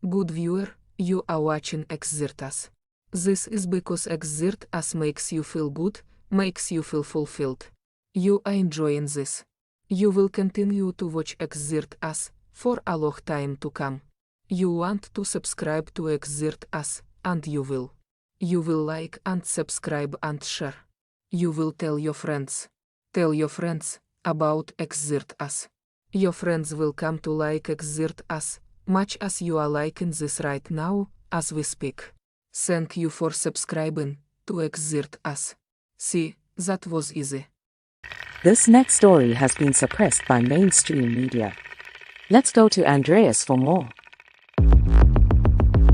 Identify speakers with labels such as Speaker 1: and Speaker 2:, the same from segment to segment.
Speaker 1: Good viewer, you are watching Exert Us. This is because Exert Us makes you feel good, makes you feel fulfilled. You are enjoying this. You will continue to watch Exert Us for a long time to come. You want to subscribe to Exert Us, and you will. You will like and subscribe and share. You will tell your friends. Tell your friends about Exert Us. Your friends will come to like Exert Us, much as you are liking this right now, as we speak. Thank you for subscribing to Exert Us. See, that was easy.
Speaker 2: This next story has been suppressed by mainstream media. Let's go to Andreas for more.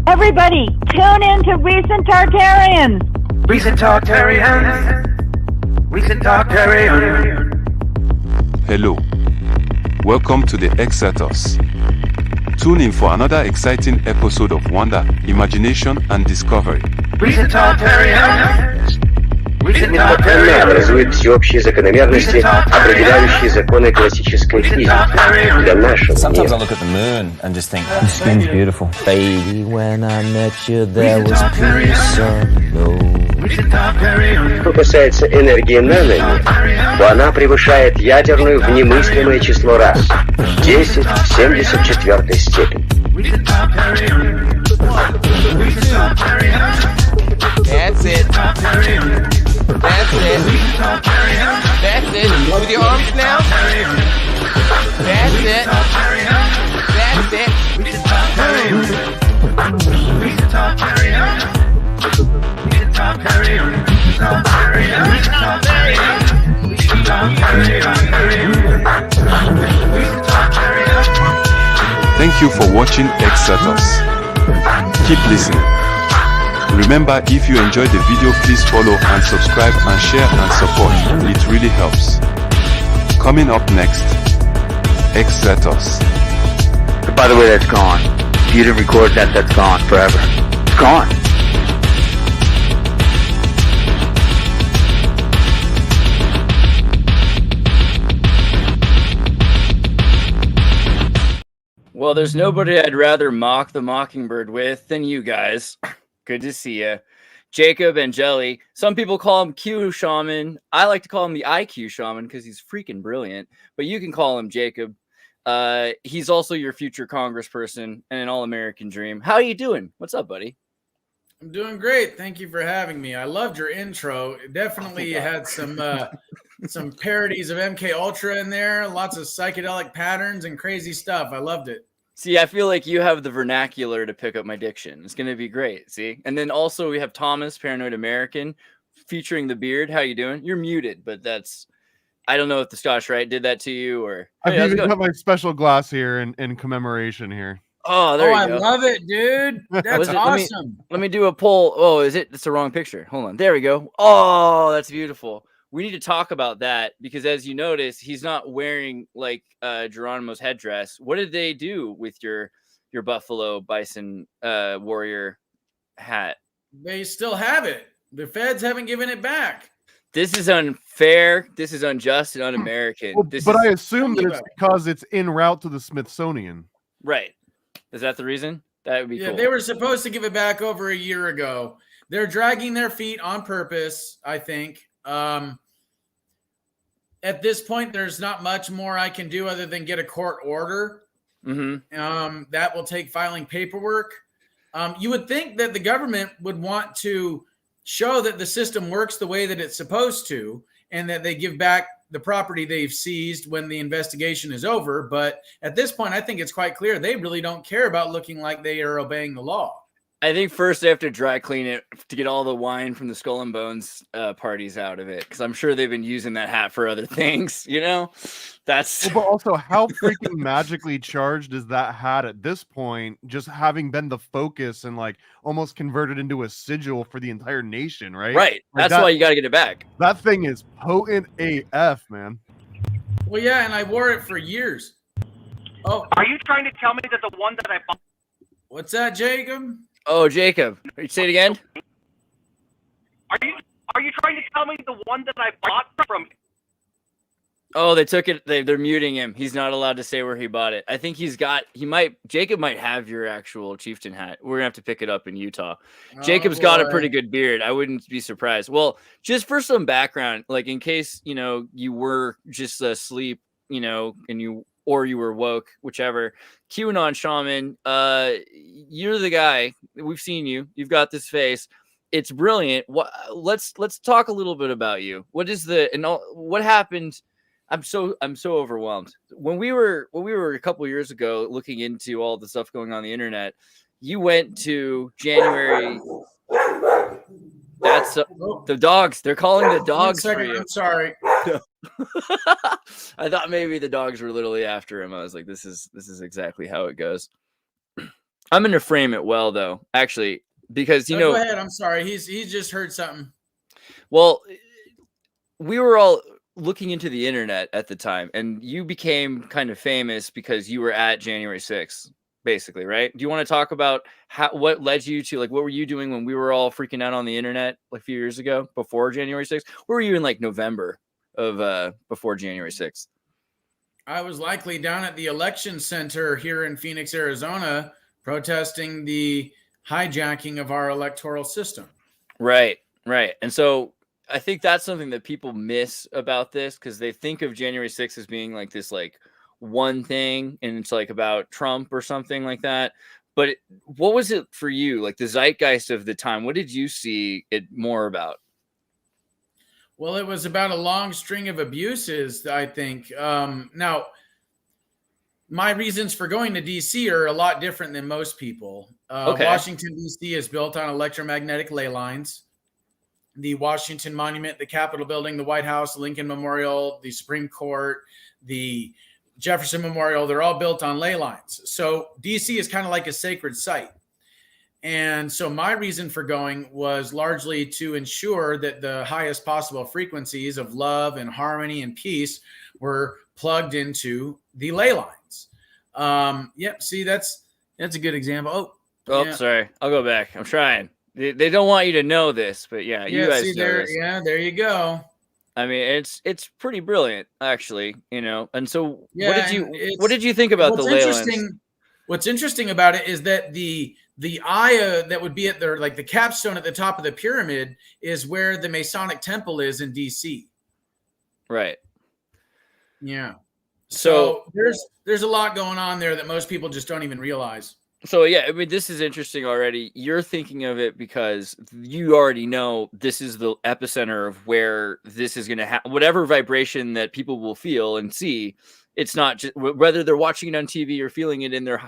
Speaker 3: Everybody, tune in to Recent Tartarians!
Speaker 4: Recent Tartarians! Recent Tartarians!
Speaker 5: Hello. Welcome to the Exertors. Tune in for another exciting episode of wonder, imagination, and discovery.
Speaker 4: Recent Tartarians!
Speaker 6: Она образует всеобщие закономерности, определяющие законы классической физики для нашего
Speaker 7: Sometimes I
Speaker 6: мира.
Speaker 7: look at the moon and just think, the skin's beautiful. Baby, when I met you, there was peace unknown.
Speaker 6: Что касается энергии наномер, то она превышает ядерную в немыслимое число раз, 10 в 74 степени.
Speaker 8: That's it. That's it. That's it. With your arms now. That's it. That's it.
Speaker 5: Thank you for watching Exertors. Keep listening. Remember, if you enjoyed the video, please follow and subscribe and share and support. It really helps. Coming up next, Exertors.
Speaker 9: By the way, that's gone. If you didn't record that, that's gone forever. It's gone.
Speaker 10: Well, there's nobody I'd rather mock the mockingbird with than you guys. Good to see you. Jacob Angeli. Some people call him Q-Shaman. I like to call him the IQ Shaman because he's freaking brilliant. But you can call him Jacob. He's also your future congressperson and an all-American dream. How are you doing? What's up, buddy?
Speaker 11: I'm doing great. Thank you for having me. I loved your intro. It definitely had some parodies of MK Ultra in there. Lots of psychedelic patterns and crazy stuff. I loved it.
Speaker 10: See, I feel like you have the vernacular to pick up my diction. It's going to be great, see? And then also we have Thomas, Paranoid American, featuring the beard. How you doing? You're muted, but that's... I don't know if the Scotch Rite did that to you or...
Speaker 12: I've
Speaker 10: Hey,
Speaker 12: even got my special glass here in commemoration here.
Speaker 10: Oh, there you go.
Speaker 11: I love it, dude. That's awesome.
Speaker 10: Let me do a poll. Oh, is it? It's the wrong picture. Hold on. There we go. Oh, that's beautiful. We need to talk about that because as you notice, he's not wearing like Geronimo's headdress. What did they do with your buffalo bison warrior hat?
Speaker 11: They still have it. The feds haven't given it back.
Speaker 10: This is unfair. This is unjust and un-American.
Speaker 12: Well, but I assume that it's because it's en route to the Smithsonian.
Speaker 10: Right. Is that the reason? That would be cool.
Speaker 11: They were supposed to give it back over a year ago. They're dragging their feet on purpose, I think. At this point, there's not much more I can do other than get a court order. That will take filing paperwork. You would think that the government would want to show that the system works the way that it's supposed to and that they give back the property they've seized when the investigation is over. But at this point, I think it's quite clear they really don't care about looking like they are obeying the law.
Speaker 10: I think first they have to dry clean it to get all the wine from the Skull and Bones parties out of it, because I'm sure they've been using that hat for other things. You know, that's.
Speaker 12: But also, how freaking magically charged is that hat at this point? Just having been the focus and like almost converted into a sigil for the entire nation, right?
Speaker 10: Right.
Speaker 12: Like
Speaker 10: that's why you got to get it back.
Speaker 12: That thing is potent AF, man.
Speaker 11: Well, yeah, and I wore it for years. Oh,
Speaker 4: Are you trying to tell me that the one that I bought?
Speaker 11: what's that, Jacob?
Speaker 10: Oh, Jacob, say it again.
Speaker 4: Are you trying to tell me the one that I bought from?
Speaker 10: Oh, they took it. They're muting him. He's not allowed to say where he bought it. I think Jacob might have your actual chieftain hat. We're gonna have to pick it up in Utah.
Speaker 11: Oh,
Speaker 10: Jacob's got a
Speaker 11: boy.
Speaker 10: pretty good beard. I wouldn't be surprised. Well, just for some background, like in case you were just asleep, and you were woke, whichever. QAnon shaman, you're the guy. We've seen you. You've got this face. It's brilliant. Let's talk a little bit about you. What happened? I'm so overwhelmed. When we were a couple years ago looking into all the stuff going on the internet, you went to January. That's the dogs. They're calling the dogs for you.
Speaker 11: I'm sorry.
Speaker 10: I thought maybe the dogs were literally after him. I was like, this is exactly how it goes. I'm going to frame it well though, actually, because
Speaker 11: Go ahead. I'm sorry. He's just heard something.
Speaker 10: Well, we were all looking into the internet at the time, and you became kind of famous because you were at January 6th, basically, right? Do you want to talk about what led you to, like, what were you doing when we were all freaking out on the internet like a few years ago before January 6th? Where were you in like November of before January 6th?
Speaker 11: I was likely down at the election center here in Phoenix, Arizona, protesting the hijacking of our electoral system.
Speaker 10: Right. And so I think that's something that people miss about this, because they think of January 6th as being like this like one thing, and it's like about Trump or something like that. But what was it for you, like the zeitgeist of the time? What did you see it more about?
Speaker 11: Well, it was about a long string of abuses, I think. Now, my reasons for going to D.C. are a lot different than most people.
Speaker 10: Okay.
Speaker 11: Washington, D.C. is built on electromagnetic ley lines. The Washington Monument, the Capitol Building, the White House, the Lincoln Memorial, the Supreme Court, the Jefferson Memorial, they're all built on ley lines. So DC is kind of like a sacred site. And so my reason for going was largely to ensure that the highest possible frequencies of love and harmony and peace were plugged into the ley lines. See, that's a good example.
Speaker 10: Oh, sorry. I'll go back. I'm trying. They don't want you to know this, but you guys
Speaker 11: see
Speaker 10: know
Speaker 11: there.
Speaker 10: this.
Speaker 11: Yeah, there you go.
Speaker 10: I mean, it's pretty brilliant, actually. And so,
Speaker 11: Yeah,
Speaker 10: what did you think about the ley lines?
Speaker 11: What's interesting about it is that the eye that would be at their, like the capstone at the top of the pyramid, is where the Masonic Temple is in DC.
Speaker 10: Right.
Speaker 11: Yeah. So there's a lot going on there that most people just don't even realize.
Speaker 10: So yeah, I mean, this is interesting already. You're thinking of it because you already know this is the epicenter of where this is going to happen. Whatever vibration that people will feel and see, it's not just whether they're watching it on TV or feeling it in their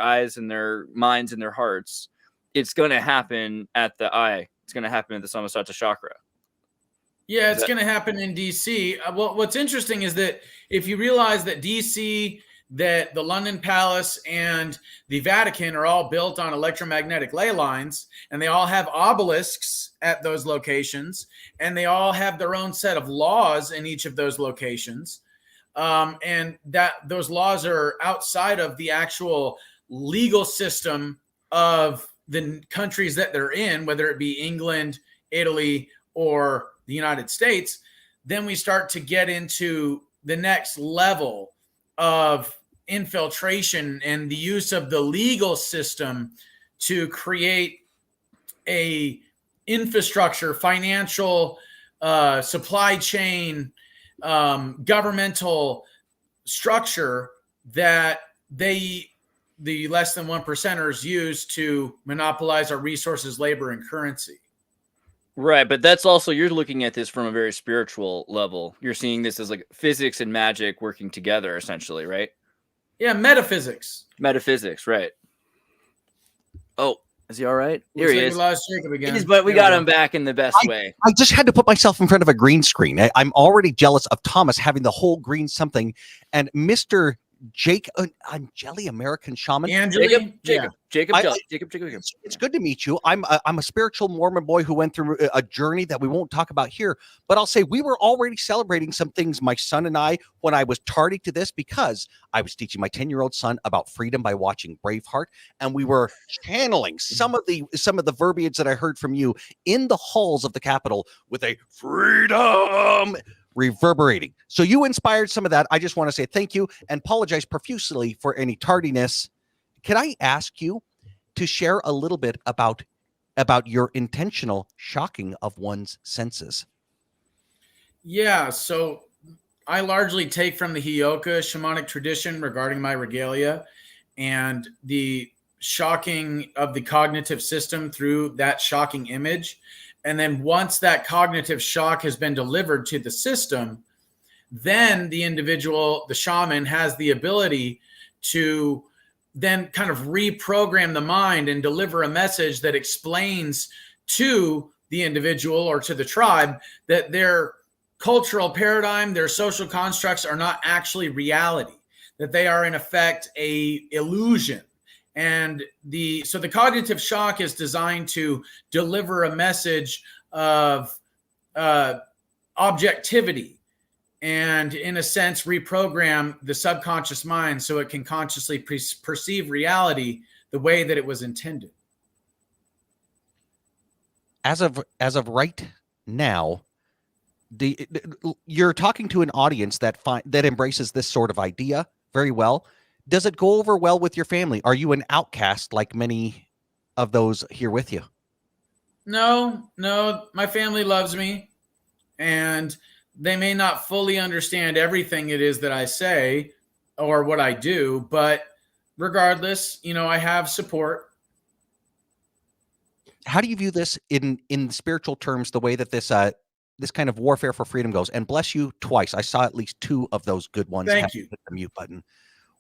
Speaker 10: eyes and their minds and their hearts. It's going to happen at the eye. It's going to happen at the Samastata chakra.
Speaker 11: Yeah, it's going to happen in DC. Well, what's interesting is that if you realize that DC, that the London Palace and the Vatican are all built on electromagnetic ley lines, and they all have obelisks at those locations, and they all have their own set of laws in each of those locations. And that those laws are outside of the actual legal system of the countries that they're in, whether it be England, Italy, or the United States. Then we start to get into the next level of infiltration and the use of the legal system to create a infrastructure, financial, supply chain, governmental structure that the less than 1%ers use to monopolize our resources, labor, and currency.
Speaker 10: Right, but that's also, you're looking at this from a very spiritual level. You're seeing this as like physics and magic working together, essentially, right?
Speaker 11: Yeah, metaphysics.
Speaker 10: Metaphysics, right. Oh, is he all right? Here he is.
Speaker 11: We lost Jacob again.
Speaker 10: But we got him back in the best way.
Speaker 13: I just had to put myself in front of a green screen. I'm already jealous of Thomas having the whole green something. And Mr. Angeli, American Shaman.
Speaker 11: Angeli?
Speaker 10: Jacob.
Speaker 13: It's good to meet you. I'm a spiritual Mormon boy who went through a journey that we won't talk about here. But I'll say we were already celebrating some things, my son and I, when I was tardy to this, because I was teaching my 10-year-old son about freedom by watching Braveheart, and we were channeling some of the verbiage that I heard from you in the halls of the Capitol with a freedom. reverberating. So you inspired some of that. I just want to say thank you and apologize profusely for any tardiness. Can I ask you to share a little bit about your intentional shocking of one's senses?
Speaker 11: Yeah, so I largely take from the Hioka shamanic tradition regarding my regalia and the shocking of the cognitive system through that shocking image. And then once that cognitive shock has been delivered to the system, then the individual, the shaman, has the ability to then kind of reprogram the mind and deliver a message that explains to the individual or to the tribe that their cultural paradigm, their social constructs are not actually reality, that they are in effect a illusion. And so the cognitive shock is designed to deliver a message of objectivity and, in a sense, reprogram the subconscious mind so it can consciously perceive reality the way that it was intended.
Speaker 13: As of right now, you're talking to an audience that embraces this sort of idea very well. Does it go over well with your family? Are you an outcast like many of those here with you?
Speaker 11: No, my family loves me, and they may not fully understand everything it is that I say or what I do, but regardless, I have support.
Speaker 13: How do you view this in spiritual terms, the way that this kind of warfare for freedom goes? And bless you twice. I saw at least 2 of those good ones.
Speaker 11: Thank you.
Speaker 13: Hit the mute button.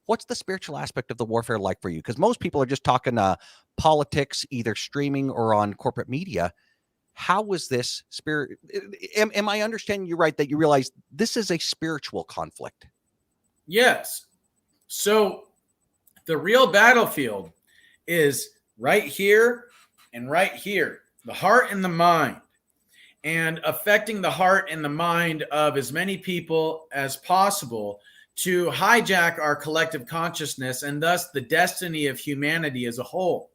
Speaker 13: What's the spiritual aspect of the warfare like for you? Because most people are just talking politics, either streaming or on corporate media. How was this spirit? Am I understanding you right that you realize this is a spiritual conflict?
Speaker 11: Yes. So the real battlefield is right here and right here, the heart and the mind, and affecting the heart and the mind of as many people as possible to hijack our collective consciousness and thus the destiny of humanity as a whole.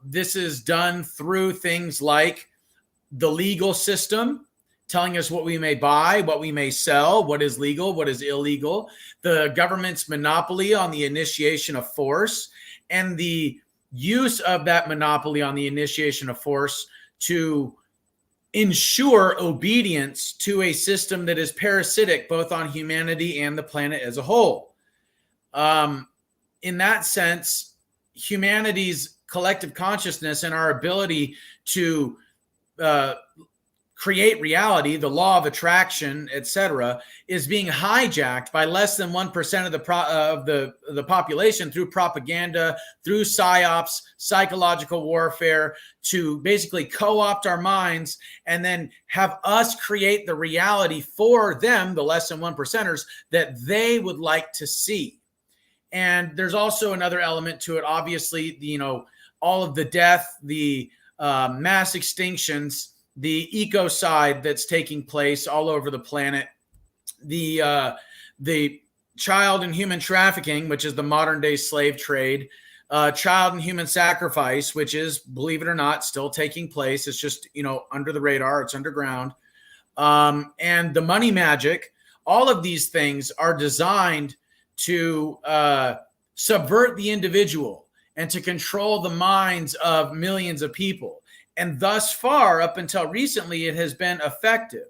Speaker 11: This is done through things like the legal system, telling us what we may buy, what we may sell, what is legal, what is illegal, the government's monopoly on the initiation of force, and the use of that monopoly on the initiation of force to ensure obedience to a system that is parasitic both on humanity and the planet as a whole. In that sense, humanity's collective consciousness and our ability to create reality, the law of attraction, etc., is being hijacked by less than 1% of the population through propaganda, through psyops, psychological warfare, to basically co-opt our minds and then have us create the reality for them, the less than 1%ers, that they would like to see. And there's also another element to it. Obviously, all of the death, the mass extinctions, the ecocide that's taking place all over the planet, the child and human trafficking, which is the modern day slave trade, child and human sacrifice, which is, believe it or not, still taking place. It's just, under the radar, it's underground. And the money magic, all of these things are designed to subvert the individual and to control the minds of millions of people. And thus far, up until recently, it has been effective.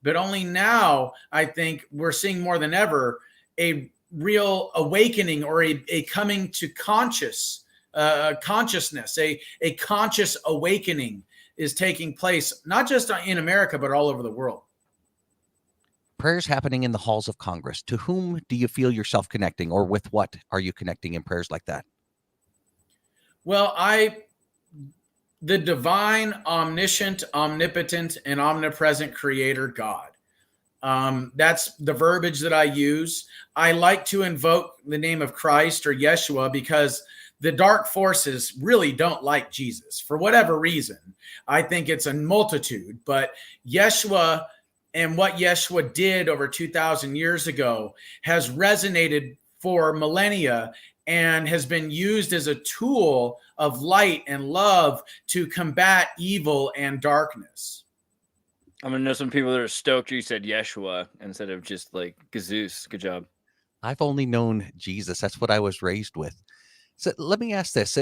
Speaker 11: But only now, I think, we're seeing more than ever a real awakening or a coming to consciousness, a conscious awakening is taking place, not just in America, but all over the world.
Speaker 13: Prayers happening in the halls of Congress. To whom do you feel yourself connecting, or with what are you connecting in prayers like that?
Speaker 11: Well, the divine, omniscient, omnipotent, and omnipresent creator God. That's the verbiage that I use. I like to invoke the name of Christ or Yeshua because the dark forces really don't like Jesus for whatever reason. I think it's a multitude, but Yeshua and what Yeshua did over 2,000 years ago has resonated for millennia and has been used as a tool of light and love to combat evil and darkness.
Speaker 10: I'm gonna know some people that are stoked you said Yeshua instead of just like Jesus. Good job.
Speaker 13: I've only known Jesus. That's what I was raised with. So let me ask this.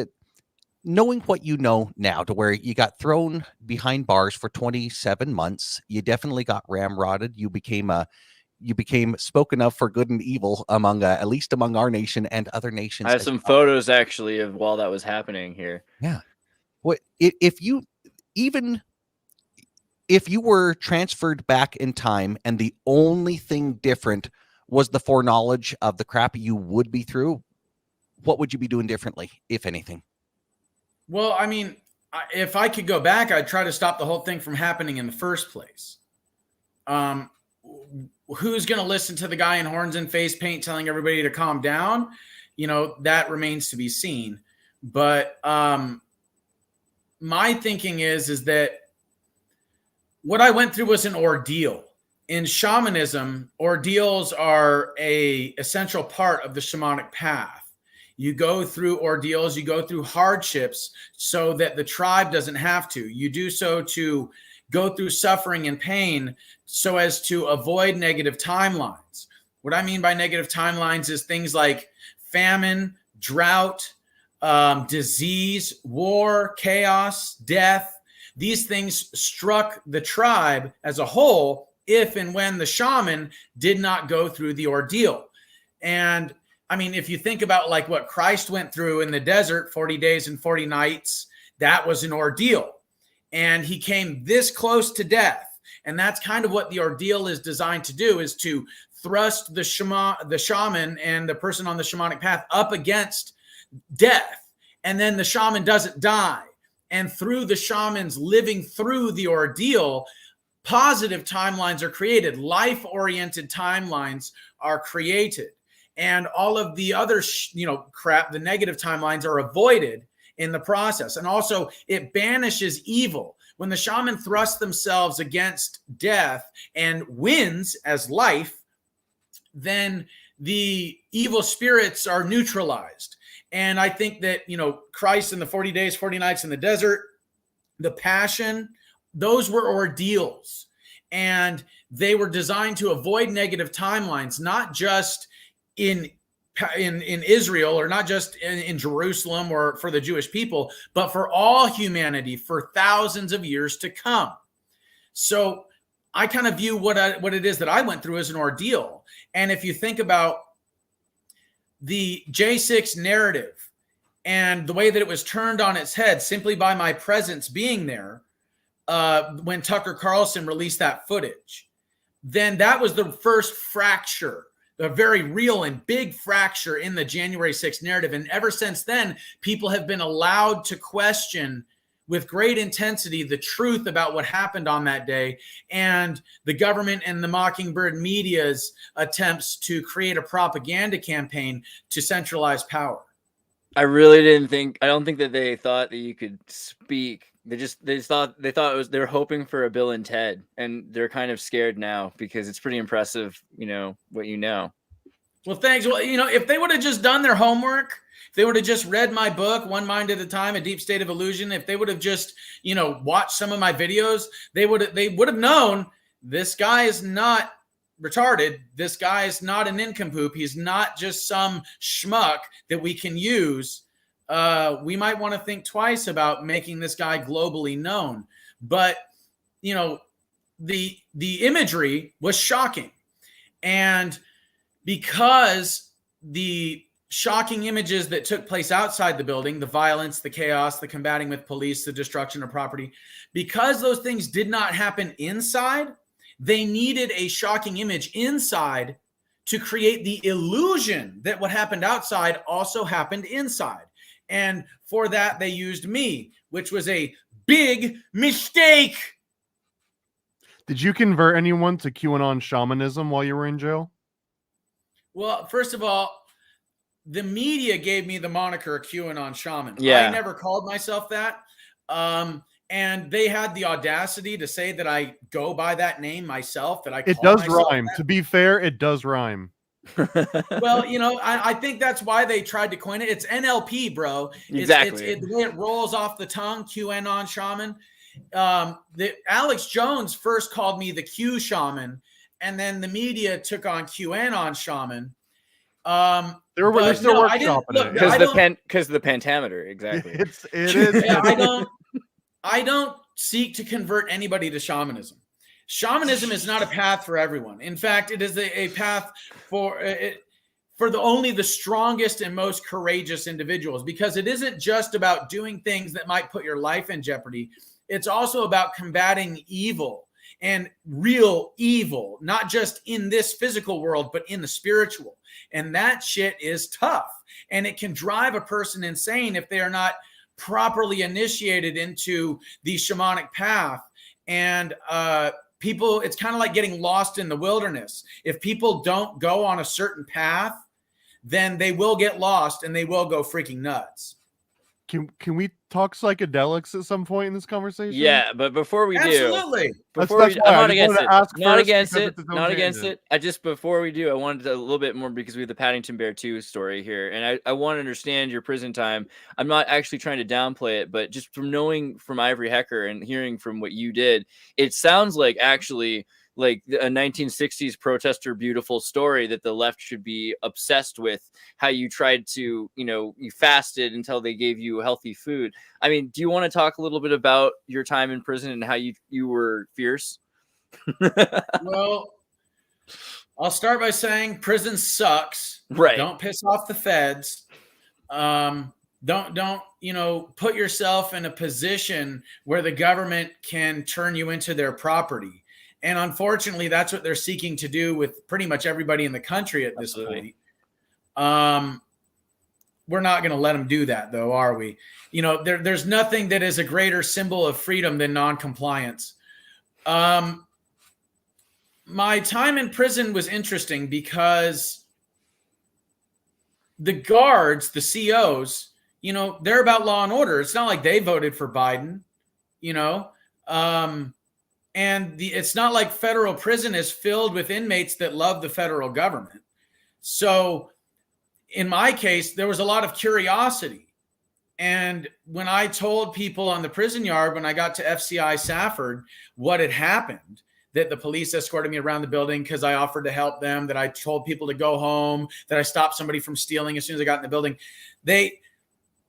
Speaker 13: Knowing what you know now, to where you got thrown behind bars for 27 months, you definitely got ramrodded. You became spoken of for good and evil among at least among our nation and other nations.
Speaker 10: I have some photos actually of while that was happening here.
Speaker 13: Yeah. What if you were transferred back in time and the only thing different was the foreknowledge of the crap you would be through, what would you be doing differently, if anything?
Speaker 11: Well, I mean, if I could go back, I'd try to stop the whole thing from happening in the first place. Who's going to listen to the guy in horns and face paint telling everybody to calm down? You know, that remains to be seen. But my thinking is that what I went through was an ordeal. In shamanism, ordeals are a essential part of the shamanic path. You go through ordeals, you go through hardships so that the tribe doesn't have to. You do so to go through suffering and pain so as to avoid negative timelines. What I mean by negative timelines is things like famine, drought, disease, war, chaos, death. These things struck the tribe as a whole if and when the shaman did not go through the ordeal. And I mean, if you think about like what Christ went through in the desert, 40 days and 40 nights, that was an ordeal. And he came this close to death. And that's kind of what the ordeal is designed to do, is to thrust the shaman and the person on the shamanic path up against death. And then the shaman doesn't die. And through the shamans living through the ordeal, positive timelines are created. Life-oriented timelines are created. And all of the other, crap, the negative timelines are avoided in the process. And also it banishes evil. When the shaman thrusts themselves against death and wins as life, then the evil spirits are neutralized. And I think that, Christ in the 40 days, 40 nights in the desert, the passion, those were ordeals. And they were designed to avoid negative timelines, not just in Israel, or not just in Jerusalem or for the Jewish people, but for all humanity for thousands of years to come. So I kind of view what it is that I went through as an ordeal. And if you think about the J6 narrative and the way that it was turned on its head simply by my presence being there, when Tucker Carlson released that footage, then that was the first fracture, a very real and big fracture in the January 6th narrative. And ever since then, people have been allowed to question with great intensity the truth about what happened on that day, and the government and the Mockingbird media's attempts to create a propaganda campaign to centralize power.
Speaker 10: I don't think that they thought that you could speak. They thought they were hoping for a Bill and Ted, and they're kind of scared now because it's pretty impressive, what you know.
Speaker 11: Well, thanks. Well, if they would have just done their homework, if they would have just read my book, One Mind at a Time, A Deep State of Illusion, if they would have just, watched some of my videos, they would have known this guy is not retarded. This guy is not an nincompoop. He's not just some schmuck that we can use. We might want to think twice about making this guy globally known. But, the imagery was shocking. And because the shocking images that took place outside the building, the violence, the chaos, the combating with police, the destruction of property, because those things did not happen inside, they needed a shocking image inside to create the illusion that what happened outside also happened inside. And for that, they used me, which was a big mistake.
Speaker 12: Did you convert anyone to QAnon shamanism while you were in jail?
Speaker 11: Well, first of all, the media gave me the moniker QAnon shaman.
Speaker 10: Yeah.
Speaker 11: I never called myself that. And they had the audacity to say that I go by that name myself, that I call
Speaker 12: It does
Speaker 11: myself
Speaker 12: rhyme.
Speaker 11: that.
Speaker 12: To be fair, it does rhyme.
Speaker 11: Well, I think that's why they tried to coin it. It's NLP, bro.
Speaker 10: Exactly.
Speaker 11: The way it rolls off the tongue, QAnon shaman. Alex Jones first called me the Q-Shaman, and then the media took on QAnon Shaman.
Speaker 12: They're still workshopping it
Speaker 10: because the pentameter, exactly.
Speaker 12: It is.
Speaker 11: Yeah, I don't seek to convert anybody to shamanism. Shamanism is not a path for everyone. In fact, it is a path for only the strongest and most courageous individuals, because it isn't just about doing things that might put your life in jeopardy. It's also about combating evil, and real evil, not just in this physical world, but in the spiritual. And that shit is tough. And it can drive a person insane if they are not properly initiated into the shamanic path. And people, it's kind of like getting lost in the wilderness. If people don't go on a certain path, then they will get lost and they will go freaking nuts.
Speaker 12: Can we talk psychedelics at some point in this conversation?
Speaker 10: Yeah, but before we
Speaker 11: Absolutely.
Speaker 10: I'm not against it. Not against it. Not against it. Before we do, I wanted a little bit more, because we have the Paddington Bear 2 story here, and I want to understand your prison time. I'm not actually trying to downplay it, but just from knowing from Ivory Hecker and hearing from what you did, it sounds like actually like a 1960s protester beautiful story that the left should be obsessed with, how you tried to, you fasted until they gave you healthy food. I mean, do you want to talk a little bit about your time in prison and how you were fierce?
Speaker 11: Well, I'll start by saying prison sucks.
Speaker 10: Right.
Speaker 11: Don't piss off the feds. Don't put yourself in a position where the government can turn you into their property. And unfortunately, that's what they're seeking to do with pretty much everybody in the country at this point. We're not going to let them do that, though, are we? There's nothing that is a greater symbol of freedom than non-compliance. My time in prison was interesting because the guards, the COs, they're about law and order. It's not like they voted for Biden, and it's not like federal prison is filled with inmates that love the federal government. So in my case, there was a lot of curiosity. And when I told people on the prison yard, when I got to FCI Safford, what had happened, that the police escorted me around the building because I offered to help them, that I told people to go home, that I stopped somebody from stealing as soon as I got in the building, they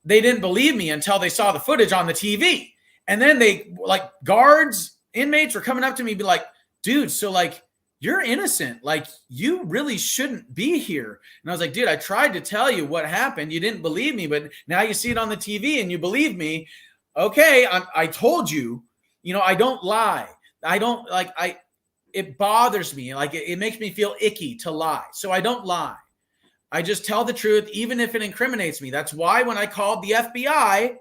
Speaker 11: didn't believe me until they saw the footage on the TV. And then guards, inmates were coming up to me and be like, dude, so you're innocent. You really shouldn't be here. And I was like, dude, I tried to tell you what happened. You didn't believe me, but now you see it on the TV and you believe me. Okay. I told you, I don't lie. I don't it bothers me. It makes me feel icky to lie. So I don't lie. I just tell the truth, even if it incriminates me. That's why when I called the FBI,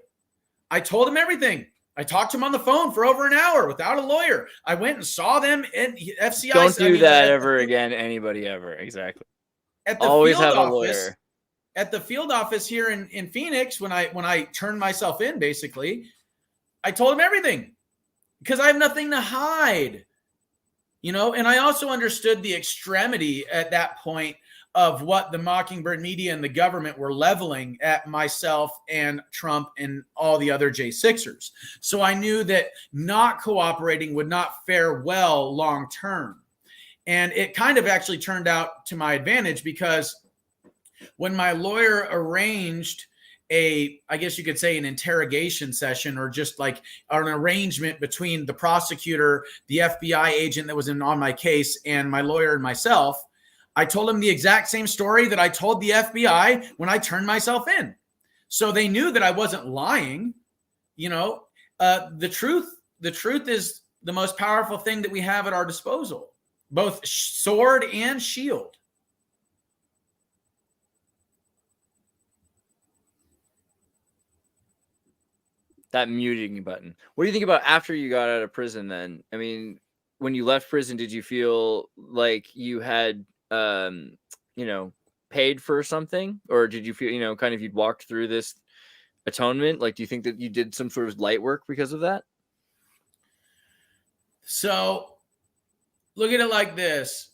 Speaker 11: I told them everything. I talked to him on the phone for over an hour without a lawyer. I went and saw them in FCI.
Speaker 10: Don't do that ever again. Anybody ever. Exactly. Always have a lawyer.
Speaker 11: At the field office here in Phoenix, when I turned myself in, basically, I told him everything because I have nothing to hide, and I also understood the extremity at that point of what the Mockingbird media and the government were leveling at myself and Trump and all the other J6ers. So I knew that not cooperating would not fare well long term. And it kind of actually turned out to my advantage, because when my lawyer arranged I guess you could say an interrogation session, or just like an arrangement between the prosecutor, the FBI agent that was on my case, and my lawyer and myself, I told him the exact same story that I told the FBI when I turned myself in. So they knew that I wasn't lying. The truth is the most powerful thing that we have at our disposal, both sword and shield.
Speaker 10: That muting button. What do you think about after you got out of prison then? I mean, when you left prison, did you feel like you had paid for something, or did you feel, kind of you'd walked through this atonement? Do you think that you did some sort of light work because of that?
Speaker 11: So look at it like this.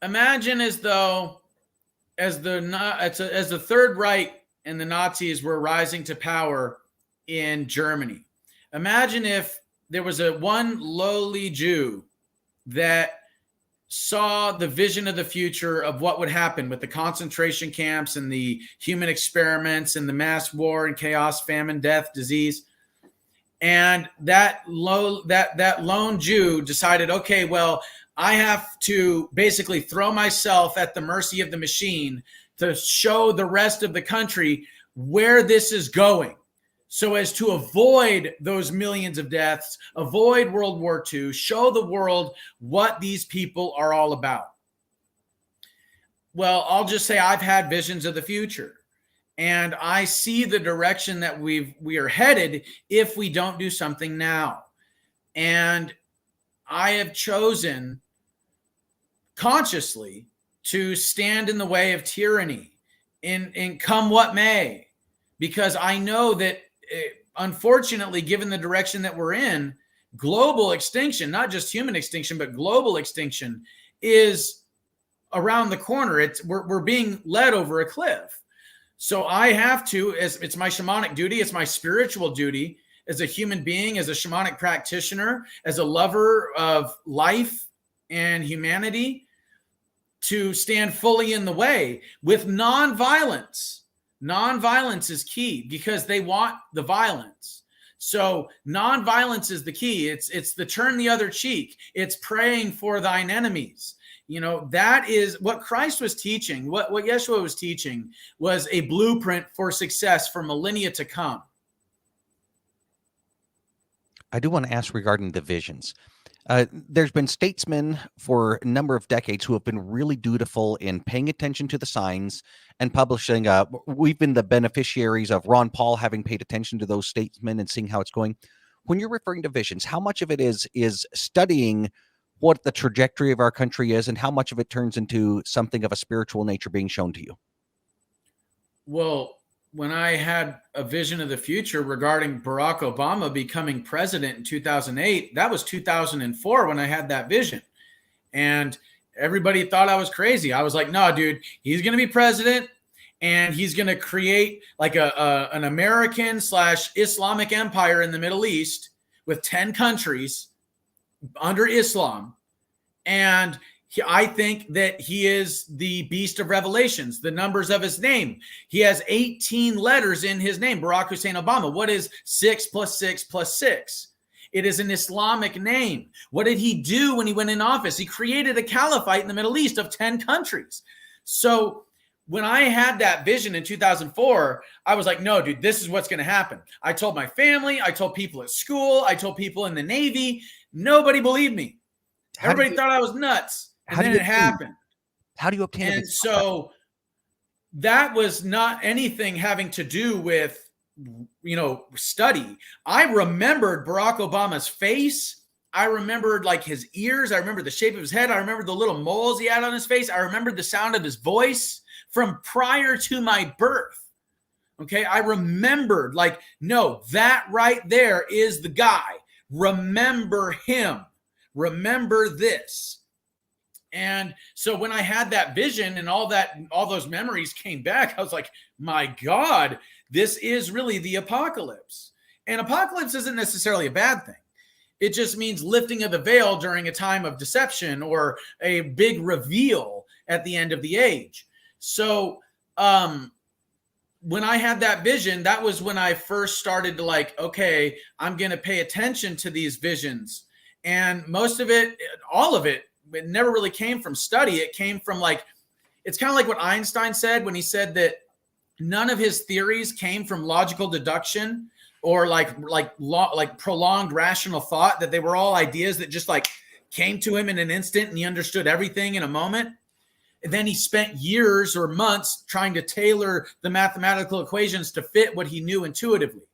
Speaker 11: Imagine as the Third Reich and the Nazis were rising to power in Germany. Imagine if there was one lowly Jew that saw the vision of the future of what would happen with the concentration camps and the human experiments and the mass war and chaos, famine, death, disease. And that lone Jew decided, okay, well, I have to basically throw myself at the mercy of the machine to show the rest of the country where this is going, so as to avoid those millions of deaths, avoid World War II, show the world what these people are all about. Well, I'll just say I've had visions of the future, and I see the direction that we are headed if we don't do something now. And I have chosen consciously to stand in the way of tyranny in come what may, because I know that unfortunately, given the direction that we're in, global extinction, not just human extinction, but global extinction is around the corner. We're being led over a cliff. So I have to, it's my shamanic duty, it's my spiritual duty as a human being, as a shamanic practitioner, as a lover of life and humanity, to stand fully in the way with nonviolence. Nonviolence is key because they want the violence. So nonviolence is the key. It's the turn the other cheek. It's praying for thine enemies. You know, that is what Christ was teaching. What Yeshua was teaching was a blueprint for success for millennia to come.
Speaker 13: I do want to ask regarding the visions. There's been statesmen for a number of decades who have been really dutiful in paying attention to the signs and publishing. We've been the beneficiaries of Ron Paul having paid attention to those statesmen and seeing how it's going. When you're referring to visions, how much of it is studying what the trajectory of our country is, and how much of it turns into something of a spiritual nature being shown to you?
Speaker 11: Well, when I had a vision of the future regarding Barack Obama becoming president in 2008, that was 2004 when I had that vision. And everybody thought I was crazy. I was like, no, dude, he's going to be president and he's going to create like an American / Islamic empire in the Middle East with 10 countries under Islam. And I think that he is the beast of revelations, the numbers of his name. He has 18 letters in his name, Barack Hussein Obama. What is 6 + 6 + 6? It is an Islamic name. What did he do when he went in office? He created a caliphate in the Middle East of 10 countries. So when I had that vision in 2004, I was like, no, dude, this is what's going to happen. I told my family, I told people at school, I told people in the Navy. Nobody believed me. Everybody thought I was nuts. And then it happened.
Speaker 13: How do you obtain it?
Speaker 11: And so that was not anything having to do with, study. I remembered Barack Obama's face. I remembered like his ears. I remember the shape of his head. I remember the little moles he had on his face. I remembered the sound of his voice from prior to my birth. Okay. I remembered like, no, that right there is the guy. Remember him. Remember this. And so when I had that vision and all those memories came back, I was like, my God, this is really the apocalypse. And apocalypse isn't necessarily a bad thing. It just means lifting of the veil during a time of deception or a big reveal at the end of the age. So when I had that vision, that was when I first started to like, okay, I'm going to pay attention to these visions. And most of it, all of it, it never really came from study. It came from like, it's kind of like what Einstein said when he said that none of his theories came from logical deduction or like prolonged rational thought, that they were all ideas that just like came to him in an instant and he understood everything in a moment. And then he spent years or months trying to tailor the mathematical equations to fit what he knew intuitively.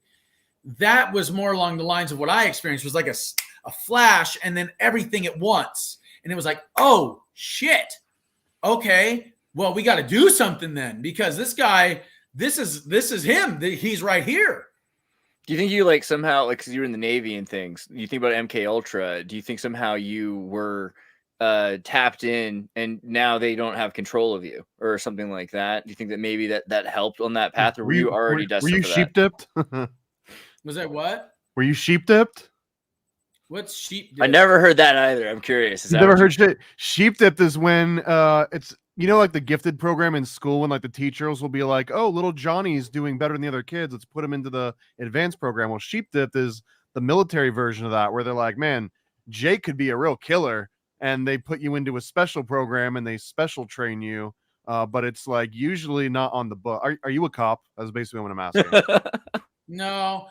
Speaker 11: That was more along the lines of what I experienced, was like a flash and then everything at once. And it was like, oh shit. Okay. Well, we got to do something then, because this guy, this is him. He's right here.
Speaker 10: Do you think you like somehow, like, cause you were in the Navy and things, you think about MK Ultra, do you think somehow you were tapped in and now they don't have control of you or something like that? Do you think that maybe that helped on that path, or were you already destined for that?
Speaker 12: Were you sheep dipped?
Speaker 11: Was that what?
Speaker 12: Were you sheep dipped?
Speaker 11: What's sheep
Speaker 10: I
Speaker 11: dip?
Speaker 10: never heard that either. I'm curious. Is
Speaker 12: You
Speaker 10: that
Speaker 12: never
Speaker 10: what
Speaker 12: heard shit? Sheep dipped is when it's like the gifted program in school when like the teachers will be like, oh, little Johnny's doing better than the other kids. Let's put him into the advanced program. Well, sheep dipped is the military version of that, where they're like, man, Jake could be a real killer, and they put you into a special program and they special train you. But it's like usually not on the book. Are you a cop? That's basically what I'm asking.
Speaker 11: No,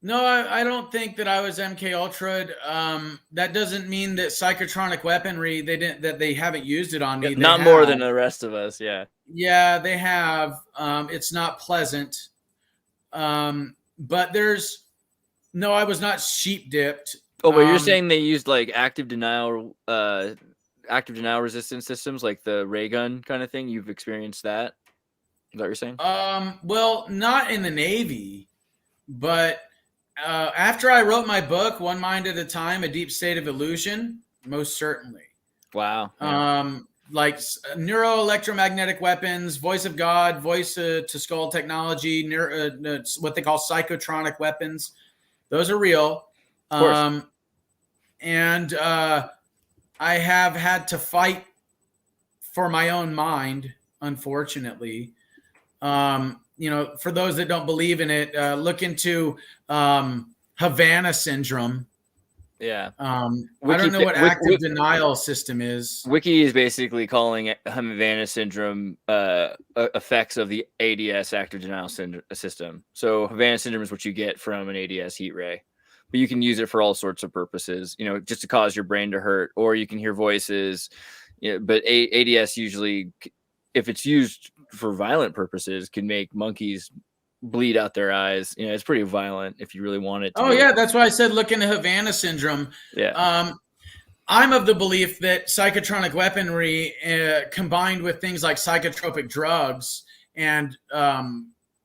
Speaker 11: I don't think that I was MK Ultra. That doesn't mean that psychotronic weaponry they haven't used it on me.
Speaker 10: Not more than the rest of us, yeah.
Speaker 11: Yeah, they have. It's not pleasant. But I was not sheep dipped.
Speaker 10: Oh, but you're saying they used like active denial resistance systems, like the ray gun kind of thing. You've experienced that? Is that what you're saying?
Speaker 11: Well, not in the Navy, but after I wrote my book, One Mind at a Time, A Deep State of Illusion, most certainly.
Speaker 10: Wow.
Speaker 11: Yeah. Like neuroelectromagnetic weapons, voice of God, voice to skull technology, what they call psychotronic weapons. Those are real.
Speaker 10: Of course.
Speaker 11: And I have had to fight for my own mind, unfortunately. For those that don't believe in it, look into Havana syndrome.
Speaker 10: Yeah.
Speaker 11: I don't know what active denial system is.
Speaker 10: Wiki is basically calling Havana syndrome effects of the ADS, active denial system. So Havana syndrome is what you get from an ADS heat ray, but you can use it for all sorts of purposes, just to cause your brain to hurt, or you can hear voices. But ADS usually, if it's used for violent purposes, can make monkeys bleed out their eyes. It's pretty violent if you really want it to.
Speaker 11: Oh, yeah. That's why I said look into Havana syndrome.
Speaker 10: Yeah.
Speaker 11: I'm of the belief that psychotronic weaponry combined with things like psychotropic drugs and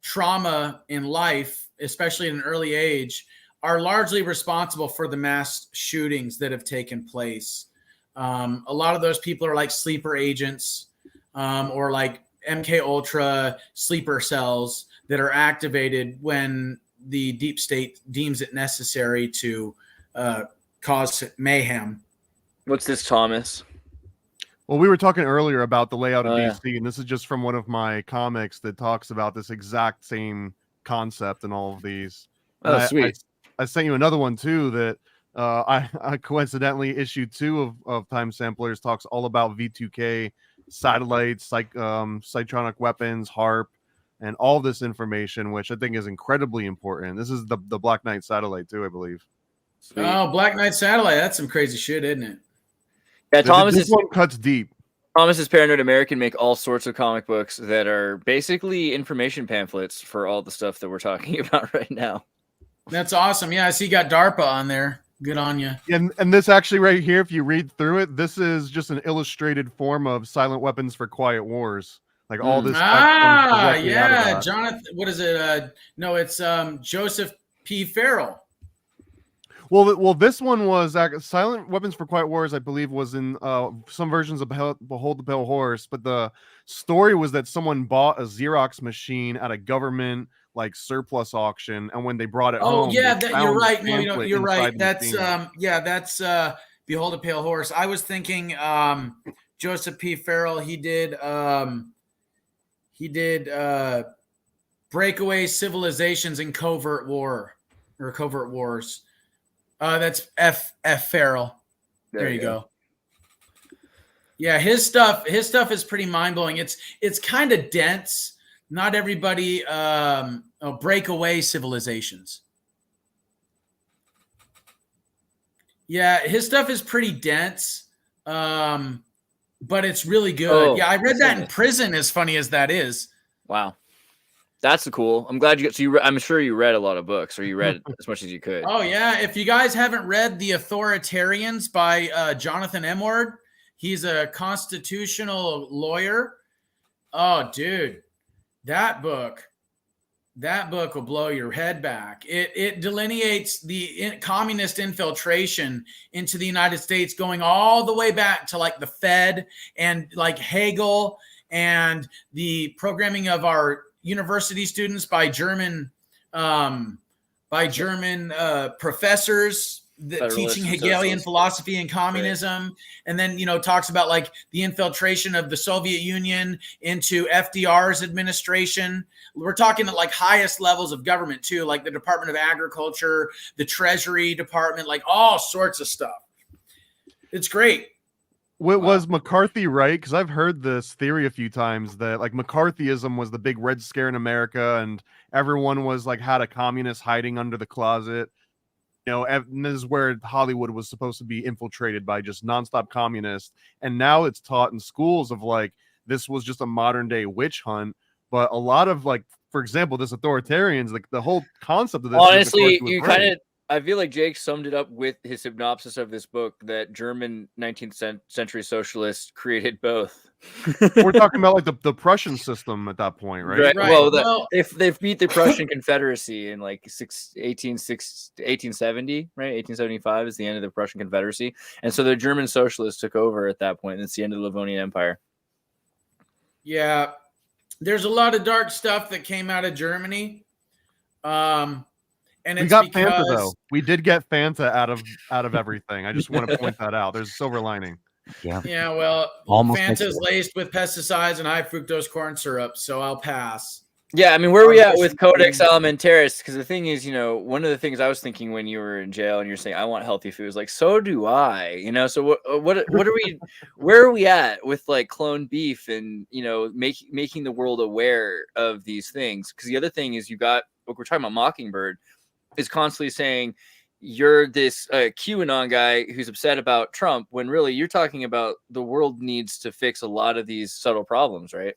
Speaker 11: trauma in life, especially at an early age, are largely responsible for the mass shootings that have taken place. A lot of those people are like sleeper agents or like MK Ultra sleeper cells that are activated when the deep state deems it necessary to cause mayhem.
Speaker 10: What's this, Thomas?
Speaker 12: Well, we were talking earlier about the layout of DC,
Speaker 10: yeah.
Speaker 12: and this is just from one of my comics that talks about this exact same concept in all of these.
Speaker 10: Oh, sweet.
Speaker 12: I sent you another one too that I coincidentally issue 2 of Time Samplers talks all about V2K satellites, psychotronic weapons, HARP, and all this information, which I think is incredibly important. This is the Black Knight satellite too, I believe.
Speaker 10: Sweet.
Speaker 11: Oh, Black Knight satellite. That's some crazy shit, isn't it?
Speaker 10: Yeah,
Speaker 12: This one cuts deep.
Speaker 10: Thomas's Paranoid American make all sorts of comic books that are basically information pamphlets for all the stuff that we're talking about right now.
Speaker 11: That's awesome. Yeah, I see you got DARPA on there. Good on you.
Speaker 12: And this actually right here, if you read through it, this is just an illustrated form of Silent Weapons for Quiet Wars. Like all this.
Speaker 11: Yeah, Jonathan. What is it? No, it's Joseph P. Farrell.
Speaker 12: Well, this one was Silent Weapons for Quiet Wars, I believe, was in some versions of Behold the Pale Horse. But the story was that someone bought a Xerox machine at a government surplus auction, and when they brought it home,
Speaker 11: you're right. No, you're right. That's that's Behold the Pale Horse. I was thinking Joseph P. Farrell. He did Breakaway Civilizations in Covert War or Covert Wars. That's F. Farrell. There you go. Yeah, his stuff is pretty mind blowing. It's kind of dense. Not everybody Breakaway Civilizations. Yeah, his stuff is pretty dense, but it's really good. I read that in prison. As funny as that is.
Speaker 10: Wow. That's cool. I'm glad you got. So I'm sure you read a lot of books, or you read as much as you could.
Speaker 11: Oh yeah. If you guys haven't read The Authoritarians by Jonathan Emward, he's a constitutional lawyer. Oh, dude, that book will blow your head back. It delineates the communist infiltration into the United States, going all the way back to the Fed and Hegel and the programming of our university students by German by German professors teaching Hegelian philosophy and communism, and then talks about like the infiltration of the Soviet Union into FDR's administration. We're talking at like highest levels of government too, like the Department of Agriculture, the Treasury Department, like all sorts of stuff. It's great.
Speaker 12: Was McCarthy right? Because I've heard this theory a few times that like McCarthyism was the big Red Scare in America, and everyone was like had a communist hiding under the closet. And this is where Hollywood was supposed to be infiltrated by just nonstop communists. And now it's taught in schools of like, this was just a modern day witch hunt. But a lot of like, for example, this authoritarians, like the whole concept of this.
Speaker 10: Honestly, you kind of, I feel like Jake summed it up with his synopsis of this book, that German 19th century socialists created both.
Speaker 12: We're talking about like the Prussian system at that point, right?
Speaker 10: Right. Well, they've beat the Prussian Confederacy in like 1870, right? 1875 is the end of the Prussian Confederacy. And so the German socialists took over at that point. And it's the end of the Livonian Empire.
Speaker 11: Yeah. There's a lot of dark stuff that came out of Germany. And
Speaker 12: we got Fanta though. We did get Fanta out of everything. I just want to point that out. There's a silver lining.
Speaker 11: Yeah. Well, Fanta's laced with pesticides and high fructose corn syrup, so I'll pass.
Speaker 10: Yeah, I mean, where are we at with Codex Alimentarius? Because the thing is, one of the things I was thinking when you were in jail and you're saying I want healthy food, like so do I. So what are we? Where are we at with like cloned beef and making the world aware of these things? Because the other thing is we're talking about Mockingbird is constantly saying you're this QAnon guy who's upset about Trump, when really you're talking about the world needs to fix a lot of these subtle problems, right?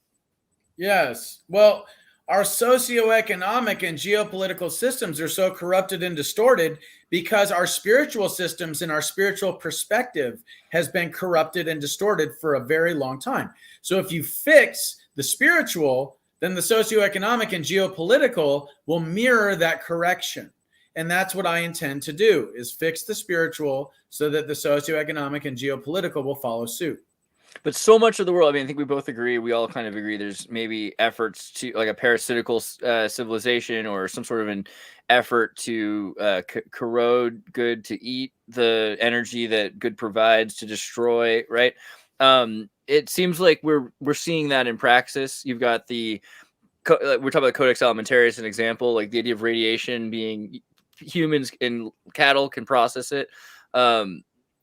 Speaker 11: Yes. Well, our socioeconomic and geopolitical systems are so corrupted and distorted because our spiritual systems and our spiritual perspective has been corrupted and distorted for a very long time. So if you fix the spiritual, then the socioeconomic and geopolitical will mirror that correction. And that's what I intend to do, is fix the spiritual so that the socioeconomic and geopolitical will follow suit.
Speaker 10: But so much of the world, I mean, I think we both agree, we all kind of agree, there's maybe efforts to like a parasitical civilization or some sort of an effort to corrode good, to eat the energy that good provides, to destroy, right? It seems like we're seeing that in praxis. You've got we're talking about Codex Alimentarius, an example, like the idea of radiation being humans and cattle can process it.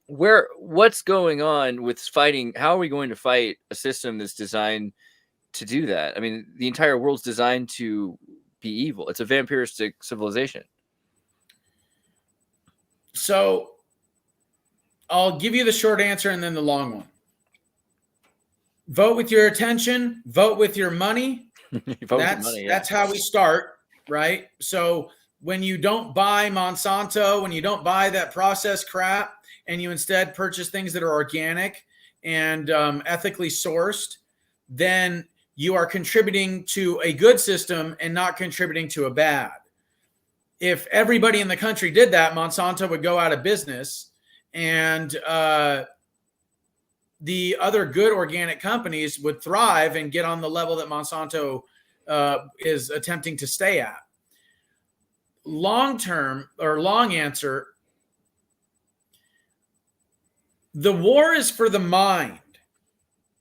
Speaker 10: What's going on with fighting? How are we going to fight a system that's designed to do that? I mean, the entire world's designed to be evil. It's a vampiristic civilization.
Speaker 11: So I'll give you the short answer and then the long one. Vote with your attention, vote with your money. That's how we start, right? So when you don't buy Monsanto, when you don't buy that processed crap, and you instead purchase things that are organic and ethically sourced, then you are contributing to a good system and not contributing to a bad. If everybody in the country did that, Monsanto would go out of business, and the other good organic companies would thrive and get on the level that Monsanto is attempting to stay at. Long term, or long answer, the war is for the mind,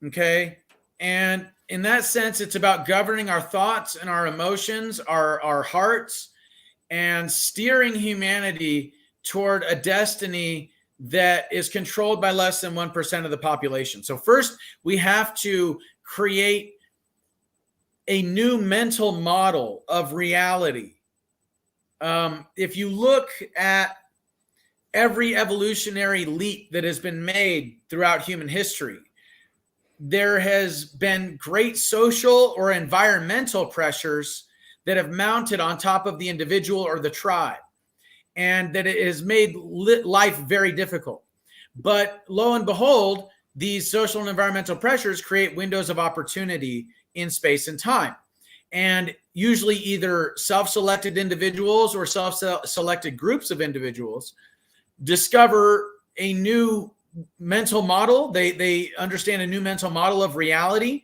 Speaker 11: okay? And in that sense, it's about governing our thoughts and our emotions, our hearts, and steering humanity toward a destiny that is controlled by less than 1% of the population. So first, we have to create a new mental model of reality. If you look at every evolutionary leap that has been made throughout human history, there has been great social or environmental pressures that have mounted on top of the individual or the tribe, and that it has made life very difficult. But lo and behold, these social and environmental pressures create windows of opportunity in space and time. And usually either self-selected individuals or self-selected groups of individuals discover a new mental model. They understand a new mental model of reality.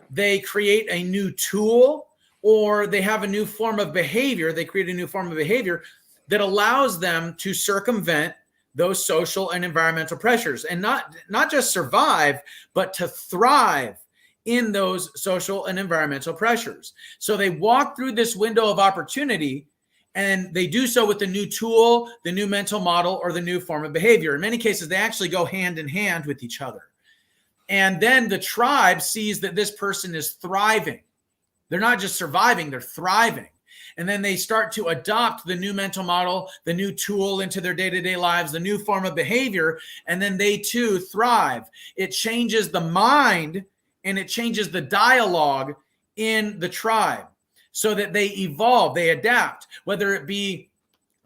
Speaker 11: They create a new tool or they have a new form of behavior. They create a new form of behavior that allows them to circumvent those social and environmental pressures, and not just survive, but to thrive in those social and environmental pressures. So they walk through this window of opportunity, and they do so with the new tool, the new mental model, or the new form of behavior. In many cases, they actually go hand in hand with each other. And then the tribe sees that this person is thriving. They're not just surviving, they're thriving. And then they start to adopt the new mental model, the new tool into their day-to-day lives, the new form of behavior, and then they too thrive. It changes the mind and it changes the dialogue in the tribe so that they evolve, they adapt, whether it be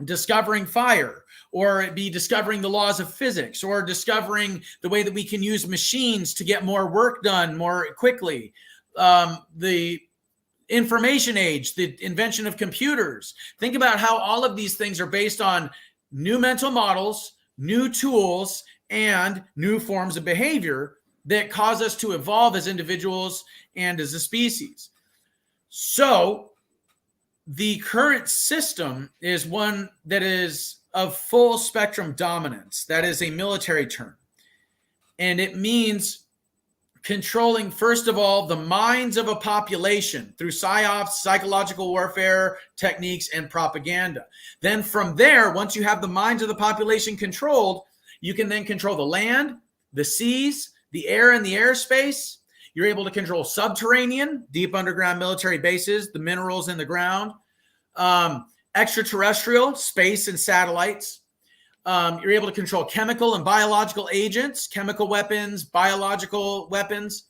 Speaker 11: discovering fire, or it be discovering the laws of physics, or discovering the way that we can use machines to get more work done more quickly. The information age, the invention of computers. Think about how all of these things are based on new mental models, new tools, and new forms of behavior that cause us to evolve as individuals and as a species. So the current system is one that is of full spectrum dominance. That is a military term. And it means controlling, first of all, the minds of a population through psyops, psychological warfare techniques, and propaganda. Then from there, once you have the minds of the population controlled, you can then control the land, the seas, the air and the airspace. You're able to control subterranean, deep underground military bases, the minerals in the ground, extraterrestrial, space and satellites. You're able to control chemical and biological agents, chemical weapons, biological weapons.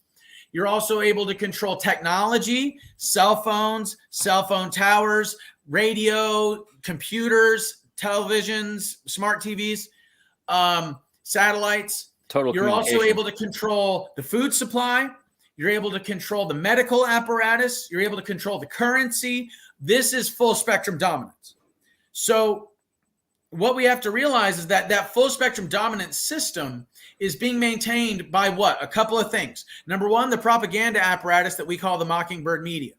Speaker 11: You're also able to control technology, cell phones, cell phone towers, radio, computers, televisions, smart TVs, satellites. You're also able to control the food supply. You're able to control the medical apparatus. You're able to control the currency. This is full spectrum dominance. So what we have to realize is that that full spectrum dominance system is being maintained by what? A couple of things. Number one, the propaganda apparatus that we call the Mockingbird media.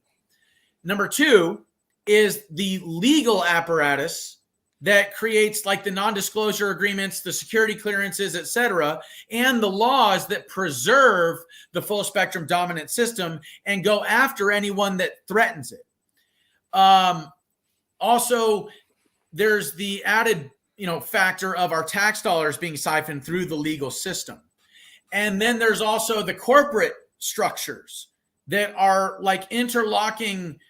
Speaker 11: Number two is the legal apparatus that creates like the non-disclosure agreements, the security clearances, etc., and the laws that preserve the full spectrum dominant system and go after anyone that threatens it. Also, there's the added, factor of our tax dollars being siphoned through the legal system. And then there's also the corporate structures that are like interlocking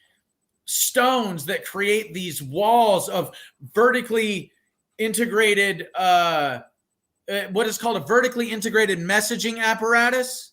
Speaker 11: stones that create these walls of vertically integrated, what is called a vertically integrated messaging apparatus.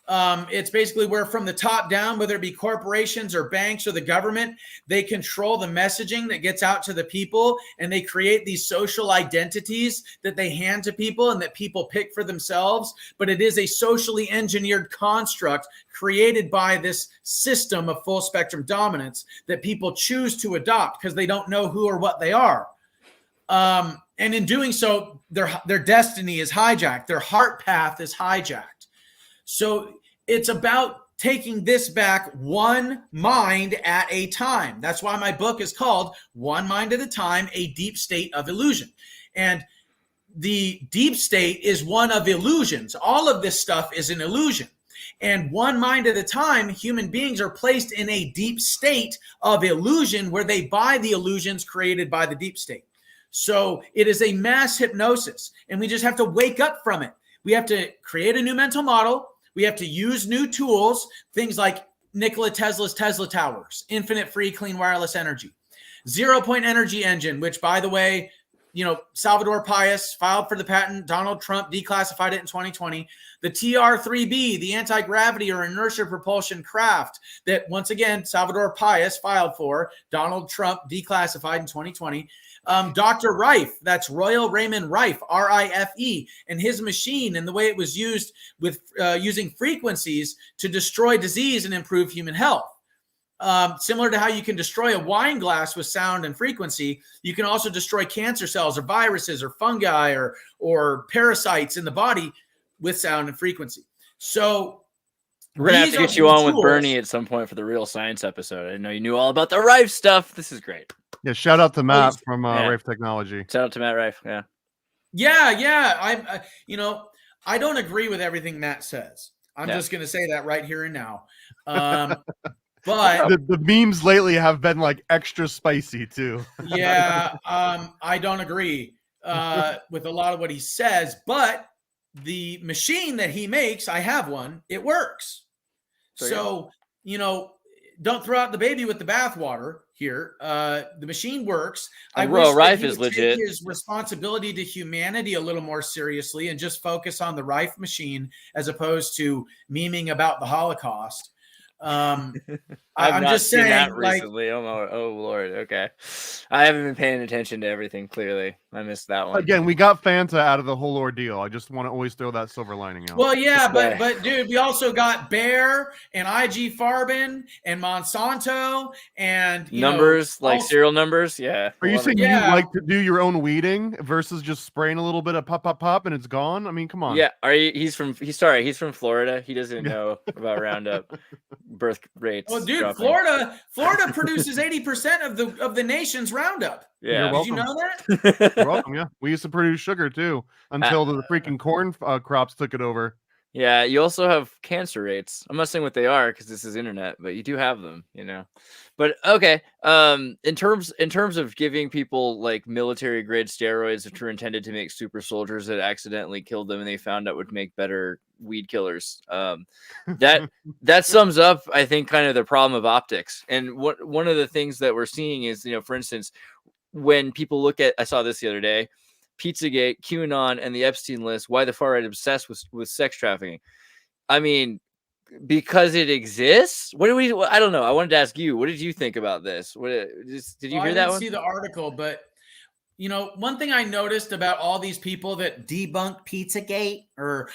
Speaker 11: It's basically where from the top down, whether it be corporations or banks or the government, they control the messaging that gets out to the people, and they create these social identities that they hand to people and that people pick for themselves. But it is a socially engineered construct created by this system of full spectrum dominance that people choose to adopt because they don't know who or what they are. And in doing so, their destiny is hijacked. Their heart path is hijacked. So it's about taking this back one mind at a time. That's why my book is called One Mind at a Time, A Deep State of Illusion. And the deep state is one of illusions. All of this stuff is an illusion. And one mind at a time, human beings are placed in a deep state of illusion where they buy the illusions created by the deep state. So it is a mass hypnosis, and we just have to wake up from it. We have to create a new mental model. We have to use new tools, things like Nikola Tesla's Tesla towers, infinite free clean wireless energy, 0-point energy engine, which, by the way, Salvador Payas filed for the patent. Donald Trump declassified it in 2020. The TR-3B, the anti-gravity or inertia propulsion craft that, once again, Salvador Payas filed for. Donald Trump declassified in 2020. Dr. Rife, that's Royal Raymond Rife, R-I-F-E, and his machine and the way it was used with using frequencies to destroy disease and improve human health. Similar to how you can destroy a wine glass with sound and frequency, you can also destroy cancer cells or viruses or fungi or parasites in the body with sound and frequency. So
Speaker 10: We're gonna have
Speaker 11: These
Speaker 10: to
Speaker 11: are
Speaker 10: get you
Speaker 11: the
Speaker 10: on with
Speaker 11: tools.
Speaker 10: Bernie at some point for the real science episode. I didn't know you knew all about the Rife stuff. This is great.
Speaker 12: Yeah, shout out to Matt
Speaker 11: Please.
Speaker 12: from
Speaker 10: Yeah.
Speaker 12: Rife Technology.
Speaker 10: Shout out to Matt Rife. Yeah.
Speaker 11: Yeah. I don't agree with everything Matt says. I'm
Speaker 10: Yeah.
Speaker 11: just going to say that right here and now. But
Speaker 12: the memes lately have been like extra spicy too.
Speaker 11: yeah, I don't agree with a lot of what he says, but the machine that he makes, I have one, it works. So, don't throw out the baby with the bathwater here. The machine works.
Speaker 10: And
Speaker 11: I wish that
Speaker 10: Rife
Speaker 11: he
Speaker 10: is
Speaker 11: would
Speaker 10: legit.
Speaker 11: take his responsibility to humanity a little more seriously and just focus on the Rife machine as opposed to memeing about the Holocaust. I'm
Speaker 10: not
Speaker 11: just
Speaker 10: seen
Speaker 11: saying,
Speaker 10: that
Speaker 11: like,
Speaker 10: recently. Oh Lord. Okay. I haven't been paying attention to everything. Clearly, I missed that one.
Speaker 12: Again, we got Fanta out of the whole ordeal. I just want to always throw that silver lining out.
Speaker 11: well, yeah, but dude, we also got Bayer and IG Farben and Monsanto and
Speaker 10: Numbers, like
Speaker 11: also-
Speaker 10: serial numbers. Yeah.
Speaker 12: Are you saying
Speaker 11: Yeah.
Speaker 12: you like to do your own weeding versus just spraying a little bit of pop and it's gone? I mean, come on.
Speaker 10: Yeah. He's from Florida. He doesn't know about Roundup birth rates.
Speaker 11: Well, dude,
Speaker 10: dropping.
Speaker 11: Florida produces 80% of the nation's Roundup.
Speaker 10: Yeah.
Speaker 11: Did you know that?
Speaker 12: You're welcome. Yeah, we used to produce sugar too until the freaking corn crops took it over.
Speaker 10: Yeah, you also have cancer rates. I'm not saying what they are because this is internet, but you do have them, But okay, in terms of giving people like military grade steroids that were intended to make super soldiers that accidentally killed them and they found out would make better weed killers. That sums up, I think, kind of the problem of optics. And one of the things that we're seeing is, for instance, when people look at, I saw this the other day, Pizzagate, QAnon, and the Epstein list, why the far right obsessed with sex trafficking. I mean, because it exists. I don't know. I wanted to ask you, what did you think about this? Did you hear that one?
Speaker 11: I didn't see the article, but one thing I noticed about all these people that debunk Pizzagate or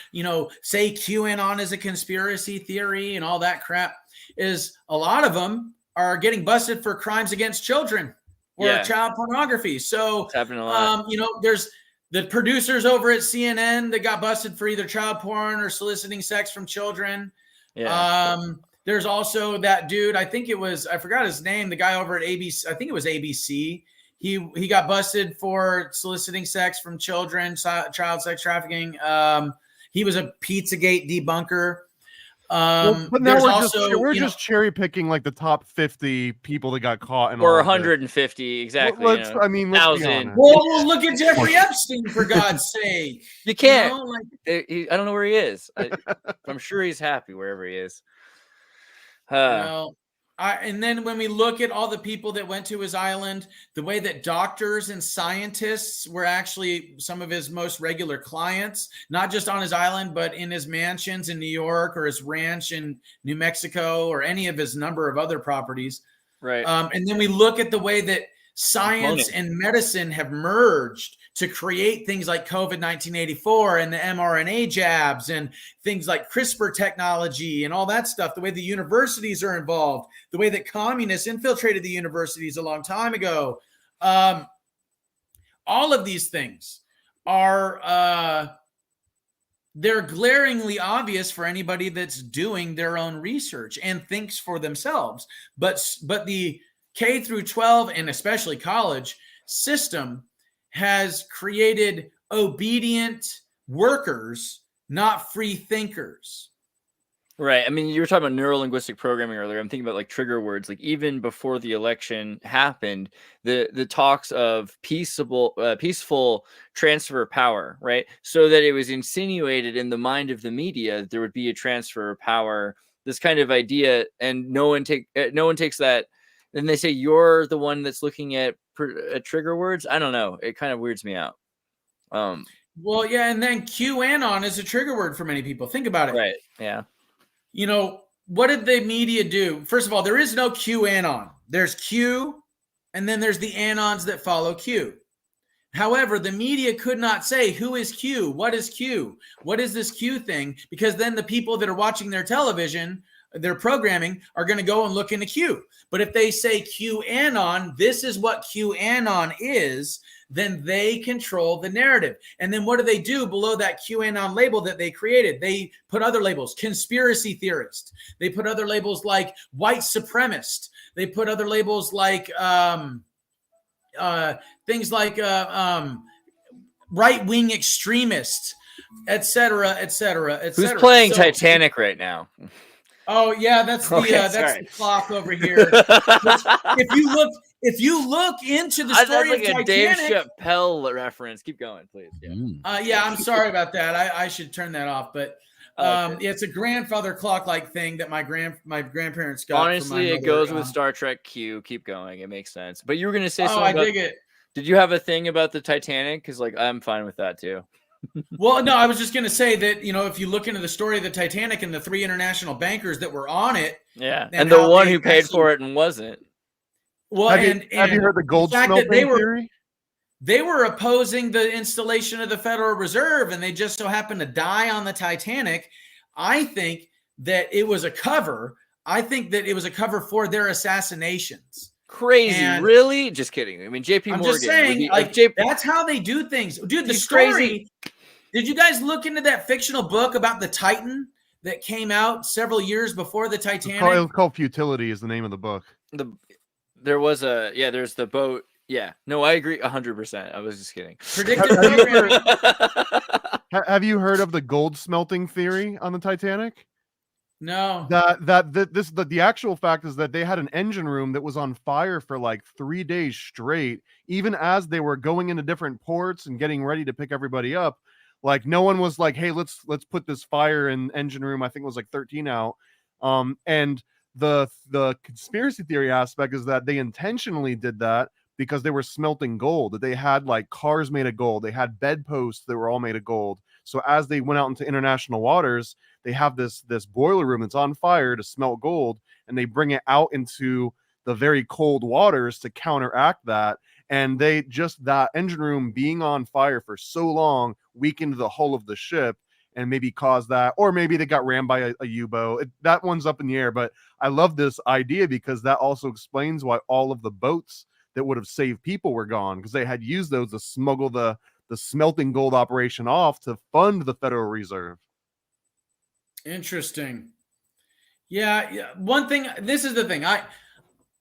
Speaker 11: say QAnon is a conspiracy theory and all that crap is a lot of them are getting busted for crimes against children or child pornography. So
Speaker 10: it's happening a lot.
Speaker 11: There's the producers over at CNN that got busted for either child porn or soliciting sex from children.
Speaker 10: Yeah.
Speaker 11: There's also that dude, I forgot his name, the guy over at ABC, I think it was ABC. He got busted for soliciting sex from children, child sex trafficking. He was a Pizzagate debunker.
Speaker 12: But now we're just cherry picking like the top 50 people that got caught
Speaker 10: or 150 exactly.
Speaker 12: Let's be honest.
Speaker 11: Well, look at Jeffrey Epstein, for God's sake.
Speaker 10: You can't. I don't know where he is. I'm sure he's happy wherever he is.
Speaker 11: And then when we look at all the people that went to his island, the way that doctors and scientists were actually some of his most regular clients, not just on his island, but in his mansions in New York or his ranch in New Mexico or any of his number of other properties.
Speaker 10: Right.
Speaker 11: And then we look at the way that science and medicine have merged to create things like COVID-1984 and the mRNA jabs and things like CRISPR technology and all that stuff, the way the universities are involved, the way that communists infiltrated the universities a long time ago. All of these things are, they're glaringly obvious for anybody that's doing their own research and thinks for themselves. But the K through 12 and especially college system has created obedient workers, not free thinkers.
Speaker 10: Right. I mean, you were talking about neuro-linguistic programming earlier. I'm thinking about like trigger words. Like even before the election happened, the talks of peaceful transfer of power, right? So that it was insinuated in the mind of the media that there would be a transfer of power, this kind of idea, and no one takes that. Then they say you're the one that's looking at trigger words. I don't know. It kind of weirds me out.
Speaker 11: Well, yeah, and then QAnon is a trigger word for many people. Think about it.
Speaker 10: Right. Yeah.
Speaker 11: What did the media do? First of all, there is no QAnon. There's Q, and then there's the anons that follow Q. However, the media could not say, who is Q? What is Q? What is this Q thing? Because then the people that are watching their television their programming are going to go and look into Q. But if they say QAnon, this is what QAnon is, then they control the narrative. And then what do they do below that QAnon label that they created? They put other labels, conspiracy theorist. They put other labels like white supremacist. They put other labels like things like right-wing extremist, et cetera, et cetera, et cetera.
Speaker 10: Who's playing Titanic right now?
Speaker 11: Oh yeah, that's the that's the clock over here. if you look into the story
Speaker 10: that's like
Speaker 11: of
Speaker 10: a
Speaker 11: Titanic,
Speaker 10: Dave Chappelle reference. Keep going, please.
Speaker 11: Yeah, I'm sorry about that. I should turn that off, but it's a grandfather clock-like thing that my grandparents got.
Speaker 10: Honestly, it goes with Star Trek Q. Keep going. It makes sense. But you were gonna say something.
Speaker 11: I
Speaker 10: about,
Speaker 11: dig it.
Speaker 10: Did you have a thing about the Titanic? Because like I'm fine with that too.
Speaker 11: Well, no, I was just going to say that, if you look into the story of the Titanic and the 3 international bankers that were on it.
Speaker 10: Yeah. And the one who paid for it and wasn't.
Speaker 11: Well,
Speaker 12: have you heard the gold smelting theory?
Speaker 11: They were opposing the installation of the Federal Reserve, and they just so happened to die on the Titanic. I think that it was a cover. I think that it was a cover for their assassinations.
Speaker 10: Crazy,
Speaker 11: And
Speaker 10: really? Just kidding. I mean, JP
Speaker 11: I'm
Speaker 10: Morgan.
Speaker 11: just saying, that's how they do things, dude. The story. Crazy. Did you guys look into that fictional book about the Titan that came out several years before the Titanic?
Speaker 12: It was called Futility. Is the name of the book.
Speaker 10: There's the boat. Yeah, no, I agree 100%. I was just kidding.
Speaker 11: Predictive programming.
Speaker 12: Have you heard of the gold smelting theory on the Titanic?
Speaker 11: No.
Speaker 12: The actual fact is that they had an engine room that was on fire for like 3 days straight, even as they were going into different ports and getting ready to pick everybody up. Like no one was like, hey, let's put this fire in engine room. I think it was like 13 out. And the conspiracy theory aspect is that they intentionally did that because they were smelting gold, that they had like cars made of gold. They had bedposts that were all made of gold. So as they went out into international waters, they have this boiler room that's on fire to smelt gold, and they bring it out into the very cold waters to counteract that. And that engine room being on fire for so long weakened the hull of the ship and maybe caused that, or maybe they got rammed by a U-boat. That one's up in the air, but I love this idea because that also explains why all of the boats that would have saved people were gone, because they had used those to smuggle the smelting gold operation off to fund the Federal Reserve.
Speaker 11: Interesting. Yeah. One thing, this is the thing. I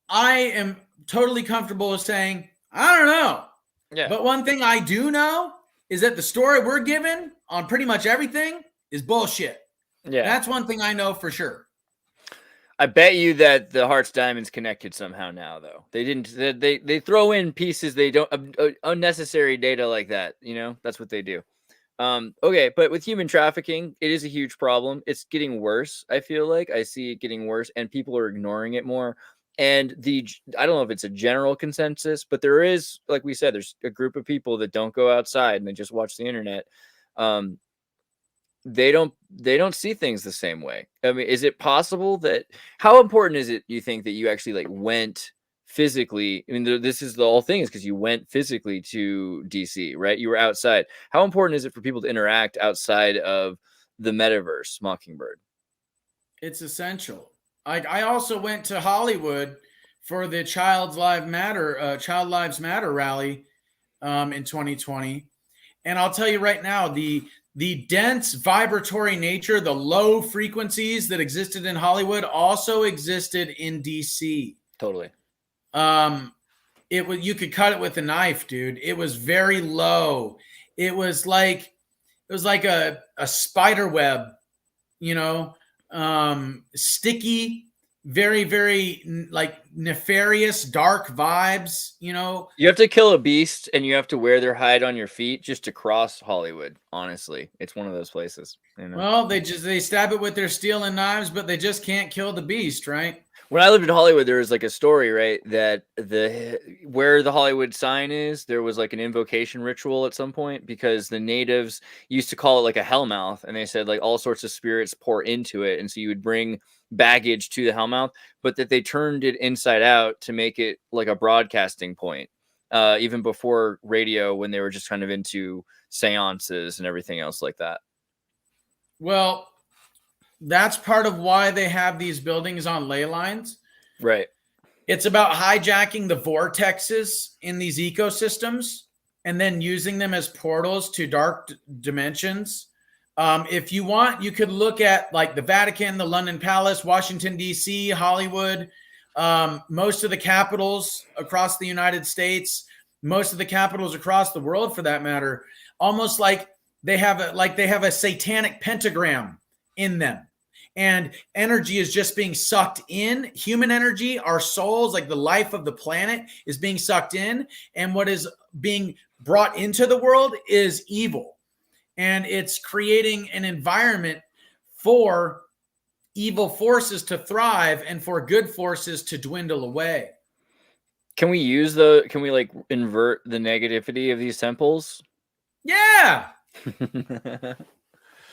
Speaker 11: am totally comfortable with saying, I don't know.
Speaker 10: Yeah.
Speaker 11: But one thing I do know is that the story we're given on pretty much everything is bullshit.
Speaker 10: Yeah.
Speaker 11: That's one thing I know for sure.
Speaker 10: I bet you that the Hearts Diamonds connected somehow now, though. They didn't. They throw in pieces they don't unnecessary data like that. That's what they do. Okay, but with human trafficking, it is a huge problem. It's getting worse. I feel like I see it getting worse, and people are ignoring it more. And I don't know if it's a general consensus, but there is, like we said, there's a group of people that don't go outside and they just watch the internet. They don't see things the same way. I mean, is it possible that, how important is it, you think, that you actually like went physically? I mean, this is the whole thing, is because you went physically to DC, right? You were outside. How important is it for people to interact outside of the metaverse, Mockingbird?
Speaker 11: It's essential. I also went to Hollywood for the Child Lives Matter rally in 2020. And I'll tell you right now, the dense vibratory nature, the low frequencies that existed in Hollywood also existed in DC.
Speaker 10: Totally.
Speaker 11: You could cut it with a knife, dude. It was very low. It was like a spider web, sticky, very, very like nefarious, dark vibes.
Speaker 10: You have to kill a beast and you have to wear their hide on your feet just to cross Hollywood. Honestly, it's one of those places.
Speaker 11: Well, they stab it with their steel and knives, but they just can't kill the beast, right?
Speaker 10: When I lived in Hollywood, there was like a story, right, that where the Hollywood sign is, there was like an invocation ritual at some point, because the natives used to call it like a hellmouth, and they said like all sorts of spirits pour into it, and so you would bring baggage to the hellmouth, but that they turned it inside out to make it like a broadcasting point, even before radio, when they were just kind of into seances and everything else like that.
Speaker 11: Well, that's part of why they have these buildings on ley lines.
Speaker 10: Right.
Speaker 11: It's about hijacking the vortexes in these ecosystems and then using them as portals to dark dimensions. If you want, you could look at like the Vatican, the London Palace, Washington, D.C., Hollywood, most of the capitals across the United States, most of the capitals across the world for that matter, almost like they have a satanic pentagram in them. And energy is just being sucked in. Human energy, our souls, like the life of the planet, is being sucked in. And what is being brought into the world is evil. And it's creating an environment for evil forces to thrive and for good forces to dwindle away.
Speaker 10: Can we like invert the negativity of these temples?
Speaker 11: Yeah.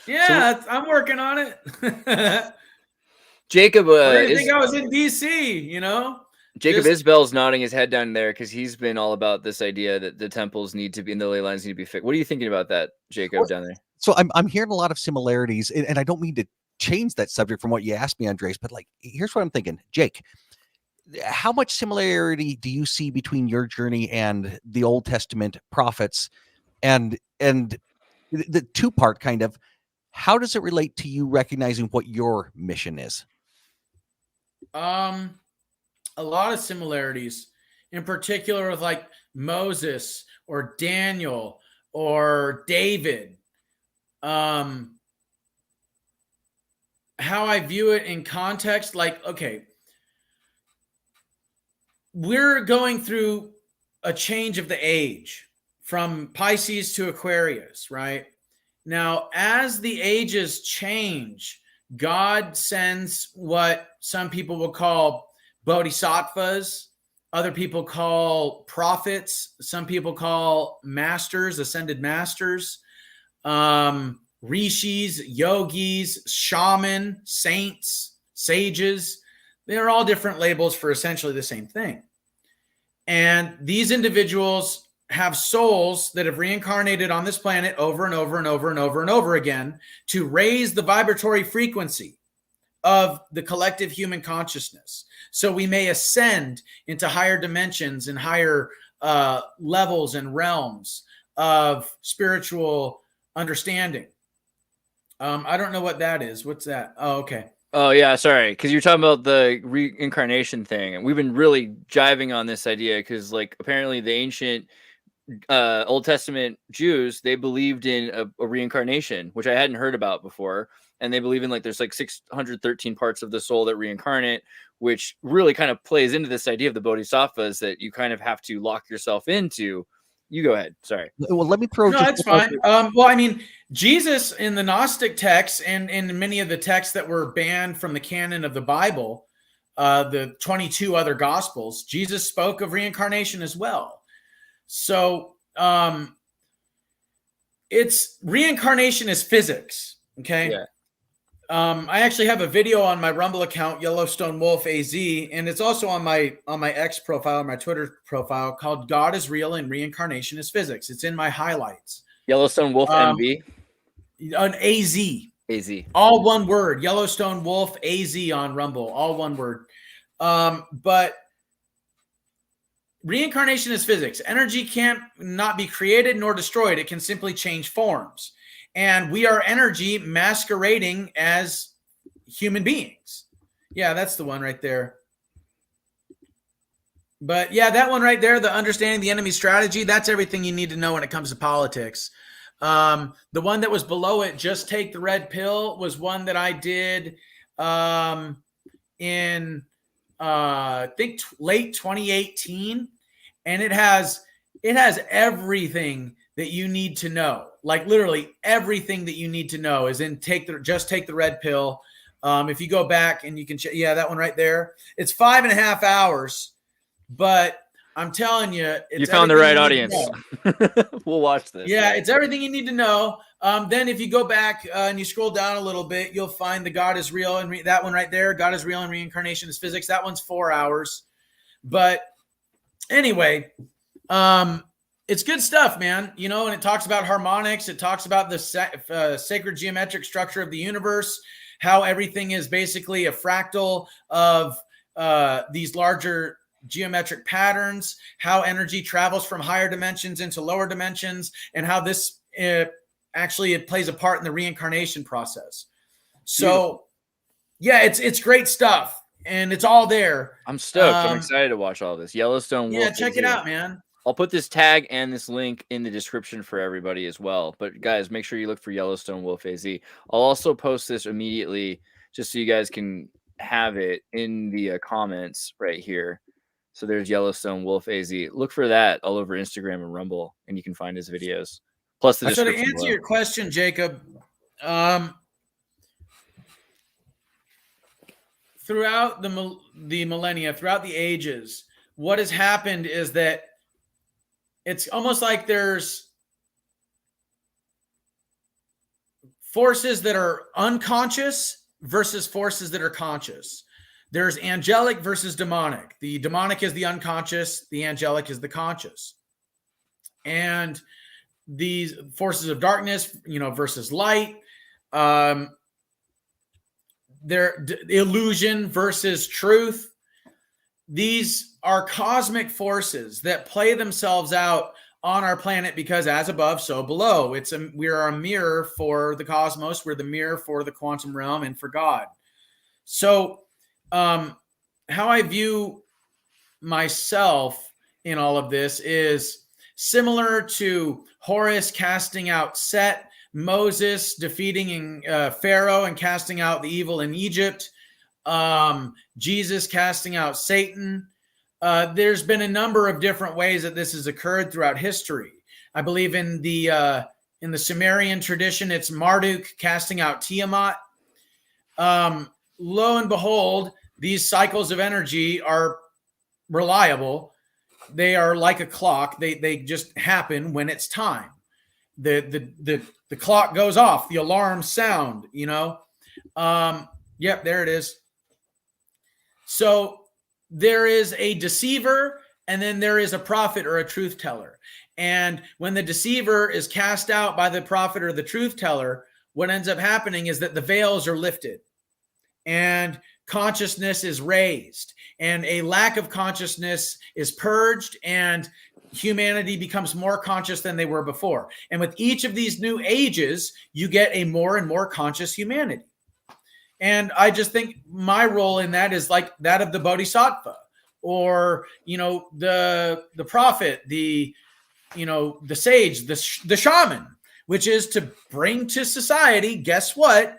Speaker 11: Yeah, I'm working on it.
Speaker 10: Jacob,
Speaker 11: I think I was in DC, you know?
Speaker 10: Jacob Isbell's nodding his head down there because he's been all about this idea that the temples need to be, and the ley lines need to be fixed. What are you thinking about that, Jacob, down there?
Speaker 13: So I'm hearing a lot of similarities, and I don't mean to change that subject from what you asked me, Andres, but like, here's what I'm thinking. Jake, how much similarity do you see between your journey and the Old Testament prophets? And the two-part kind of, how does it relate to you recognizing what your mission is?
Speaker 11: A lot of similarities, in particular with like Moses or Daniel or David. How I view it in context, like, okay, we're going through a change of the age from Pisces to Aquarius, right? Now, as the ages change, God sends what some people will call bodhisattvas, other people call prophets, some people call masters, ascended masters, rishis, yogis, shaman, saints, sages. They're all different labels for essentially the same thing. And these individuals have souls that have reincarnated on this planet over and over and over and over and over again to raise the vibratory frequency of the collective human consciousness. So we may ascend into higher dimensions and higher levels and realms of spiritual understanding. I don't know what that is. What's that? Oh, okay.
Speaker 10: Oh, yeah, sorry. Because you're talking about the reincarnation thing. And we've been really jiving on this idea because, like, apparently the ancient Old Testament Jews, they believed in a reincarnation, which I hadn't heard about before. And they believe in, like, there's like 613 parts of the soul that reincarnate, which really kind of plays into this idea of the bodhisattvas that you kind of have to lock yourself into. You go ahead. Sorry.
Speaker 13: Well, let me throw.
Speaker 11: No, that's fine. Well, I mean, Jesus in the Gnostic texts and in many of the texts that were banned from the canon of the Bible, the 22 other Gospels, Jesus spoke of reincarnation as well. So it's reincarnation is physics. Okay.
Speaker 10: Yeah.
Speaker 11: I actually have a video on my Rumble account, Yellowstone Wolf AZ, and it's also on my X profile, my Twitter profile, called "God is Real and Reincarnation is Physics." It's in my highlights.
Speaker 10: Yellowstone Wolf MB?
Speaker 11: An AZ.
Speaker 10: AZ.
Speaker 11: All one word. Yellowstone Wolf AZ on Rumble. All one word. But reincarnation is physics. Energy can't not be created nor destroyed. It can simply change forms. And we are energy masquerading as human beings. Yeah, that's the one right there. But yeah, that one right there, the understanding the enemy strategy, that's everything you need to know when it comes to politics. The one that was below it, just take the red pill, was one that I did in I think late 2018. And it has everything that you need to know. Like literally everything that you need to know is in just take the red pill. If you go back and you can check, yeah, that one right there. It's 5.5 hours, but I'm telling you,
Speaker 10: you found the right audience. We'll watch this.
Speaker 11: Yeah, it's everything you need to know. Then if you go back and you scroll down a little bit, you'll find the God is Real and that one right there. God is Real and Reincarnation is Physics. That one's 4 hours. But anyway, it's good stuff, man. You know, and it talks about harmonics. It talks about the sacred geometric structure of the universe, how everything is basically a fractal of these larger geometric patterns, how energy travels from higher dimensions into lower dimensions, and how this actually it plays a part in the reincarnation process. So yeah, it's great stuff, and it's all there.
Speaker 10: I'm stoked. I'm excited to watch all this. Yellowstone Wolf.
Speaker 11: Yeah, check it out, man.
Speaker 10: I'll put this tag and this link in the description for everybody as well. But guys, make sure you look for Yellowstone Wolf AZ. I'll also post this immediately just so you guys can have it in the comments right here. So there's Yellowstone Wolf AZ. Look for that all over Instagram and Rumble, and you can find his videos. Plus the
Speaker 11: So to
Speaker 10: description
Speaker 11: answer
Speaker 10: below.
Speaker 11: your question, Jacob, throughout the millennia, throughout the ages, what has happened is that it's almost like there's forces that are unconscious versus forces that are conscious. There's angelic versus demonic. The demonic is the unconscious. The angelic is the conscious. And these forces of darkness, versus light, they're illusion versus truth. These are cosmic forces that play themselves out on our planet because as above, so below. We are a mirror for the cosmos. We're the mirror for the quantum realm and for God. So how I view myself in all of this is similar to Horus casting out Set, Moses defeating Pharaoh and casting out the evil in Egypt, Jesus casting out Satan. There's been a number of different ways that this has occurred throughout history. I believe in the Sumerian tradition, it's Marduk casting out Tiamat. Lo and behold, these cycles of energy are reliable. They are like a clock. They just happen when it's time. The clock goes off. The alarms sound. Yep, there it is. So there is a deceiver, and then there is a prophet or a truth teller. And when the deceiver is cast out by the prophet or the truth teller, what ends up happening is that the veils are lifted and consciousness is raised, and a lack of consciousness is purged, and humanity becomes more conscious than they were before. And with each of these new ages, you get a more and more conscious humanity. And I just think my role in that is like that of the bodhisattva, or the prophet, the sage, the shaman, which is to bring to society, guess what?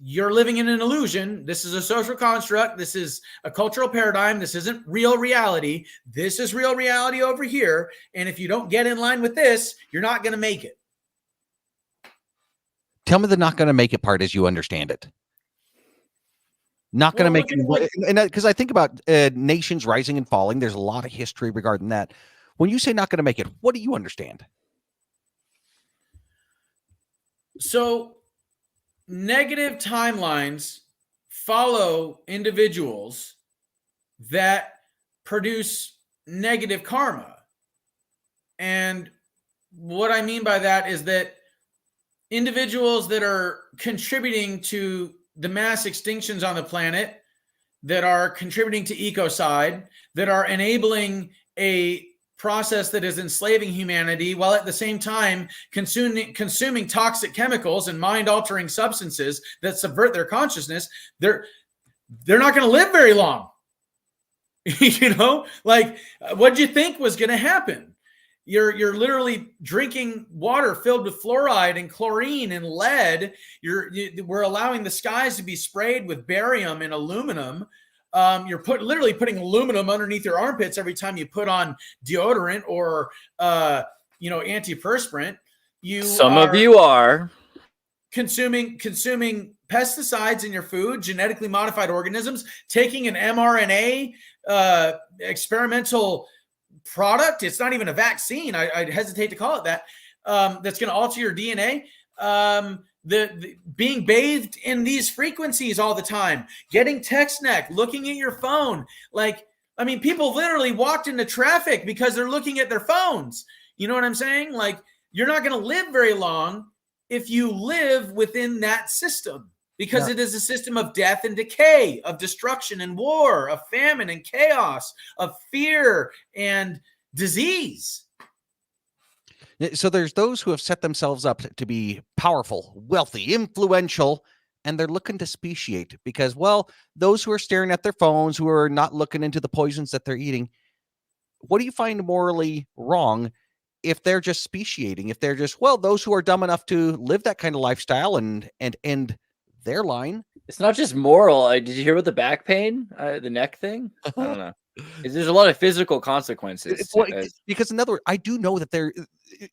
Speaker 11: You're living in an illusion. This is a social construct. This is a cultural paradigm. This isn't real reality. This is real reality over here. And if you don't get in line with this, you're not going to make it.
Speaker 13: Tell me the not going to make it part as you understand it. Not going to make it. And because I think about nations rising and falling, there's a lot of history regarding that. When you say not going to make it, what do you understand?
Speaker 11: So negative timelines follow individuals that produce negative karma. And what I mean by that is that individuals that are contributing to the mass extinctions on the planet, that are contributing to ecocide, that are enabling a process that is enslaving humanity while at the same time consuming toxic chemicals and mind-altering substances that subvert their consciousness, they're not going to live very long. What do you think was going to happen? You're literally drinking water filled with fluoride and chlorine and lead. We're allowing the skies to be sprayed with barium and aluminum. You're literally putting aluminum underneath your armpits every time you put on deodorant or antiperspirant.
Speaker 10: Some of you are
Speaker 11: consuming pesticides in your food, genetically modified organisms, taking an mRNA experimental product. It's not even a vaccine. I hesitate to call it that. That's going to alter your DNA. The being bathed in these frequencies all the time, getting text neck, looking at your phone. People literally walked into traffic because they're looking at their phones. You know what I'm saying? You're not going to live very long if you live within that system. because it is a system of death and decay, of destruction and war, of famine and chaos, of fear and disease.
Speaker 13: So there's those who have set themselves up to be powerful, wealthy, influential, and they're looking to speciate because, well, those who are staring at their phones, who are not looking into the poisons that they're eating, what do you find morally wrong if they're just speciating? If they're just, well, those who are dumb enough to live that kind of lifestyle and end their line.
Speaker 10: It's not just moral. Did you hear about the back pain, the neck thing? I don't know. There's a lot of physical consequences.
Speaker 13: Because in other words, I do know that there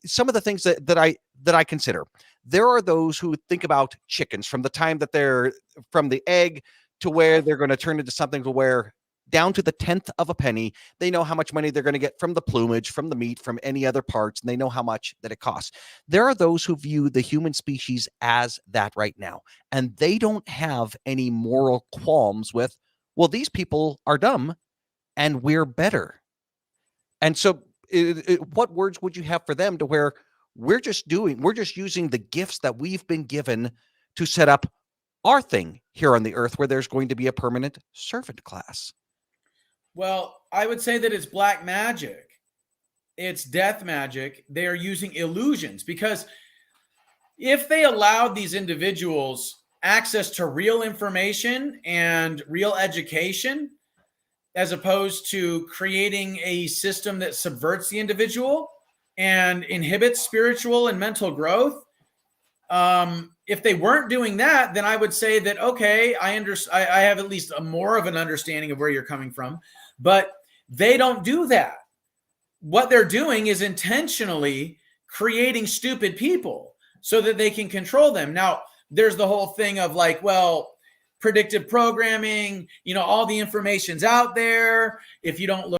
Speaker 13: some of the things that I consider. There are those who think about chickens from the time that they're from the egg to where they're going to turn into something to where down to the 10th of a penny, they know how much money they're going to get from the plumage, from the meat, from any other parts, and they know how much that it costs. There are those who view the human species as that right now, and they don't have any moral qualms with, well, these people are dumb and we're better. And so what words would you have for them to where we're just using the gifts that we've been given to set up our thing here on the earth where there's going to be a permanent servant class?
Speaker 11: Well, I would say that it's black magic. It's death magic. They are using illusions because if they allowed these individuals access to real information and real education, as opposed to creating a system that subverts the individual and inhibits spiritual and mental growth, if they weren't doing that, then I would say that, okay, I have at least more of an understanding of where you're coming from, but they don't do that. What they're doing is intentionally creating stupid people so that they can control them. Now, there's the whole thing of like, well, predictive programming, all the information's out there. If you don't look,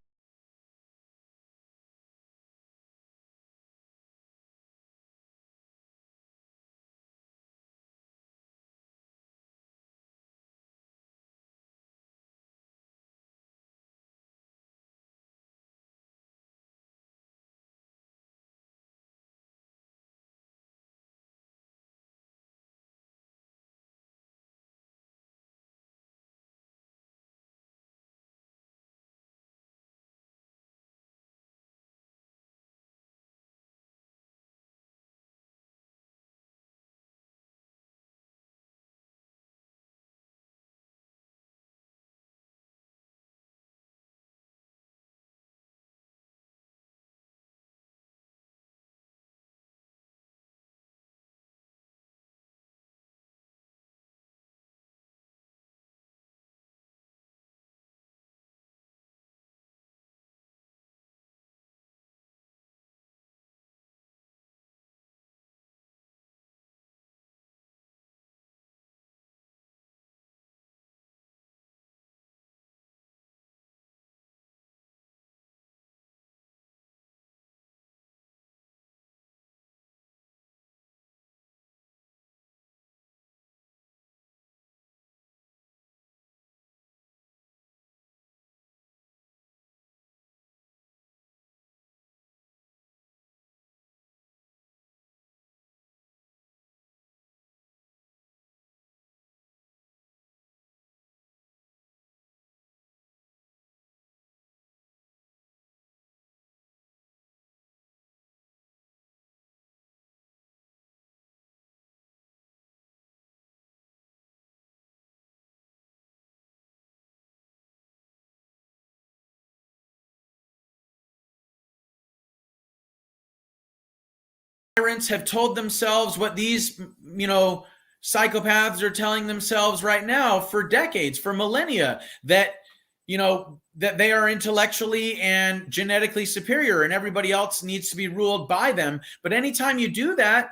Speaker 11: tyrants have told themselves what these, psychopaths are telling themselves right now for decades, for millennia, that that they are intellectually and genetically superior and everybody else needs to be ruled by them. But anytime you do that,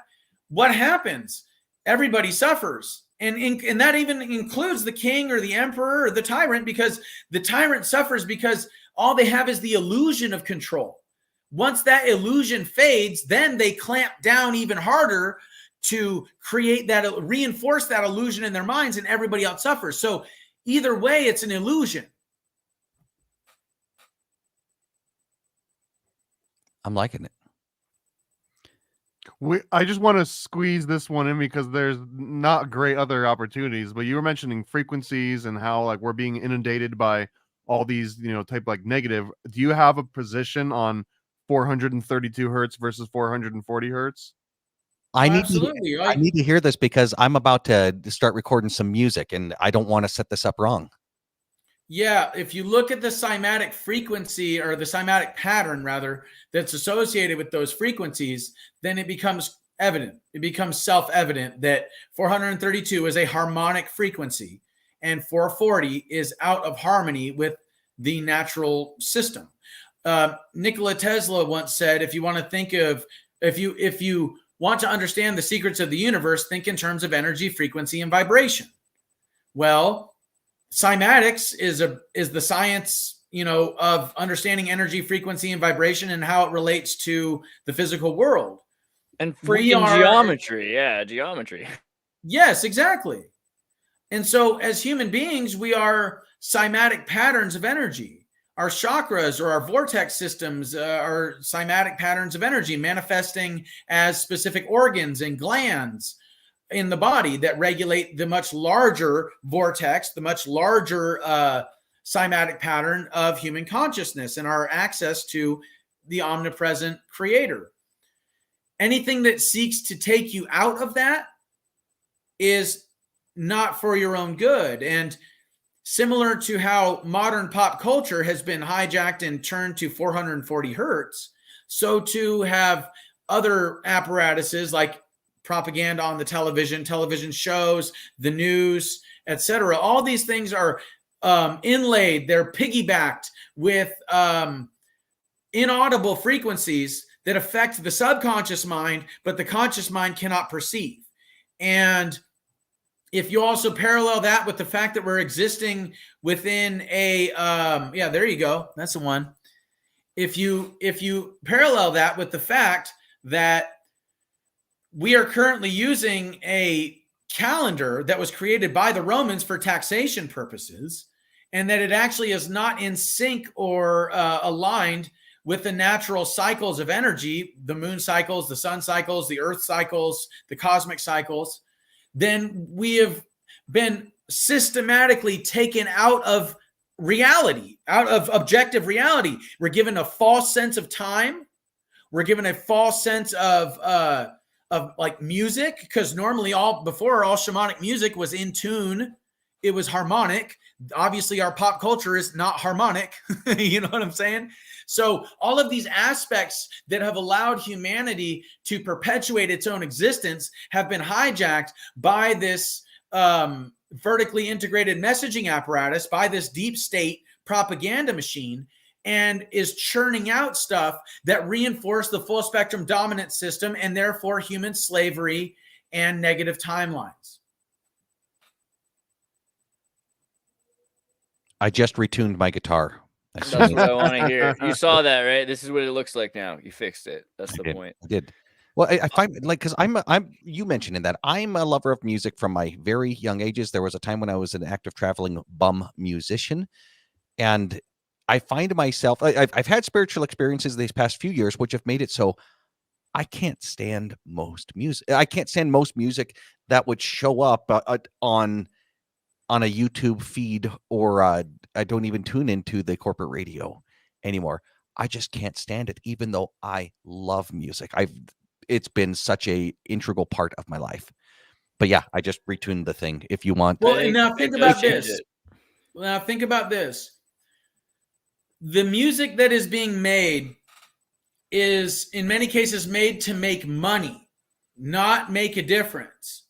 Speaker 11: what happens? Everybody suffers. And that even includes the king or the emperor or the tyrant, because the tyrant suffers because all they have is the illusion of control. Once that illusion fades, then they clamp down even harder to create that, reinforce that illusion in their minds, and everybody else suffers. So either way, it's an illusion.
Speaker 13: I'm liking it.
Speaker 12: I just want to squeeze this one in because there's not great other opportunities. But you were mentioning frequencies and how like we're being inundated by all these, type like negative. Do you have a position on 432 hertz versus 440 hertz?
Speaker 13: I need
Speaker 11: Absolutely.
Speaker 13: I need to hear this because I'm about to start recording some music, and I don't want to set this up wrong.
Speaker 11: Yeah, if you look at the cymatic frequency or the cymatic pattern, rather, that's associated with those frequencies, then it becomes evident. It becomes self-evident that 432 is a harmonic frequency and 440 is out of harmony with the natural system. Nikola Tesla once said, if you want to think of, if you want to understand the secrets of the universe, think in terms of energy, frequency, and vibration. Well, cymatics is the science, of understanding energy, frequency, and vibration and how it relates to the physical world.
Speaker 10: And freaking geometry. Yeah, geometry.
Speaker 11: Yes, exactly. And so as human beings, we are cymatic patterns of energy. Our chakras or our vortex systems are cymatic patterns of energy manifesting as specific organs and glands in the body that regulate the much larger vortex, the much larger cymatic pattern of human consciousness and our access to the omnipresent creator. Anything that seeks to take you out of that is not for your own good. And similar to how modern pop culture has been hijacked and turned to 440 hertz, so too have other apparatuses like propaganda on the television shows, the news, etc. All these things are inlaid, they're piggybacked with inaudible frequencies that affect the subconscious mind, but the conscious mind cannot perceive. And if you also parallel that with the fact that we're existing within a, there you go, that's the one. If you parallel that with the fact that we are currently using a calendar that was created by the Romans for taxation purposes, and that it actually is not in sync or aligned with the natural cycles of energy, the moon cycles, the sun cycles, the earth cycles, the cosmic cycles, then we have been systematically taken out of reality, out of objective reality. We're given a false sense of time. We're given a false sense of like music, because normally before all shamanic music was in tune. It was harmonic. Obviously our pop culture is not harmonic. You know what I'm saying? So all of these aspects that have allowed humanity to perpetuate its own existence have been hijacked by this vertically integrated messaging apparatus, by this deep state propaganda machine, and is churning out stuff that reinforce the full spectrum dominant system and therefore human slavery and negative timelines.
Speaker 13: I just retuned my guitar.
Speaker 10: That's what I want to hear. You saw that, right? This is what it looks like now. You fixed it. That's the point.
Speaker 13: I did. Well, I find like, because you mentioned in that I'm a lover of music from my very young ages. There was a time when I was an active traveling bum musician, and I find myself, I've had spiritual experiences these past few years, which have made it so I can't stand most music. I can't stand most music that would show up on a YouTube feed, or I don't even tune into the corporate radio anymore. I just can't stand it, even though I love music. It's been such a integral part of my life. But yeah, I just retuned the thing. If you want.
Speaker 11: Well, and now think about this. Now think about this. The music that is being made is in many cases made to make money, not make a difference.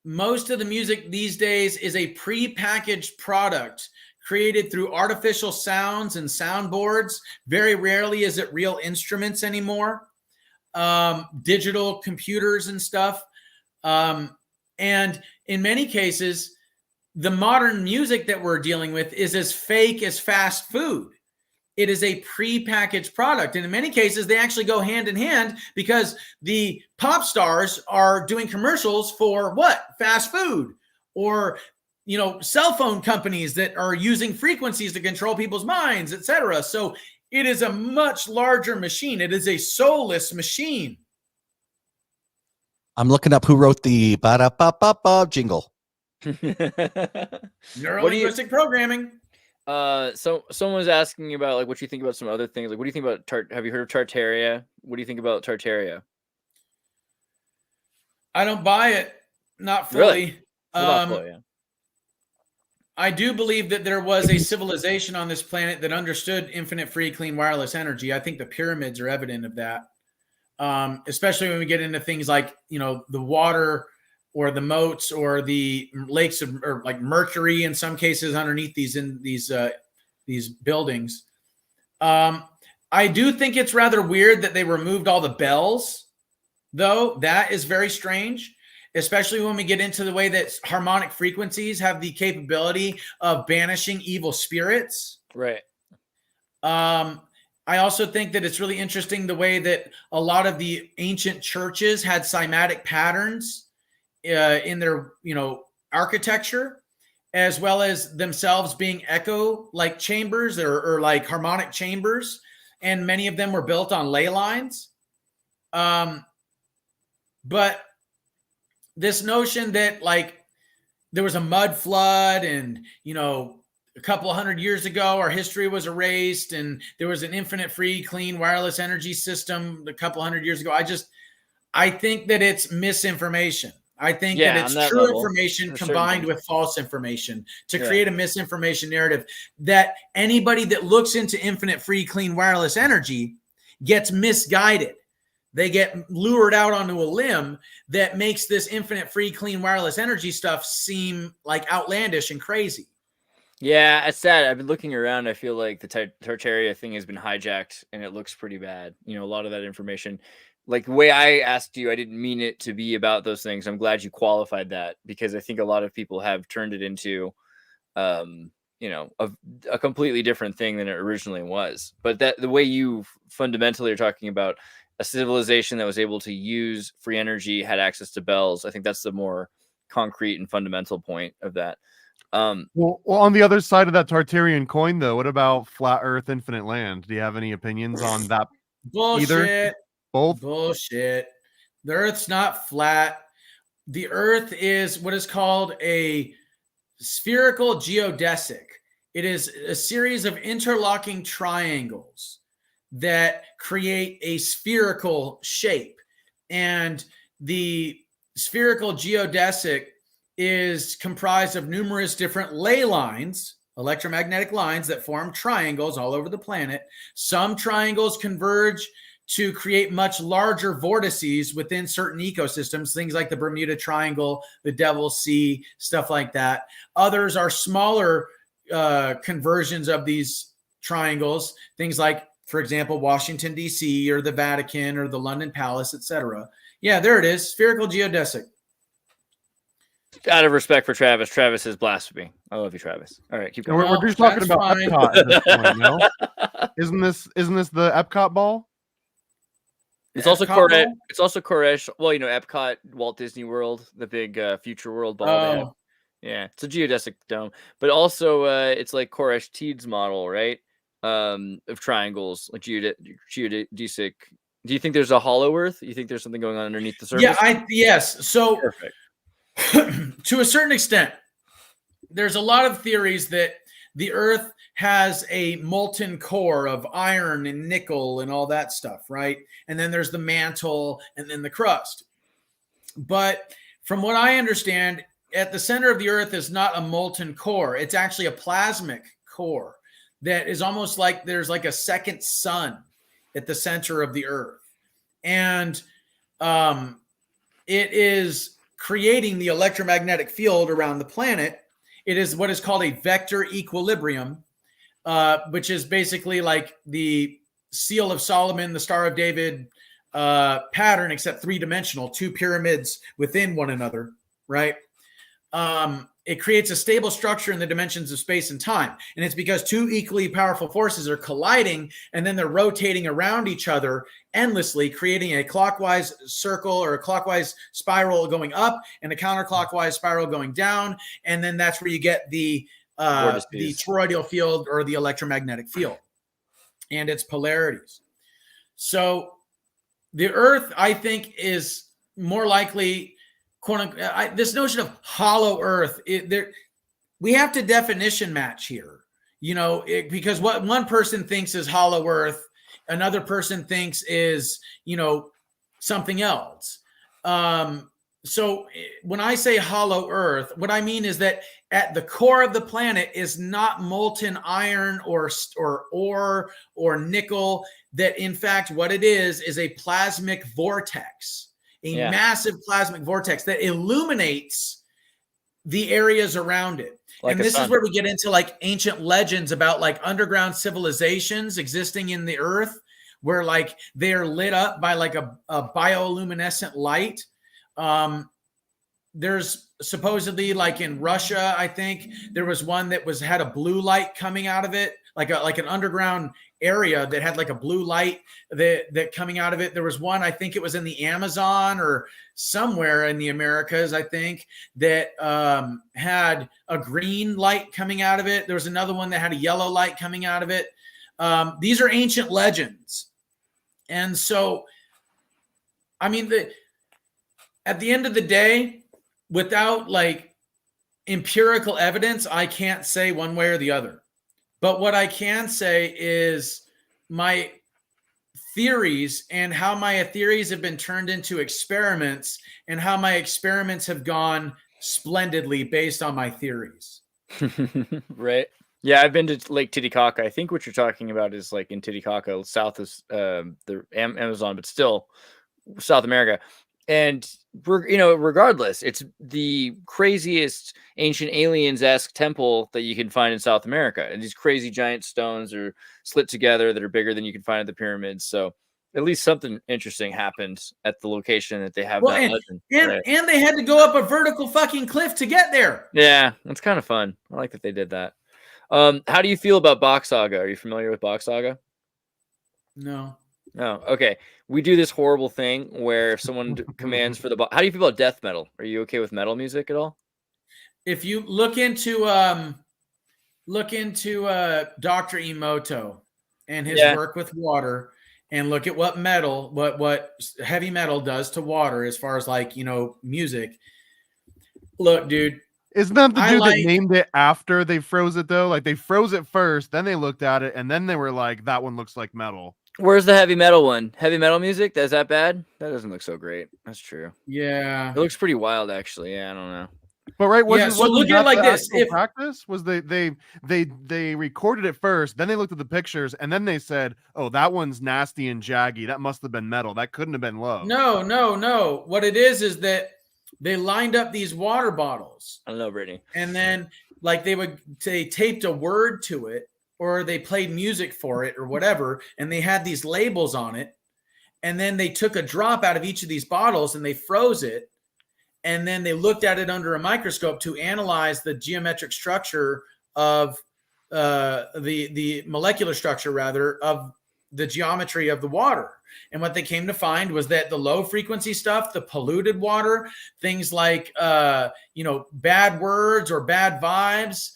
Speaker 11: Most of the music these days is a pre-packaged product created through artificial sounds and soundboards. Very rarely is it real instruments anymore. Digital computers and stuff. And in many cases, the modern music that we're dealing with is as fake as fast food. It is a pre-packaged product. And in many cases, they actually go hand in hand, because the pop stars are doing commercials for what? Fast food, or, cell phone companies that are using frequencies to control people's minds, etc. So it is a much larger machine. It is a soulless machine.
Speaker 13: I'm looking up who wrote the ba-da-ba-ba-ba jingle.
Speaker 11: Neuro-linguistic programming.
Speaker 10: So someone was asking about like what you think about some other things. Like, what do you think about have you heard of Tartaria? What do you think about Tartaria?
Speaker 11: I don't buy it. Not fully.
Speaker 10: Really? Not fully, yeah.
Speaker 11: I do believe that there was a civilization on this planet that understood infinite free, clean, wireless energy. I think the pyramids are evident of that. Especially when we get into things like, the water or the moats or the lakes or like mercury in some cases underneath these buildings. I do think it's rather weird that they removed all the bells, though. That is very strange, especially when we get into the way that harmonic frequencies have the capability of banishing evil spirits.
Speaker 10: Right.
Speaker 11: I also think that it's really interesting the way that a lot of the ancient churches had cymatic patterns in their, architecture, as well as themselves being echo like chambers or like harmonic chambers. And many of them were built on ley lines. But this notion that like there was a mud flood and, a couple 100 years ago, our history was erased and there was an infinite free, clean, wireless energy system a couple 100 years ago. I think that it's misinformation. I think that it's true information combined with false information to create a misinformation narrative that anybody that looks into infinite free, clean, wireless energy gets misguided. They get lured out onto a limb that makes this infinite free, clean, wireless energy stuff seem like outlandish and crazy.
Speaker 10: Yeah, it's sad. I've been looking around. I feel like the Tartaria thing has been hijacked and it looks pretty bad. A lot of that information, like the way I asked you, I didn't mean it to be about those things. I'm glad you qualified that because I think a lot of people have turned it into, a completely different thing than it originally was. But the way you fundamentally are talking about a civilization that was able to use free energy, had access to bells, I think that's the more concrete and fundamental point of that.
Speaker 12: Well, on the other side of that Tartarian coin, though, what about flat Earth, infinite land? Do you have any opinions on that?
Speaker 11: Bullshit.
Speaker 12: Either? Both?
Speaker 11: Bullshit. The Earth's not flat. The Earth is what is called a spherical geodesic. It is a series of interlocking triangles that create a spherical shape. And the spherical geodesic is comprised of numerous different ley lines, electromagnetic lines that form triangles all over the planet. Some triangles converge to create much larger vortices within certain ecosystems, things like the Bermuda Triangle, the Devil's Sea, stuff like that. Others are smaller conversions of these triangles, things like, for example, Washington, D.C., or the Vatican, or the London Palace, etc. Yeah, there it is, spherical geodesic.
Speaker 12: Out of respect for Travis, Travis is blasphemy. I love you, Travis. All right, keep going.
Speaker 11: We're just talking about fine.
Speaker 12: Epcot at this point, no? Isn't this the Epcot ball?
Speaker 10: It's also Koresh. It's also Koresh. Well, Epcot, Walt Disney World, the big Future World ball.
Speaker 11: Oh.
Speaker 10: Yeah, it's a geodesic dome, but also it's like Koresh Teed's model, right? Of triangles, like geodesic. Do you think there's a hollow Earth? You think there's something going on underneath the surface?
Speaker 11: Yeah, yes. So
Speaker 10: perfect.
Speaker 11: To a certain extent, there's a lot of theories that the Earth has a molten core of iron and nickel and all that stuff, right? And then there's the mantle and then the crust. But from what I understand, at the center of the Earth is not a molten core. It's actually a plasmic core that is almost like there's like a second sun at the center of the Earth. And it is creating the electromagnetic field around the planet. It is what is called a vector equilibrium, which is basically like the Seal of Solomon, the Star of David pattern, except three-dimensional, two pyramids within one another, right? It creates a stable structure in the dimensions of space and time. And it's because two equally powerful forces are colliding and then they're rotating around each other endlessly, creating a clockwise circle or a clockwise spiral going up and a counterclockwise spiral going down. And then that's where you get the toroidal field or the electromagnetic field and its polarities. So the Earth, I think, is more likely, quote unquote, this notion of hollow earth, we have to definition match here, because what one person thinks is hollow earth, another person thinks is, something else. So when I say hollow earth, what I mean is that at the core of the planet is not molten iron or ore or nickel. That in fact, what it is a plasmic vortex, massive plasmic vortex that illuminates the areas around it. Like and this is where we get into like ancient legends about like underground civilizations existing in the earth, where like they're lit up by like a bioluminescent light. There's supposedly, like in Russia, I think there was one that had a blue light coming out of it, like an underground area that had like a blue light that coming out of it. There was one, I think it was in the Amazon or somewhere in the Americas, I think, that had a green light coming out of it. There was another one that had a yellow light coming out of it. These are ancient legends. And so, I mean, at the end of the day, without like empirical evidence, I can't say one way or the other. But what I can say is my theories and how my theories have been turned into experiments and how my experiments have gone splendidly based on my theories.
Speaker 10: Right. Yeah, I've been to Lake Titicaca. I think what you're talking about is like in Titicaca, south of the Amazon, but still South America. And regardless, it's the craziest ancient aliens-esque temple that you can find in South America. And these crazy giant stones are slit together that are bigger than you can find at the pyramids. So at least something interesting happened at the location that they have.
Speaker 11: Well,
Speaker 10: that legend, right?
Speaker 11: And they had to go up a vertical fucking cliff to get there.
Speaker 10: Yeah, that's kind of fun. I like that they did that. How do you feel about Bach Saga? Are you familiar with Bach Saga?
Speaker 11: No.
Speaker 10: Oh, okay. We do this horrible thing where if someone commands for the how do you feel about death metal? Are you okay with metal music at all?
Speaker 11: If you look into Dr. Emoto and his work with water, and look at what heavy metal does to water as far as like, music. Look, dude.
Speaker 12: Isn't that the dude that named it after they froze it though? Like they froze it first, then they looked at it, and then they were like, that one looks like metal.
Speaker 10: Where's the heavy metal one? Heavy metal music? Is that bad? That doesn't look so great. That's true.
Speaker 11: Yeah.
Speaker 10: It looks pretty wild, actually. Yeah, I don't know.
Speaker 12: But right,
Speaker 11: so look at it like this.
Speaker 12: If practice was they recorded it first, then they looked at the pictures, and then they said, "Oh, that one's nasty and jaggy. That must have been metal. That couldn't have been low."
Speaker 11: No. What it is that they lined up these water bottles.
Speaker 10: I don't know, Brittany.
Speaker 11: And then like they taped a word to it, or they played music for it or whatever, and they had these labels on it. And then they took a drop out of each of these bottles and they froze it. And then they looked at it under a microscope to analyze the geometric structure of the molecular structure, rather, of the geometry of the water. And what they came to find was that the low frequency stuff, the polluted water, things like, bad words or bad vibes,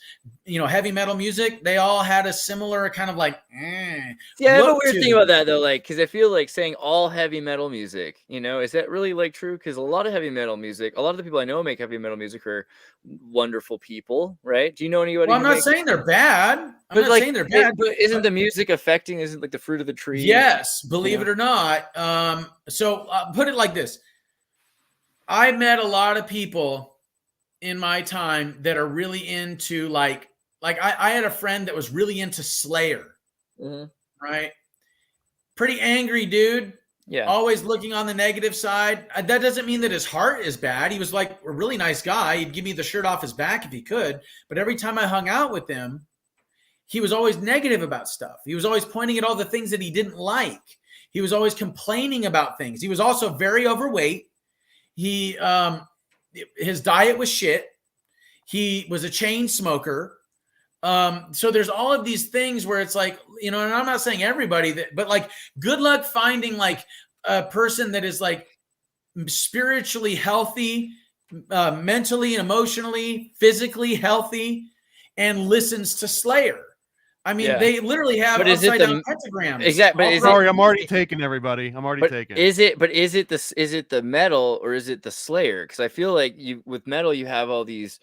Speaker 11: heavy metal music, they all had a similar kind of like,
Speaker 10: Yeah, I have a weird thing about that though, like, because I feel like saying all heavy metal music, is that really like true? Because a lot of heavy metal music, a lot of the people I know make heavy metal music are wonderful people, right? Do you know anybody?
Speaker 11: Well, I'm not saying they're bad. I'm not saying they're bad.
Speaker 10: But isn't the music affecting? Isn't like the fruit of the tree?
Speaker 11: Yes, believe it or not. So put it like this: I met a lot of people in my time that are really into like I had a friend that was really into Slayer, right? Pretty angry dude.
Speaker 10: Yeah.
Speaker 11: Always looking on the negative side. That doesn't mean that his heart is bad. He was like a really nice guy. He'd give me the shirt off his back if he could. But every time I hung out with him, he was always negative about stuff. He was always pointing at all the things that he didn't like. He was always complaining about things. He was also very overweight. His diet was shit. He was a chain smoker. So there's all of these things where it's like, and I'm not saying everybody but like, good luck finding like a person that is like spiritually healthy, mentally and emotionally, physically healthy, and listens to Slayer. I mean, they literally have upside down pentagrams.
Speaker 10: Exactly. But
Speaker 12: sorry, I'm already taking everybody. I'm already taking.
Speaker 10: Is it the metal or is it the Slayer? Because I feel like with metal you have all these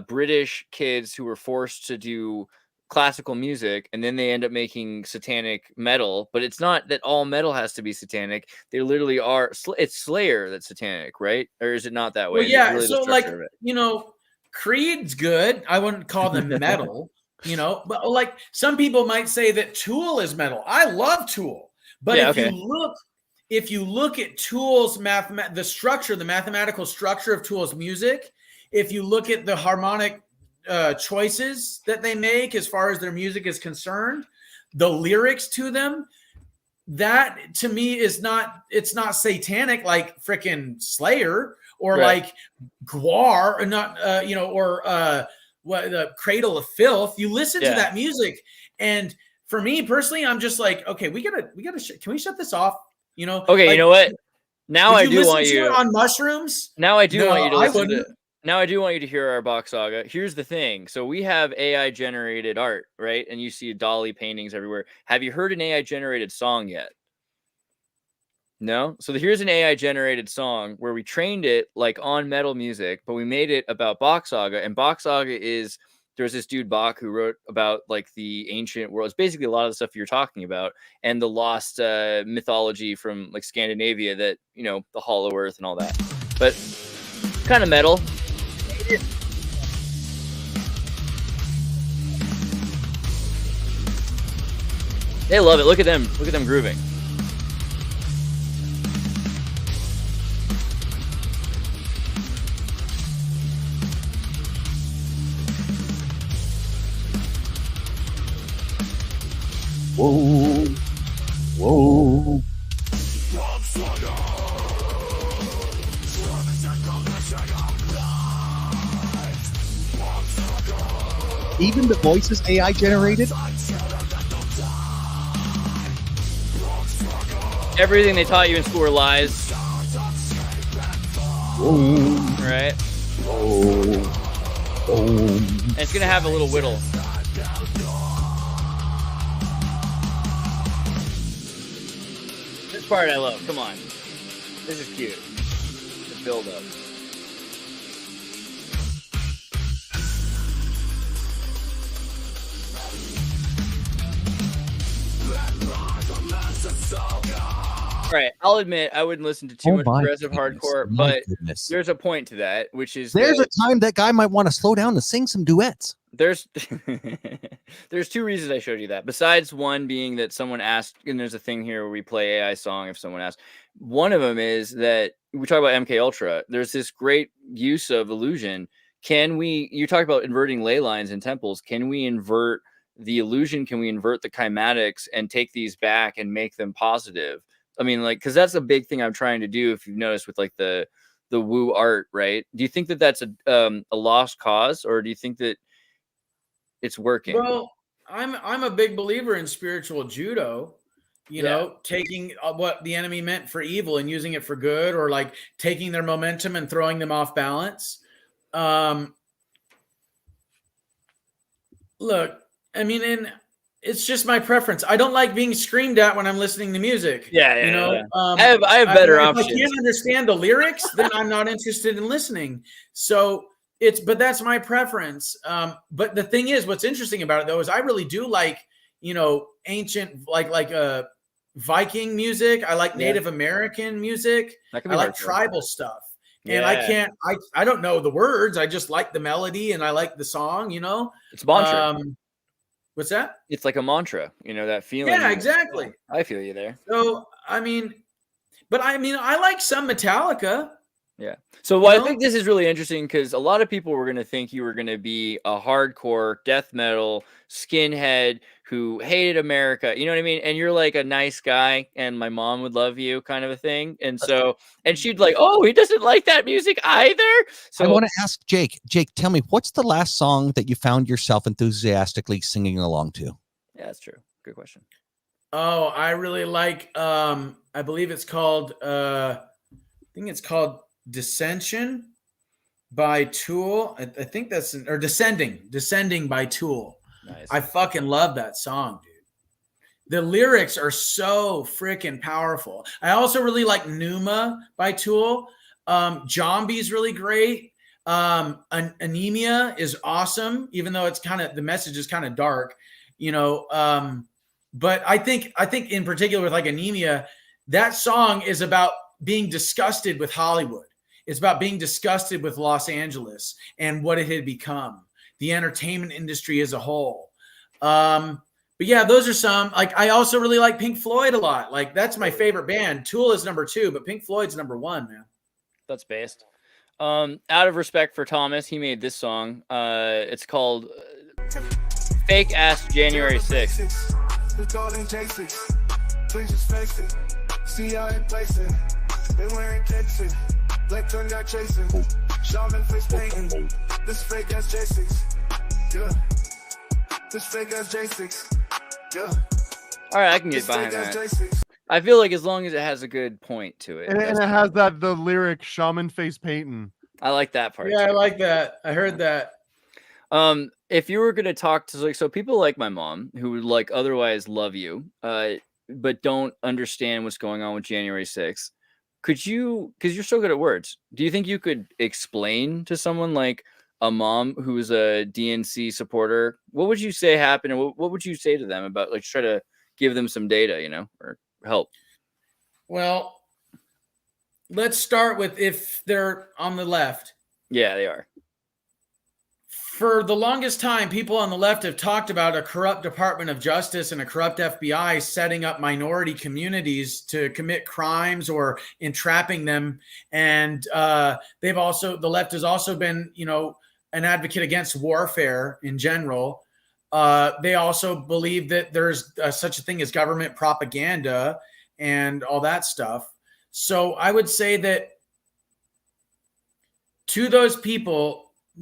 Speaker 10: British kids who were forced to do classical music, and then they end up making satanic metal. But it's not that all metal has to be satanic. They literally are. It's Slayer that's satanic, right? Or is it not that way?
Speaker 11: Well, yeah. Really so like Creed's good. I wouldn't call them metal. But like some people might say that Tool is metal. I love Tool, but if you look at Tool's the mathematical structure of Tool's music, if you look at the harmonic choices that they make as far as their music is concerned, the lyrics to them, that to me it's not satanic like freaking Slayer or like Gwar or not, what the Cradle of Filth. You listen to that music, and for me personally, I'm just like, okay, we gotta. Can we shut this off?
Speaker 10: Okay, you know what? Now I do want you
Speaker 11: on mushrooms.
Speaker 10: Now I do want you to listen. Now I do want you to hear our box saga. Here's the thing. So we have AI generated art, right? And you see dolly paintings everywhere. Have you heard an AI generated song yet? No? So here's an AI generated song where we trained it like on metal music, but we made it about Bach Saga. And Bach Saga is, there's this dude Bach who wrote about like the ancient world. It's basically a lot of the stuff you're talking about and the lost mythology from like Scandinavia that, the Hollow Earth and all that. But kind of metal. They love it. Look at them. Look at them grooving.
Speaker 13: Whoa, whoa. Even the voice is AI generated?
Speaker 10: Everything they taught you in school were lies.
Speaker 13: Whoa.
Speaker 10: Right?
Speaker 13: Whoa. Whoa.
Speaker 10: And it's going to have a little whittle. This part I love. Come on. This is cute. The build up. All right, I'll admit I wouldn't listen to too much progressive hardcore, but there's a point to that, which is
Speaker 13: there's a time that guy might want to slow down and sing some duets.
Speaker 10: There's two reasons I showed you that. Besides one being that someone asked, and there's a thing here where we play AI song if someone asks. One of them is that we talk about MK Ultra. There's this great use of illusion. You talk about inverting ley lines in temples. Can we invert the illusion? Can we invert the kymatics and take these back and make them positive? I mean, like, because that's a big thing I'm trying to do. If you've noticed with like the woo art, right? Do you think that that's a lost cause, or do you think that it's working?
Speaker 11: Well, I'm a big believer in spiritual judo. Taking what the enemy meant for evil and using it for good, or like taking their momentum and throwing them off balance. Look, I mean, it's just my preference. I don't like being screamed at when I'm listening to music.
Speaker 10: Yeah. I have better options.
Speaker 11: If I can't understand the lyrics, then I'm not interested in listening. So but that's my preference. But the thing is, what's interesting about it though is I really do like, ancient like Viking music. I like Native American music. I like tribal stuff. And I don't know the words. I just like the melody and I like the song,
Speaker 10: It's mantra.
Speaker 11: What's that?
Speaker 10: It's like a mantra, that feeling.
Speaker 11: Yeah, exactly.
Speaker 10: I feel you there.
Speaker 11: So, I like some Metallica.
Speaker 10: Yeah. So I think this is really interesting because a lot of people were going to think you were going to be a hardcore death metal skinhead who hated America. You know what I mean? And you're like a nice guy and my mom would love you kind of a thing. And so, and she'd like, oh, he doesn't like that music either. So
Speaker 13: I want to ask Jake, tell me, what's the last song that you found yourself enthusiastically singing along to?
Speaker 10: Yeah, that's true. Good question.
Speaker 11: Oh, I really like, I believe it's called, Dissension by Tool. I think that's, or Descending by Tool.
Speaker 10: Nice.
Speaker 11: I fucking love that song, dude. The lyrics are so freaking powerful. I also really like Numa by Tool. Zombie's really great. Anemia is awesome, even though it's kind of, the message is kind of dark, you know. But I think in particular with like Anemia, that song is about being disgusted with Hollywood. It's about being disgusted with Los Angeles and what it had become, the entertainment industry as a whole. But yeah, those are some. Like, I also really like Pink Floyd a lot. Like, that's my favorite band. Tool is number 2, but Pink Floyd's number 1, man.
Speaker 10: That's based. Out of respect for Thomas, he made this song. It's called Fake Ass January 6th.
Speaker 14: Please just face it. See how it place it. Been wearing kicks it. Black tongue got chasing. Shaman face painting. This fake ass J6. Yeah. This fake ass J6. Yeah.
Speaker 10: All right, I can get behind that. I feel like as long as it has a good point to it.
Speaker 12: And it has the lyric shaman face painting.
Speaker 10: I like that part.
Speaker 11: Yeah, I like that. I heard that.
Speaker 10: If you were going to talk to so people like my mom who would like otherwise love you, but don't understand what's going on with January 6th, could you, because you're so good at words, do you think you could explain to someone like a mom who's a DNC supporter, what would you say happened, and what would you say to them about, like, try to give them some data, you know, or help?
Speaker 11: Well, let's start with if they're on the left.
Speaker 10: Yeah, they are.
Speaker 11: For the longest time, people on the left have talked about a corrupt Department of Justice and a corrupt FBI setting up minority communities to commit crimes or entrapping them. And the left has also been, you know, an advocate against warfare in general. They also believe that there's such a thing as government propaganda and all that stuff. So I would say that to those people,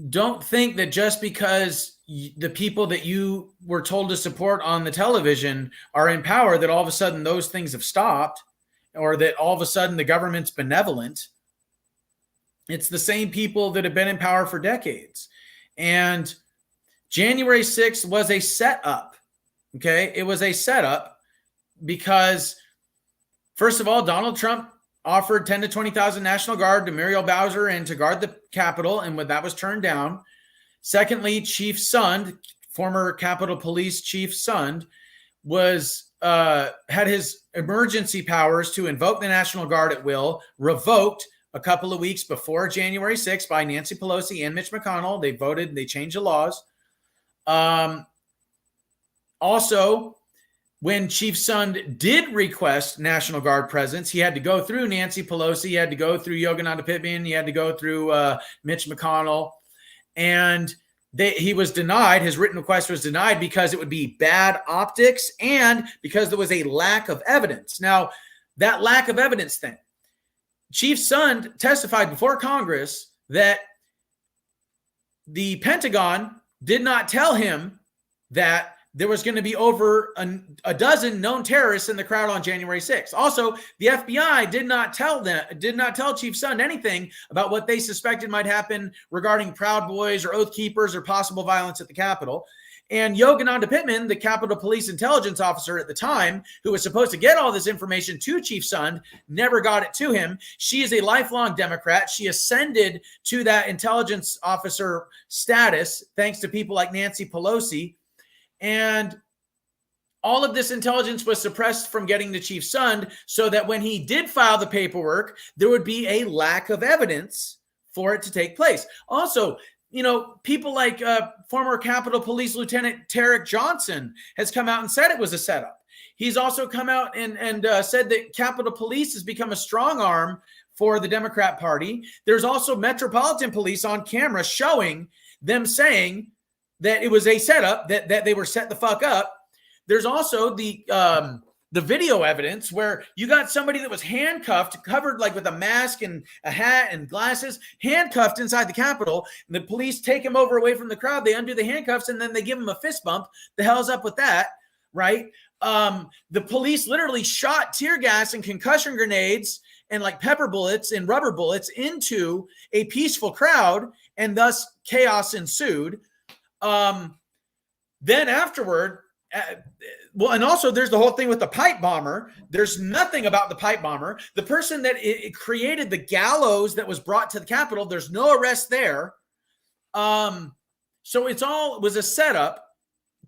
Speaker 11: don't think that just because the people that you were told to support on the television are in power, that all of a sudden those things have stopped, or that all of a sudden the government's benevolent. It's the same people that have been in power for decades. And January 6th was a setup. Okay. It was a setup because, first of all, Donald Trump offered 10 to 20,000 National Guard to Muriel Bowser and to guard the Capitol, and when that was turned down. Secondly, Chief Sund, former Capitol Police Chief Sund, was had his emergency powers to invoke the National Guard at will revoked a couple of weeks before January 6th by Nancy Pelosi and Mitch McConnell. They voted, they changed the laws. Also, when Chief Sund did request National Guard presence, he had to go through Nancy Pelosi, he had to go through Yogananda Pittman, he had to go through Mitch McConnell, and he was denied. His written request was denied because it would be bad optics and because there was a lack of evidence. Now, that lack of evidence thing, Chief Sund testified before Congress that the Pentagon did not tell him that there was going to be over a dozen known terrorists in the crowd on January 6th. Also, the FBI did not tell Chief Sund anything about what they suspected might happen regarding Proud Boys or Oath Keepers or possible violence at the Capitol. And Yogananda Pittman, the Capitol Police intelligence officer at the time, who was supposed to get all this information to Chief Sund, never got it to him. She is a lifelong Democrat. She ascended to that intelligence officer status thanks to people like Nancy Pelosi. And all of this intelligence was suppressed from getting to Chief Sund so that when he did file the paperwork, there would be a lack of evidence for it to take place. Also, you know, people like former Capitol Police Lieutenant Tarek Johnson has come out and said it was a setup. He's also come out and said that Capitol Police has become a strong arm for the Democrat Party. There's also Metropolitan Police on camera showing them saying that it was a setup, that they were set the fuck up. There's also the video evidence where you got somebody that was handcuffed, covered like with a mask and a hat and glasses, handcuffed inside the Capitol. And the police take him over away from the crowd. They undo the handcuffs and then they give him a fist bump. The hell's up with that, right? The police literally shot tear gas and concussion grenades and like pepper bullets and rubber bullets into a peaceful crowd, and thus chaos ensued. Then afterward, well, and also there's the whole thing with the pipe bomber. There's nothing about the pipe bomber. The person that it created the gallows that was brought to the Capitol, there's no arrest there. So it was a setup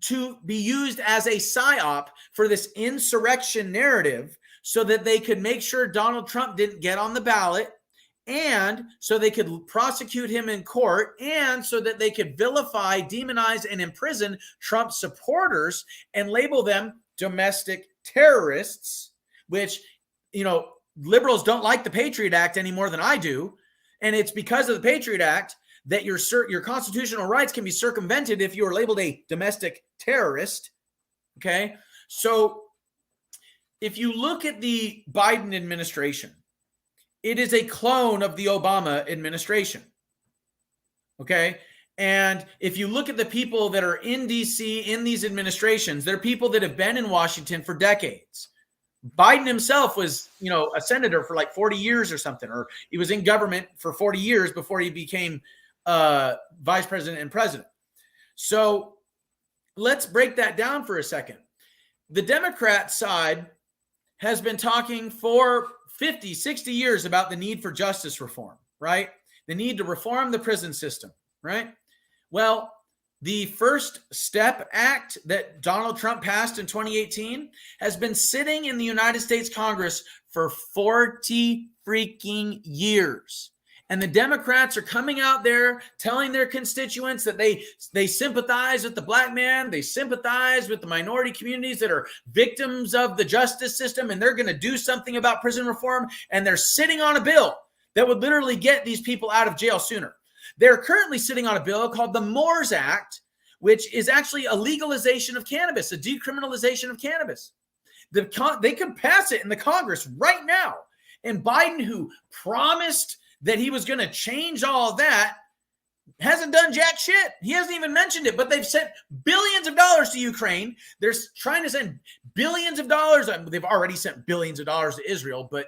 Speaker 11: to be used as a psyop for this insurrection narrative so that they could make sure Donald Trump didn't get on the ballot, and so they could prosecute him in court, and so that they could vilify, demonize, and imprison Trump supporters and label them domestic terrorists, which, liberals don't like the Patriot Act any more than I do. And it's because of the Patriot Act that your constitutional rights can be circumvented if you are labeled a domestic terrorist. Okay. So if you look at the Biden administration, it is a clone of the Obama administration. Okay. And if you look at the people that are in DC in these administrations, they're people that have been in Washington for decades. Biden himself was, a senator for like 40 years or something, or he was in government for 40 years before he became vice president and president. So let's break that down for a second. The Democrat side has been talking for 50, 60 years about the need for justice reform, right? The need to reform the prison system, right? Well, the First Step Act that Donald Trump passed in 2018 has been sitting in the United States Congress for 40 freaking years. And the Democrats are coming out there telling their constituents that they sympathize with the black man. They sympathize with the minority communities that are victims of the justice system. And they're going to do something about prison reform. And they're sitting on a bill that would literally get these people out of jail sooner. They're currently sitting on a bill called the Moores Act, which is actually a legalization of cannabis, a decriminalization of cannabis. They could pass it in the Congress right now. And Biden, who promised that he was going to change all of that, hasn't done jack shit. He hasn't even mentioned it, but they've sent billions of dollars to Ukraine. They're trying to send billions of dollars. They've already sent billions of dollars to Israel, but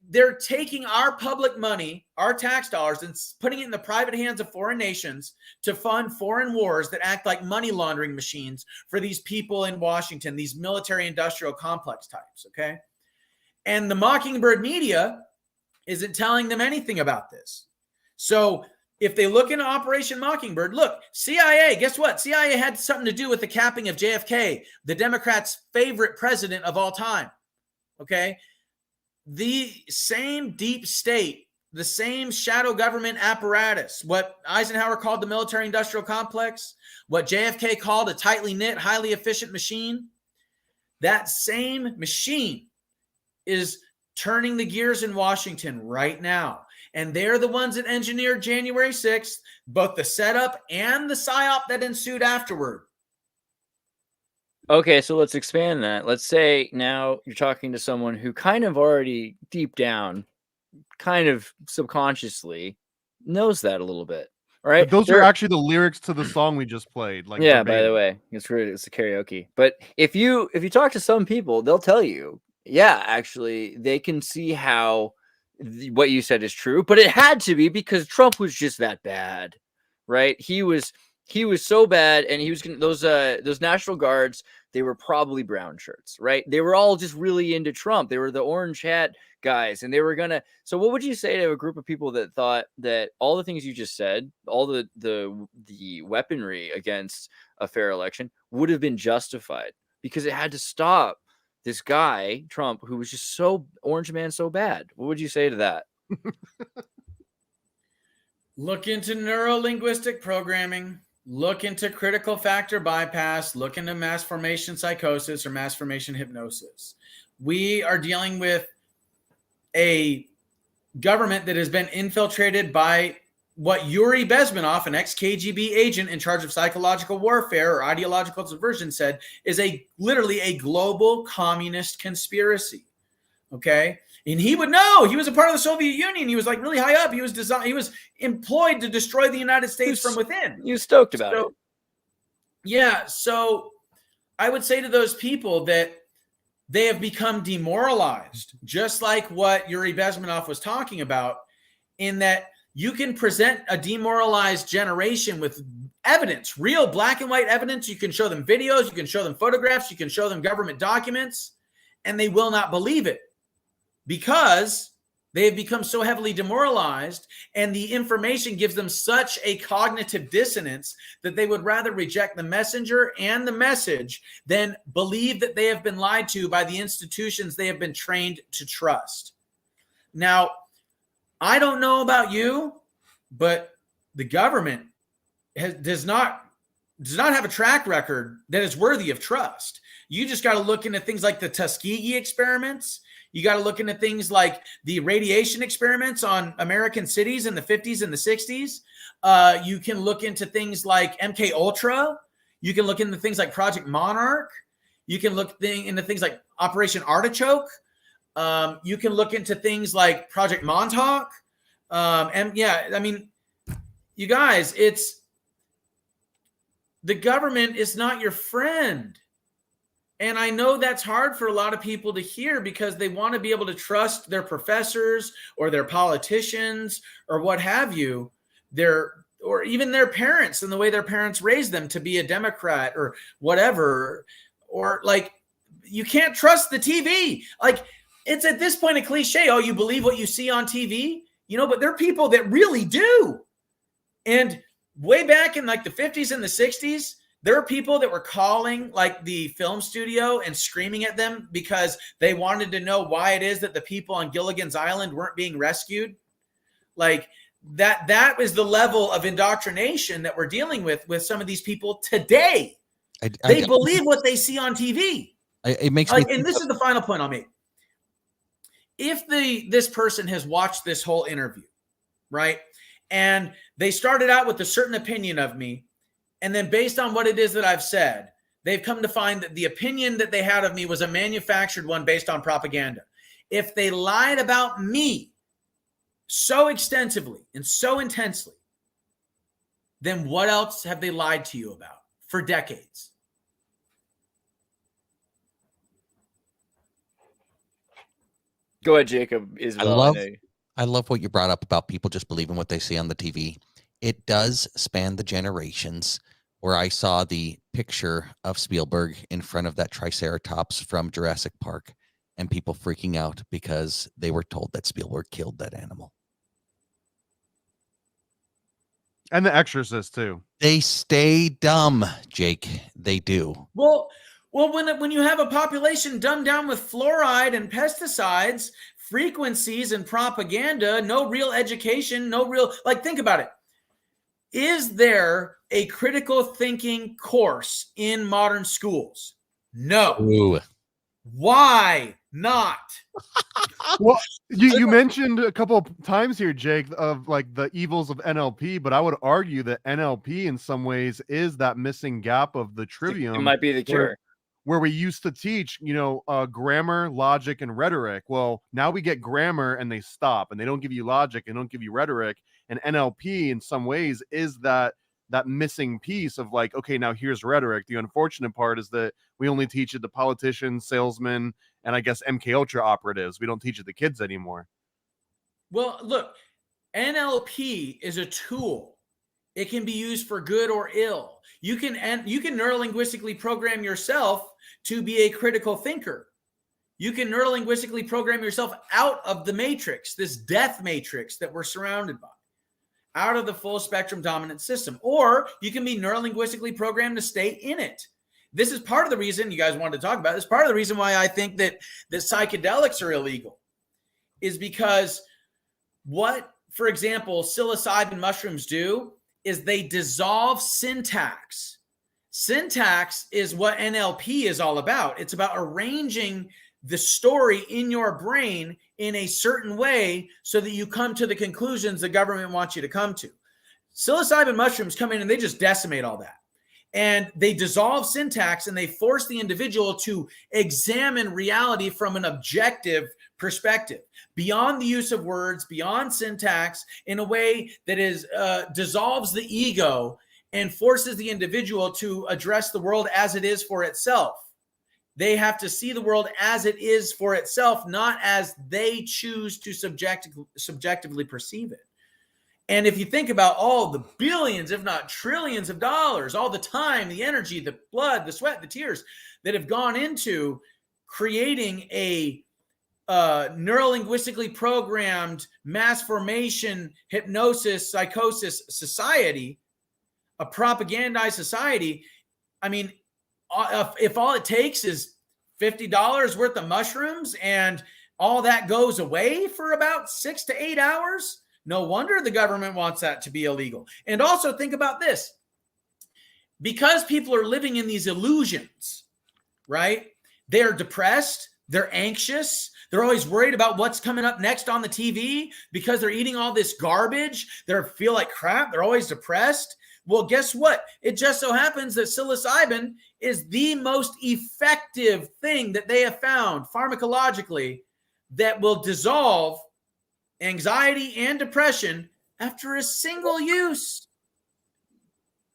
Speaker 11: they're taking our public money, our tax dollars, and putting it in the private hands of foreign nations to fund foreign wars that act like money laundering machines for these people in Washington, these military industrial complex types, okay? And the Mockingbird media isn't telling them anything about this. So if they look into Operation Mockingbird, look, CIA, guess what? CIA had something to do with the capping of JFK, the Democrats' favorite president of all time. Okay. The same deep state, the same shadow government apparatus, what Eisenhower called the military industrial complex, what JFK called a tightly knit, highly efficient machine, that same machine is turning the gears in Washington right now. And they're the ones that engineered January 6th, both the setup and the psyop that ensued afterward.
Speaker 10: Okay, so let's expand that. Let's say now you're talking to someone who kind of already deep down, kind of subconsciously knows that a little bit. All right.
Speaker 12: But those are actually the lyrics to the song we just played. Like,
Speaker 10: yeah, by the way, it's a karaoke. But if you talk to some people, they'll tell you, yeah, actually, they can see how what you said is true, but it had to be because Trump was just that bad, right? He was so bad, and he was gonna, those National Guards, they were probably brown shirts, right? They were all just really into Trump. They were the orange hat guys, and they were gonna. So, what would you say to a group of people that thought that all the things you just said, all the weaponry against a fair election, would have been justified because it had to stop this guy, Trump, who was just so orange man, so bad? What would you say to that?
Speaker 11: Look into neuro-linguistic programming, look into critical factor bypass, look into mass formation psychosis or mass formation hypnosis. We are dealing with a government that has been infiltrated by what Yuri Bezmenov, an ex-KGB agent in charge of psychological warfare or ideological subversion, said is literally a global communist conspiracy. Okay. And he would know. He was a part of the Soviet Union. He was like really high up. He was employed to destroy the United States from within.
Speaker 10: You stoked about it.
Speaker 11: Yeah. So I would say to those people that they have become demoralized, just like what Yuri Bezmenov was talking about, in that You can present a demoralized generation with evidence, real black and white evidence. You can show them videos, you can show them photographs, you can show them government documents, and they will not believe it because they have become so heavily demoralized, and the information gives them such a cognitive dissonance that they would rather reject the messenger and the message than believe that they have been lied to by the institutions they have been trained to trust. Now, I don't know about you, but the government does not have a track record that is worthy of trust. You just got to look into things like the Tuskegee experiments. You got to look into things like the radiation experiments on American cities in the 50s and the 60s. You can look into things like MK Ultra. You can look into things like Project Monarch. You can look into things like Operation Artichoke. You can look into things like Project Montauk. And yeah, I mean, you guys, the government is not your friend. And I know that's hard for a lot of people to hear because they want to be able to trust their professors or their politicians or what have you, or even their parents and the way their parents raised them to be a Democrat or whatever. Or like, you can't trust the TV. Like, it's at this point a cliche. Oh, you believe what you see on TV? You know, but there are people that really do. And way back in like the 50s and the 60s, there are people that were calling like the film studio and screaming at them because they wanted to know why it is that the people on Gilligan's Island weren't being rescued. Like that is the level of indoctrination that we're dealing with some of these people today. They believe what they see on TV.
Speaker 13: It makes
Speaker 11: like,
Speaker 13: me
Speaker 11: and this is the final point I'll make. If this person has watched this whole interview, right, and they started out with a certain opinion of me, and then based on what it is that I've said, they've come to find that the opinion that they had of me was a manufactured one based on propaganda. If they lied about me so extensively and so intensely, then what else have they lied to you about for decades?
Speaker 10: Go ahead, Jacob.
Speaker 13: I love what you brought up about people just believing what they see on the TV. It does span the generations, where I saw the picture of Spielberg in front of that Triceratops from Jurassic Park and people freaking out because they were told that Spielberg killed that animal.
Speaker 12: And The Exorcist too.
Speaker 13: They stay dumb, Jake. They do.
Speaker 11: Well, when you have a population dumbed down with fluoride and pesticides, frequencies and propaganda, no real education, no real, like, think about it. Is there a critical thinking course in modern schools? No.
Speaker 13: Ooh.
Speaker 11: Why not?
Speaker 12: Well, you mentioned a couple of times here, Jake, of like the evils of NLP, but I would argue that NLP in some ways is that missing gap of the trivium.
Speaker 10: It might be the cure.
Speaker 12: Where we used to teach, grammar, logic, and rhetoric. Well, now we get grammar and they stop, and they don't give you logic and don't give you rhetoric. And NLP in some ways is that missing piece of like, okay, now here's rhetoric. The unfortunate part is that we only teach it to politicians, salesmen, and I guess MK Ultra operatives. We don't teach it to kids anymore.
Speaker 11: Well, look, NLP is a tool. It can be used for good or ill. You can neurolinguistically program yourself to be a critical thinker. You can neurolinguistically program yourself out of the matrix, this death matrix that we're surrounded by, out of the full spectrum dominant system. Or you can be neurolinguistically programmed to stay in it. This is part of the reason you guys wanted to talk about. This is part of the reason why I think that psychedelics are illegal, is because what, for example, psilocybin mushrooms do is they dissolve syntax. Syntax is what NLP is all about. It's about arranging the story in your brain in a certain way so that you come to the conclusions the government wants you to come to. Psilocybin mushrooms come in and they just decimate all that. And they dissolve syntax and they force the individual to examine reality from an objective perspective, beyond the use of words, beyond syntax, in a way that is dissolves the ego and forces the individual to address the world as it is for itself. They have to see the world as it is for itself, not as they choose to subjectively perceive it. And if you think about all the billions, if not trillions of dollars, all the time, the energy, the blood, the sweat, the tears that have gone into creating a neuro-linguistically programmed mass formation, hypnosis, psychosis society, a propagandized society, I mean, if all it takes is $50 worth of mushrooms and all that goes away for about 6 to 8 hours, no wonder the government wants that to be illegal. And also think about this. Because people are living in these illusions, right? They're depressed, they're anxious, they're always worried about what's coming up next on the TV because they're eating all this garbage. They feel like crap. They're always depressed. Well, guess what? It just so happens that psilocybin is the most effective thing that they have found pharmacologically that will dissolve anxiety and depression after a single use.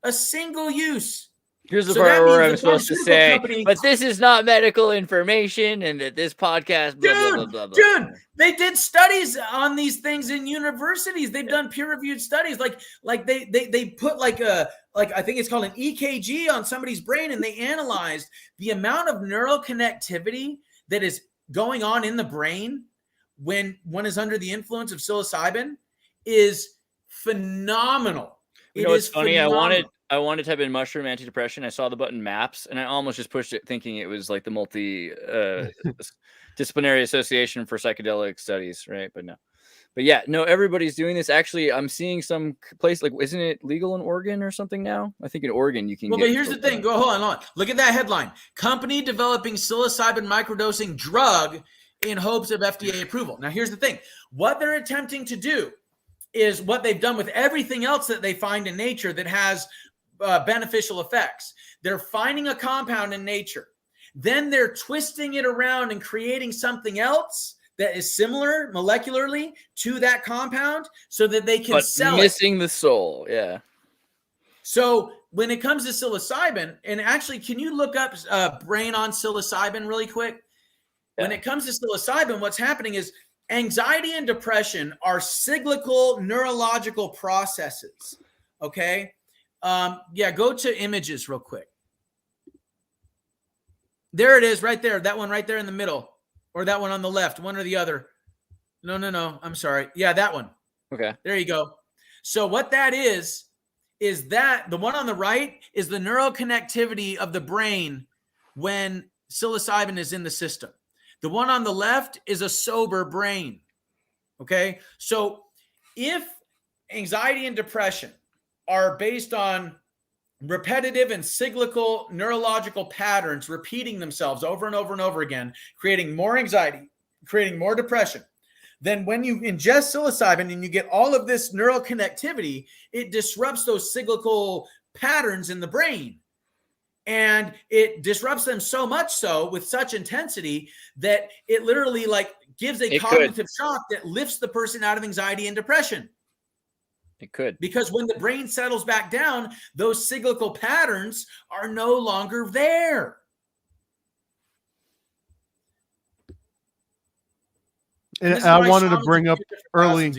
Speaker 11: A single use.
Speaker 10: Here's the part where I'm supposed to say, but this is not medical information, and that this podcast, blah, blah, blah, blah, blah.
Speaker 11: Dude, they did studies on these things in universities. They've done peer-reviewed studies. Like they put like I think it's called an EKG on somebody's brain, and they analyzed the amount of neural connectivity that is going on in the brain when one is under the influence of psilocybin is phenomenal.
Speaker 10: You know what's funny? Phenomenal. I wanted to type in mushroom antidepressant. I saw the button maps, and I almost just pushed it thinking it was like the multi-disciplinary association for psychedelic studies, right? But no. But yeah, no, everybody's doing this. Actually, I'm seeing some place, like, isn't it legal in Oregon or something now? I think in Oregon you can
Speaker 11: Well, but here's the thing. Hold on. Look at that headline. Company developing psilocybin microdosing drug in hopes of FDA approval. Now, here's the thing. What they're attempting to do is what they've done with everything else that they find in nature that has beneficial effects. They're finding a compound in nature. Then they're twisting it around and creating something else that is similar molecularly to that compound so that they can sell
Speaker 10: missing the soul. Yeah.
Speaker 11: So when it comes to psilocybin, and actually, can you look up brain on psilocybin really quick? Yeah. When it comes to psilocybin, what's happening is anxiety and depression are cyclical neurological processes. Okay. Yeah, go to images real quick. There it is right there. That one right there in the middle, or that one on the left, one or the other. No. I'm sorry. Yeah, that one.
Speaker 10: Okay.
Speaker 11: There you go. So what that is that the one on the right is the neural connectivity of the brain when psilocybin is in the system. The one on the left is a sober brain. Okay. So if anxiety and depression are based on repetitive and cyclical neurological patterns repeating themselves over and over and over again, creating more anxiety, creating more depression, then when you ingest psilocybin and you get all of this neural connectivity, it disrupts those cyclical patterns in the brain. And it disrupts them so much so with such intensity that it literally like gives a cognitive shock that lifts the person out of anxiety and depression.
Speaker 10: It could.
Speaker 11: Because when the brain settles back down, those cyclical patterns are no longer there.
Speaker 12: And I wanted to bring up early,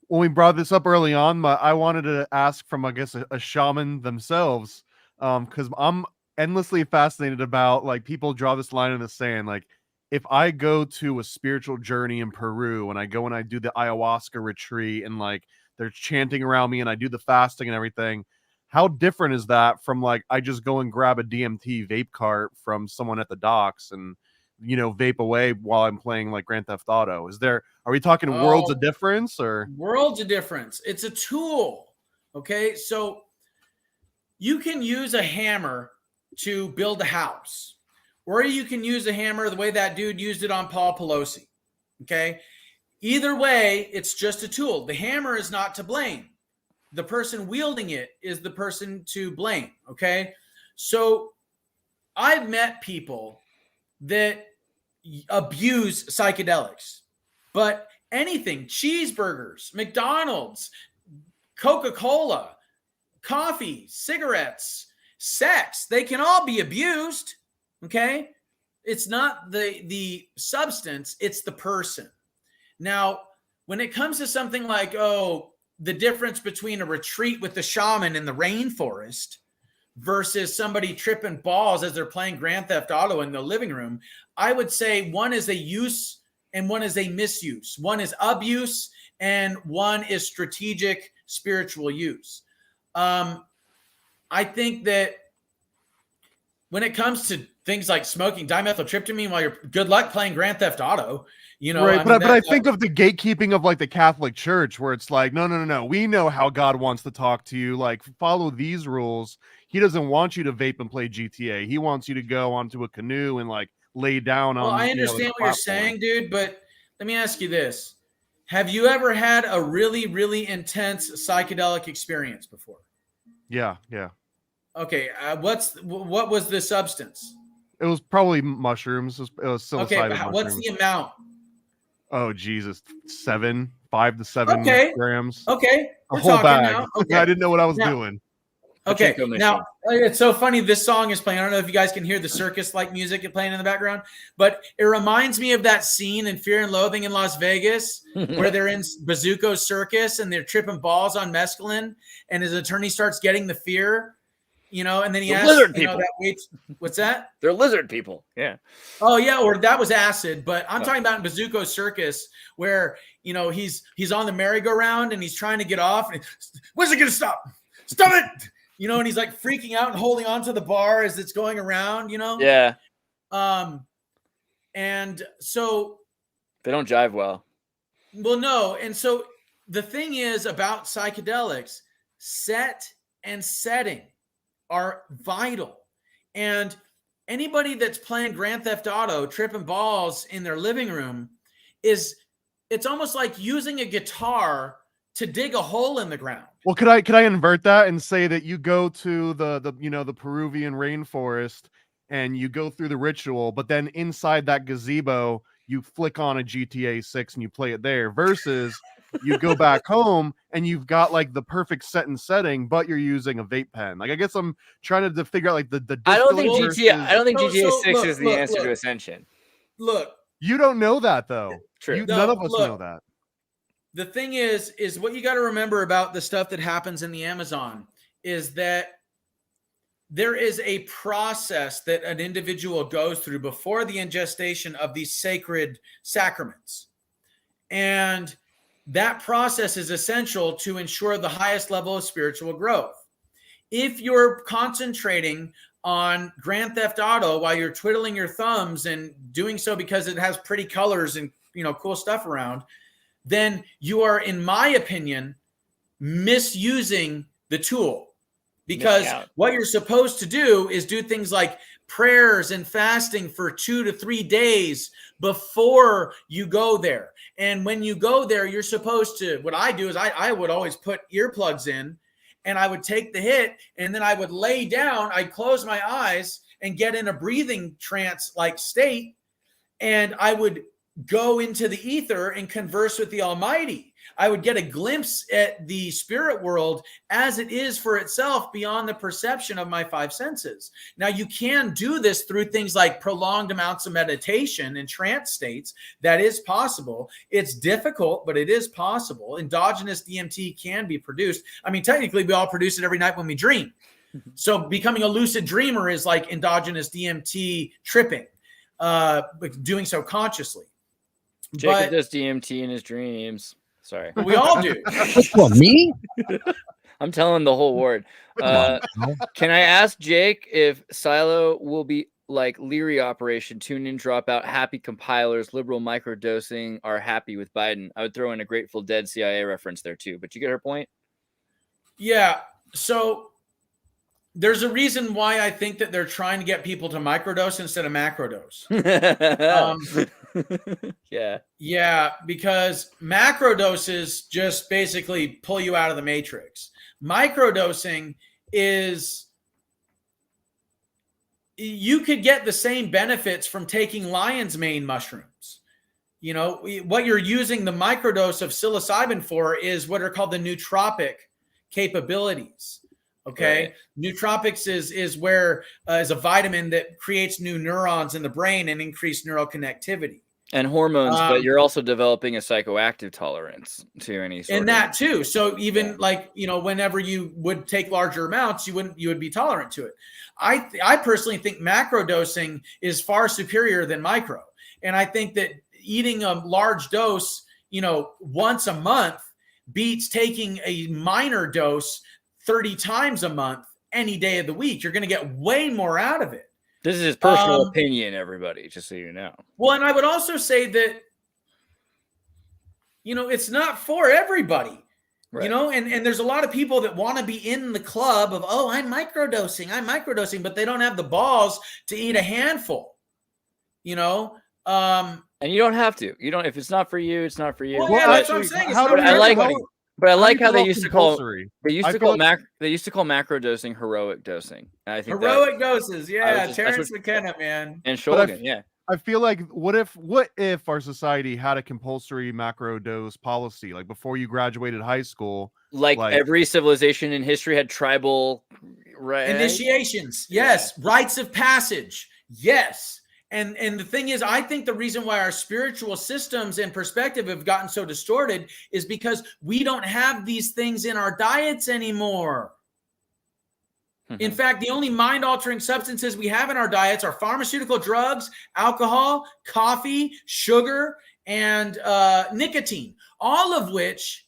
Speaker 12: when we brought this up early on, I wanted to ask from, I guess, a shaman themselves, because I'm endlessly fascinated about, like, people draw this line in the sand. Like, if I go to a spiritual journey in Peru and I go and I do the ayahuasca retreat and, like, they're chanting around me and I do the fasting and everything, how different is that from, like, I just go and grab a DMT vape cart from someone at the docks and, you know, vape away while I'm playing like Grand Theft Auto? Are we talking worlds of difference, or?
Speaker 11: Worlds of difference. It's a tool. Okay. So you can use a hammer to build a house, or you can use a hammer the way that dude used it on Paul Pelosi. Okay. Either way, it's just a tool. The hammer is not to blame. The person wielding it is the person to blame. Okay. So I've met people that abuse psychedelics, but anything, cheeseburgers, McDonald's, Coca-Cola, coffee, cigarettes, sex, they can all be abused. Okay. It's not the substance, it's the person. Now, when it comes to something like, the difference between a retreat with the shaman in the rainforest versus somebody tripping balls as they're playing Grand Theft Auto in the living room, I would say one is a use and one is a misuse. One is abuse and one is strategic spiritual use. I think that when it comes to things like smoking dimethyltryptamine while you're good luck playing Grand Theft Auto, you know,
Speaker 12: right? But I think of the gatekeeping of like the Catholic Church, where it's like, no. We know how God wants to talk to you. Like, follow these rules. He doesn't want you to vape and play GTA. He wants you to go onto a canoe and like lay down on.
Speaker 11: Well, I understand what you're saying, dude, but let me ask you this. Have you ever had a really, really intense psychedelic experience before?
Speaker 12: Yeah.
Speaker 11: Okay, what was the substance?
Speaker 12: It was probably mushrooms. It was psilocybin.
Speaker 11: Okay,
Speaker 12: mushrooms.
Speaker 11: what's the amount?
Speaker 12: Oh Jesus, 5 to 7 grams.
Speaker 11: Okay,
Speaker 12: a
Speaker 11: we're
Speaker 12: whole
Speaker 11: talking
Speaker 12: bag.
Speaker 11: now. Okay.
Speaker 12: I didn't know what I was
Speaker 11: Now-
Speaker 12: doing.
Speaker 11: Okay, now it's so funny. This song is playing. I don't know if you guys can hear the circus-like music playing in the background, but it reminds me of that scene in Fear and Loathing in Las Vegas where they're in Bazooko's circus and they're tripping balls on mescaline, and his attorney starts getting the fear, you know, and then he asks,
Speaker 10: lizard
Speaker 11: you know,
Speaker 10: people.
Speaker 11: that waits. What's that?
Speaker 10: They're lizard people. Yeah.
Speaker 11: Oh yeah, or that was acid. But I'm talking about in Bazooko's circus where, you know, he's on the merry-go-round and he's trying to get off. And when's it gonna stop? Stop it! You know, and he's like freaking out and holding on to the bar as it's going around, you know?
Speaker 10: Yeah.
Speaker 11: And so
Speaker 10: They don't jive well.
Speaker 11: well, no. And so the thing is about psychedelics, set and setting are vital. And anybody that's playing Grand Theft Auto, tripping balls in their living room it's almost like using a guitar to dig a hole in the ground.
Speaker 12: Well, could I invert that and say that you go to the you know, the Peruvian rainforest and you go through the ritual, but then inside that gazebo you flick on a GTA 6 and you play it there, versus you go back home and you've got like the perfect set and setting, but you're using a vape pen. Like, I guess I'm trying to figure out like the
Speaker 10: I don't think
Speaker 12: versus...
Speaker 10: GTA 6 is the answer to Ascension.
Speaker 11: Look,
Speaker 12: you don't know that though.
Speaker 10: True.
Speaker 12: None of us know that.
Speaker 11: The thing is what you got to remember about the stuff that happens in the Amazon is that there is a process that an individual goes through before the ingestion of these sacred sacraments. And that process is essential to ensure the highest level of spiritual growth. If you're concentrating on Grand Theft Auto while you're twiddling your thumbs and doing so because it has pretty colors and, you know, cool stuff around, then you are, in my opinion, misusing the tool. Because what you're supposed to do is do things like prayers and fasting for 2 to 3 days before you go there. And when you go there, you're supposed to, what I do is I would always put earplugs in and I would take the hit and then I would lay down, I'd close my eyes and get in a breathing trance-like state. And I would go into the ether and converse with the Almighty. I would get a glimpse at the spirit world as it is for itself beyond the perception of my 5 senses. Now, you can do this through things like prolonged amounts of meditation and trance states. That is possible. It's difficult, but it is possible. Endogenous DMT can be produced. I mean, technically, we all produce it every night when we dream. So becoming a lucid dreamer is like endogenous DMT tripping, doing so consciously.
Speaker 10: Jacob does DMT in his dreams. Sorry.
Speaker 11: We all do.
Speaker 13: What, me?
Speaker 10: I'm telling the whole ward. Can I ask Jake if Silo will be like Leary operation, tune in, drop out, happy compilers, liberal microdosing are happy with Biden? I would throw in a Grateful Dead CIA reference there too, but you get her point?
Speaker 11: Yeah. So there's a reason why I think that they're trying to get people to microdose instead of macrodose. Yeah, because macrodoses just basically pull you out of the matrix. Microdosing is, you could get the same benefits from taking lion's mane mushrooms. You know, what you're using the microdose of psilocybin for is what are called the nootropic capabilities. Okay. Right. Nootropics is where is a vitamin that creates new neurons in the brain and increased neural connectivity.
Speaker 10: and hormones, but you're also developing a psychoactive tolerance to any sort
Speaker 11: and that too. So even like, you know, whenever you would take larger amounts, you would be tolerant to it. I personally think macro dosing is far superior than micro. And I think that eating a large dose, you know, once a month beats taking a minor dose 30 times a month any day of the week. You're going to get way more out of it.
Speaker 10: This is his personal opinion, everybody, just so you know.
Speaker 11: Well, and I would also say that, you know, it's not for everybody, you know, and there's a lot of people that want to be in the club of, oh, I'm microdosing, but they don't have the balls to eat a handful, you know?
Speaker 10: And you don't have to. You don't, if it's not for you, it's not for you.
Speaker 11: Well, yeah, that's what I'm saying.
Speaker 10: But I like how they used to call macro dosing heroic dosing. And I think
Speaker 11: heroic doses, Terrence McKenna, man,
Speaker 10: and Shulgin,
Speaker 12: I feel like what if our society had a compulsory macro dose policy, like before you graduated high school,
Speaker 10: like every civilization in history had tribal
Speaker 11: initiations, rites of passage, And the thing is, I think the reason why our spiritual systems and perspective have gotten so distorted is because we don't have these things in our diets anymore. In fact, the only mind-altering substances we have in our diets are pharmaceutical drugs, alcohol, coffee, sugar, and nicotine, all of which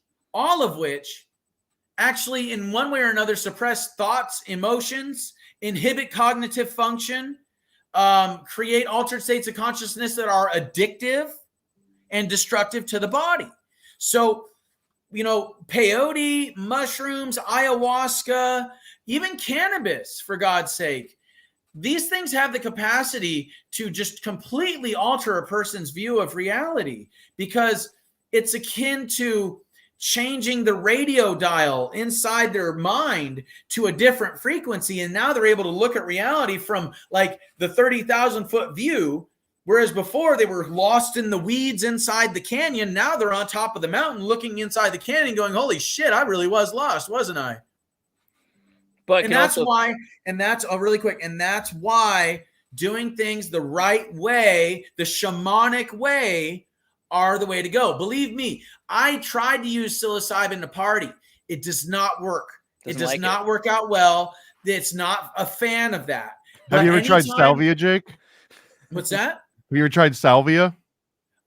Speaker 11: actually in one way or another suppress thoughts, emotions, inhibit cognitive function, create altered states of consciousness that are addictive and destructive to the body. So, you know, peyote, mushrooms, ayahuasca, even cannabis, for God's sake, these things have the capacity to just completely alter a person's view of reality, because it's akin to changing the radio dial inside their mind to a different frequency. And now they're able to look at reality from like the 30,000 foot view. Whereas before they were lost in the weeds inside the canyon. Now they're on top of the mountain looking inside the canyon going, holy shit, I really was lost, wasn't I?
Speaker 10: But
Speaker 11: and that's why, and that's really quick. And that's why doing things the right way, the shamanic way, are the way to go. Believe me, I tried to use psilocybin to party. It does not work. It does not work out well. It's not a fan of that.
Speaker 12: Have you ever tried salvia, Jake?
Speaker 11: What's that?
Speaker 12: Have you ever tried salvia?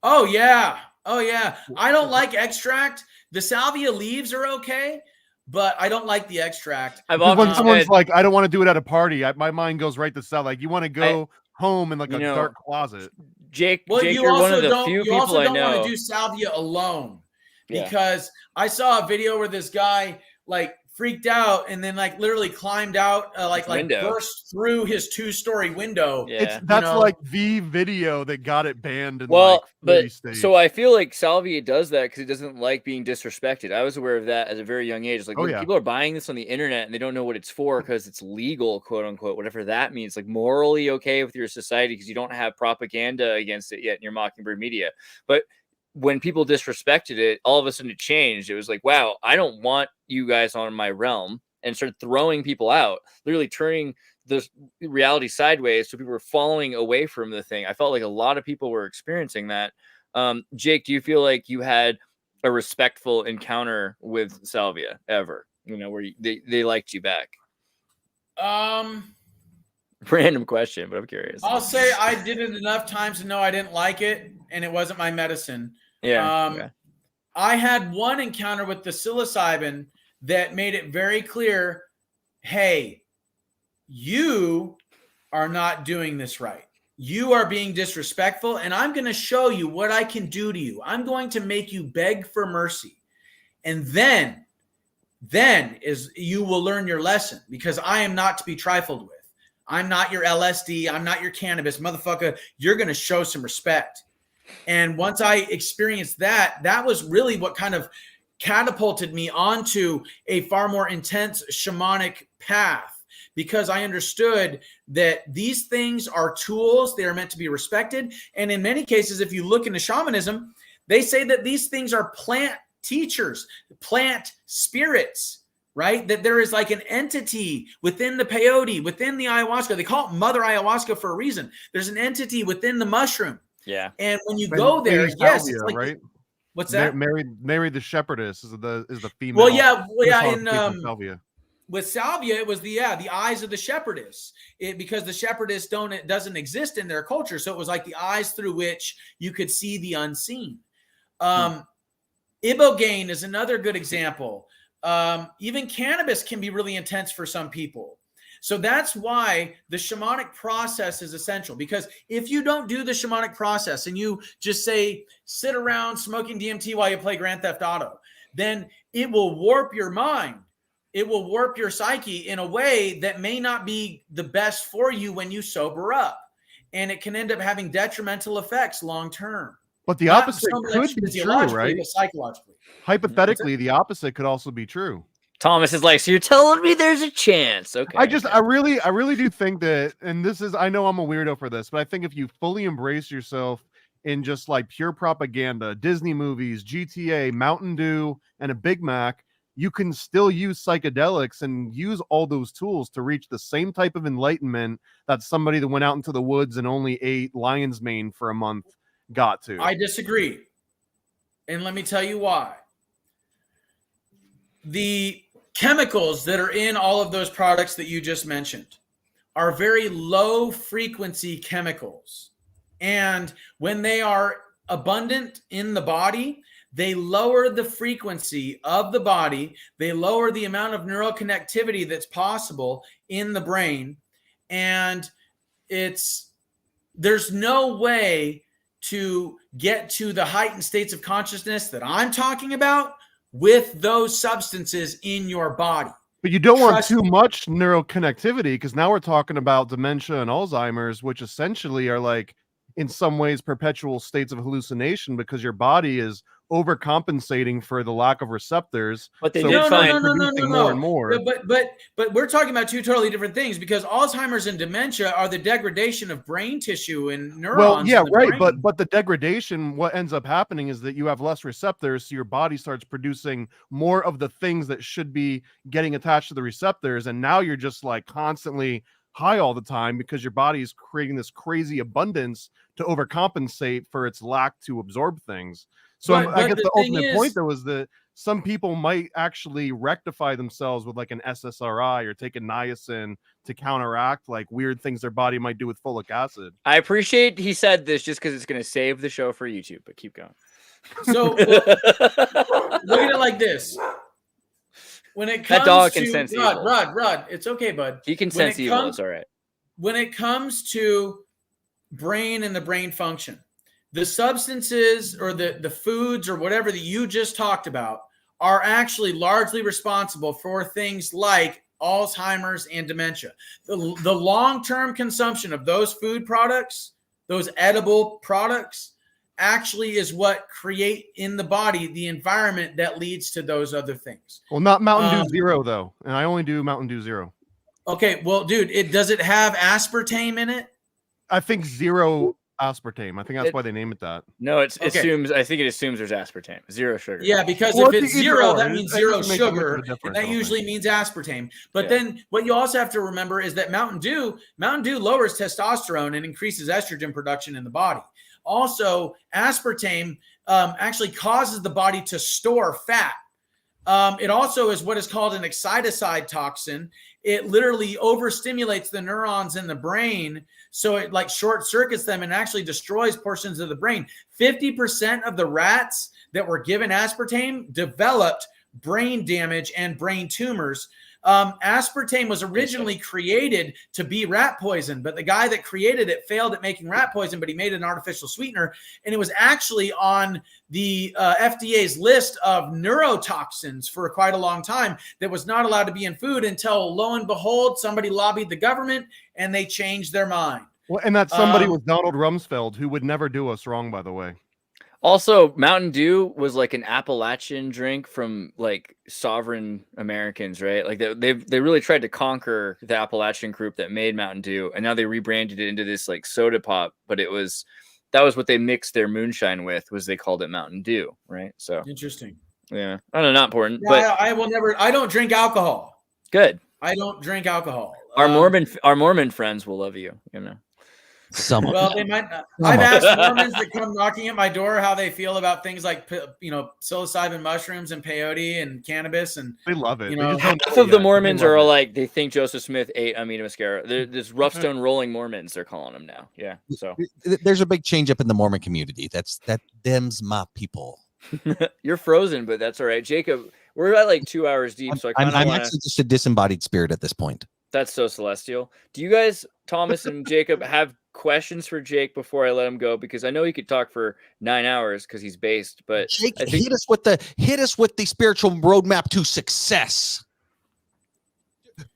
Speaker 11: Oh, yeah. Oh, yeah. I don't like extract. The salvia leaves are okay, but I don't like the extract.
Speaker 12: When someone's like, I don't want to do it at a party, my mind goes right to salvia. Like, you want to go home in like a dark closet.
Speaker 10: Jake,
Speaker 11: well,
Speaker 10: Jake,
Speaker 11: you
Speaker 10: you're
Speaker 11: also
Speaker 10: one of the
Speaker 11: don't,
Speaker 10: few
Speaker 11: you
Speaker 10: people
Speaker 11: also
Speaker 10: I
Speaker 11: don't
Speaker 10: know.
Speaker 11: want to do salvia alone, because I saw a video where this guy like freaked out and then like literally climbed out, like burst through his 2-story window.
Speaker 12: That's like the video that got it banned in
Speaker 10: but states. So I feel like salvia does that because it doesn't like being disrespected. I was aware of that at a very young age. Like people are buying this on the internet and they don't know what it's for because it's legal, quote unquote, whatever that means, like morally okay with your society because you don't have propaganda against it yet in your Mockingbird media. But when people disrespected it, all of a sudden it changed. It was like, wow, I don't want you guys on my realm, and started throwing people out, literally turning the reality sideways. So people were falling away from the thing. I felt like a lot of people were experiencing that. Jake, do you feel like you had a respectful encounter with salvia ever? You know, where they liked you back? Random question, but I'm curious.
Speaker 11: I'll say I did it enough times to know I didn't like it, and it wasn't my medicine. I had one encounter with the psilocybin that made it very clear, hey, you are not doing this right. You are being disrespectful, and I'm going to show you what I can do to you. I'm going to make you beg for mercy. And then is you will learn your lesson, because I am not to be trifled with. I'm not your LSD. I'm not your cannabis. Motherfucker, you're going to show some respect. And once I experienced that, that was really what kind of catapulted me onto a far more intense shamanic path, because I understood that these things are tools. They are meant to be respected. And in many cases, if you look into shamanism, they say that these things are plant teachers, plant spirits, right? That there is like an entity within the peyote, within the ayahuasca. They call it Mother Ayahuasca for a reason. There's an entity within the mushroom
Speaker 10: Yeah.
Speaker 11: And when you go there, yes, it's like
Speaker 12: right?
Speaker 11: What's that?
Speaker 12: Mary the Shepherdess is the female.
Speaker 11: Well, yeah. In
Speaker 12: salvia.
Speaker 11: with salvia, it was the eyes of the shepherdess. Because the shepherdess doesn't exist in their culture, so it was like the eyes through which you could see the unseen. Ibogaine is another good example. Even cannabis can be really intense for some people. So that's why the shamanic process is essential, because if you don't do the shamanic process and you just say, sit around smoking DMT while you play Grand Theft Auto, then it will warp your mind. It will warp your psyche in a way that may not be the best for you when you sober up. And it can end up having detrimental effects long-term.
Speaker 12: But the
Speaker 11: Not
Speaker 12: opposite
Speaker 11: so
Speaker 12: could
Speaker 11: much
Speaker 12: be true,
Speaker 11: physiologically,
Speaker 12: right?
Speaker 11: but psychologically.
Speaker 12: Hypothetically, the opposite could also be true.
Speaker 10: Thomas is like, so you're telling me there's a chance? Okay.
Speaker 12: I really do think that, and this is, I know I'm a weirdo for this, but I think if you fully embrace yourself in just like pure propaganda, Disney movies, GTA, Mountain Dew, and a Big Mac, you can still use psychedelics and use all those tools to reach the same type of enlightenment that somebody that went out into the woods and only ate lion's mane for a month got to.
Speaker 11: I disagree. And let me tell you why. The chemicals that are in all of those products that you just mentioned are very low frequency chemicals. And when they are abundant in the body, they lower the frequency of the body. They lower the amount of neural connectivity that's possible in the brain. And there's no way to get to the heightened states of consciousness that I'm talking about with those substances in your body.
Speaker 12: But you don't want too much neural connectivity, because now we're talking about dementia and Alzheimer's, which essentially are like, in some ways, perpetual states of hallucination because your body is overcompensating for the lack of receptors.
Speaker 10: But they
Speaker 12: so
Speaker 10: did find
Speaker 12: more and more.
Speaker 11: But we're talking about two totally different things, because Alzheimer's and dementia are the degradation of brain tissue and neurons.
Speaker 12: Well, yeah, right.
Speaker 11: Brain.
Speaker 12: But the degradation, what ends up happening is that you have less receptors, so your body starts producing more of the things that should be getting attached to the receptors, and now you're just like constantly high all the time because your body is creating this crazy abundance to overcompensate for its lack to absorb things. So I guess the ultimate point though is that some people might actually rectify themselves with like an SSRI or take a niacin to counteract like weird things their body might do with folic acid.
Speaker 10: I appreciate he said this just because it's going to save the show for YouTube, but keep going.
Speaker 11: So look at it like this. When it comes
Speaker 10: that dog
Speaker 11: to
Speaker 10: can sense evil.
Speaker 11: Rod, it's okay, bud.
Speaker 10: He can sense evil. It's all right.
Speaker 11: When it comes to brain and the brain function, the substances or the foods or whatever that you just talked about are actually largely responsible for things like Alzheimer's and dementia. The long-term consumption of those food products, those edible products, actually is what create in the body the environment that leads to those other things.
Speaker 12: Well, not Mountain Dew Zero though, and I only do Mountain Dew Zero.
Speaker 11: Okay, well, dude, does it have aspartame in it?
Speaker 12: I think zero aspartame. I think that's why they name it that.
Speaker 10: No, it assumes. I think it assumes there's aspartame, zero sugar.
Speaker 11: Yeah, because if it's zero, that means zero sugar, and that usually means aspartame. But then what you also have to remember is that Mountain Dew lowers testosterone and increases estrogen production in the body. Also, aspartame actually causes the body to store fat. It also is what is called an excitocide toxin. It literally overstimulates the neurons in the brain, so it like short circuits them and actually destroys portions of the brain. 50% of the rats that were given aspartame developed brain damage and brain tumors. Aspartame was originally created to be rat poison, but the guy that created it failed at making rat poison, but he made an artificial sweetener, and it was actually on the FDA's list of neurotoxins for quite a long time that was not allowed to be in food until, lo and behold, somebody lobbied the government and they changed their mind.
Speaker 12: Well, and that somebody was Donald Rumsfeld, who would never do us wrong, by the way.
Speaker 10: Also, Mountain Dew was like an Appalachian drink from like sovereign Americans, right? Like they really tried to conquer the Appalachian group that made Mountain Dew, and now they rebranded it into this like soda pop. But that was what they mixed their moonshine with. Was they called it Mountain Dew, right? So
Speaker 11: interesting.
Speaker 10: Yeah, I don't know, not important.
Speaker 11: Yeah,
Speaker 10: but
Speaker 11: I will never. I don't drink alcohol.
Speaker 10: Good.
Speaker 11: I don't drink alcohol.
Speaker 10: Our Mormon friends will love you. You know.
Speaker 13: Some of
Speaker 11: Well,
Speaker 13: them.
Speaker 11: they might not.
Speaker 13: Some
Speaker 11: I've
Speaker 13: of
Speaker 11: asked
Speaker 13: them.
Speaker 11: Mormons that come knocking at my door how they feel about things like, psilocybin mushrooms and peyote and cannabis, and
Speaker 12: They love it.
Speaker 11: You
Speaker 12: They
Speaker 11: know,
Speaker 12: just don't
Speaker 10: Half
Speaker 12: know
Speaker 10: of the
Speaker 12: yet, but they
Speaker 10: Mormons
Speaker 12: love
Speaker 10: are
Speaker 12: it.
Speaker 10: like they think Joseph Smith ate Amina Mascara. There's rough stone rolling Mormons. They're calling them now. Yeah. So
Speaker 13: There's a big change up in the Mormon community. Them's my people.
Speaker 10: you're frozen, but that's all right. Jacob, we're at like 2 hours deep, so I kind of
Speaker 13: I'm
Speaker 10: want to.
Speaker 13: actually just a disembodied spirit at this point.
Speaker 10: That's so celestial. Do you guys, Thomas and Jacob, have questions for Jake before I let him go? Because I know he could talk for 9 hours because he's based, but
Speaker 13: Jake,
Speaker 10: I think
Speaker 13: hit us with the spiritual roadmap to success.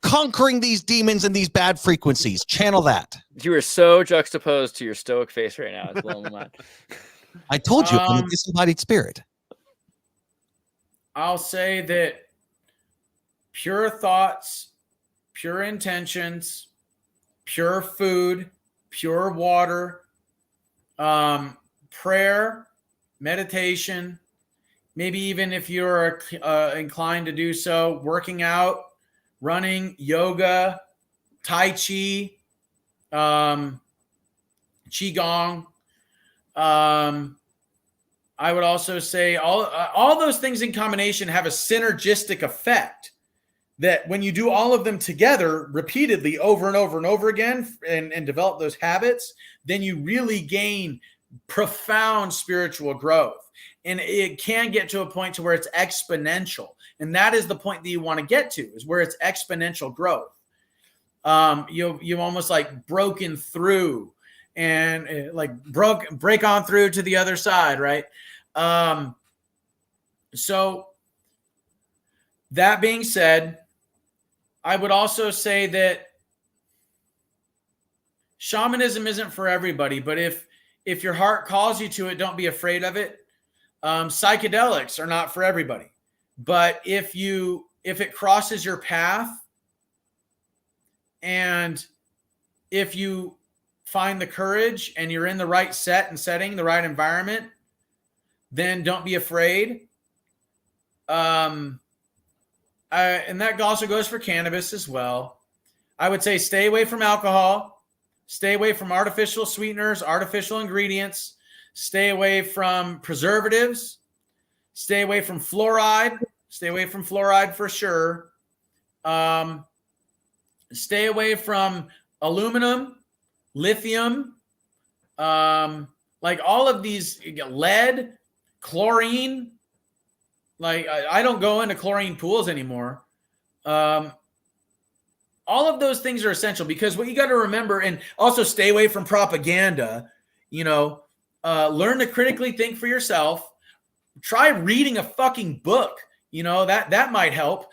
Speaker 13: Conquering these demons and these bad frequencies. Channel that.
Speaker 10: you are so juxtaposed to your stoic face right now. It's blowing my mind.
Speaker 13: I told you, I'm a disembodied spirit.
Speaker 11: I'll say that pure thoughts, pure intentions, pure food, pure water, prayer, meditation, maybe even if you're inclined to do so, working out, running, yoga, Tai Chi, Qigong. I would also say all those things in combination have a synergistic effect that when you do all of them together repeatedly over and over and over again and develop those habits, then you really gain profound spiritual growth. And it can get to a point to where it's exponential. And that is the point that you want to get to, is where it's exponential growth. You've almost like broken through and like break on through to the other side, right? So that being said, I would also say that shamanism isn't for everybody, but if your heart calls you to it, don't be afraid of it. Psychedelics are not for everybody, but if it crosses your path and if you find the courage and you're in the right set and setting, the right environment, then don't be afraid. And that also goes for cannabis as well. I would say stay away from alcohol, stay away from artificial sweeteners, artificial ingredients, stay away from preservatives, stay away from fluoride, for sure. Stay away from aluminum, lithium, like all of these, lead, chlorine. Like I don't go into chlorine pools anymore. All of those things are essential because what you got to remember, and also stay away from propaganda, learn to critically think for yourself. Try reading a fucking book, that might help,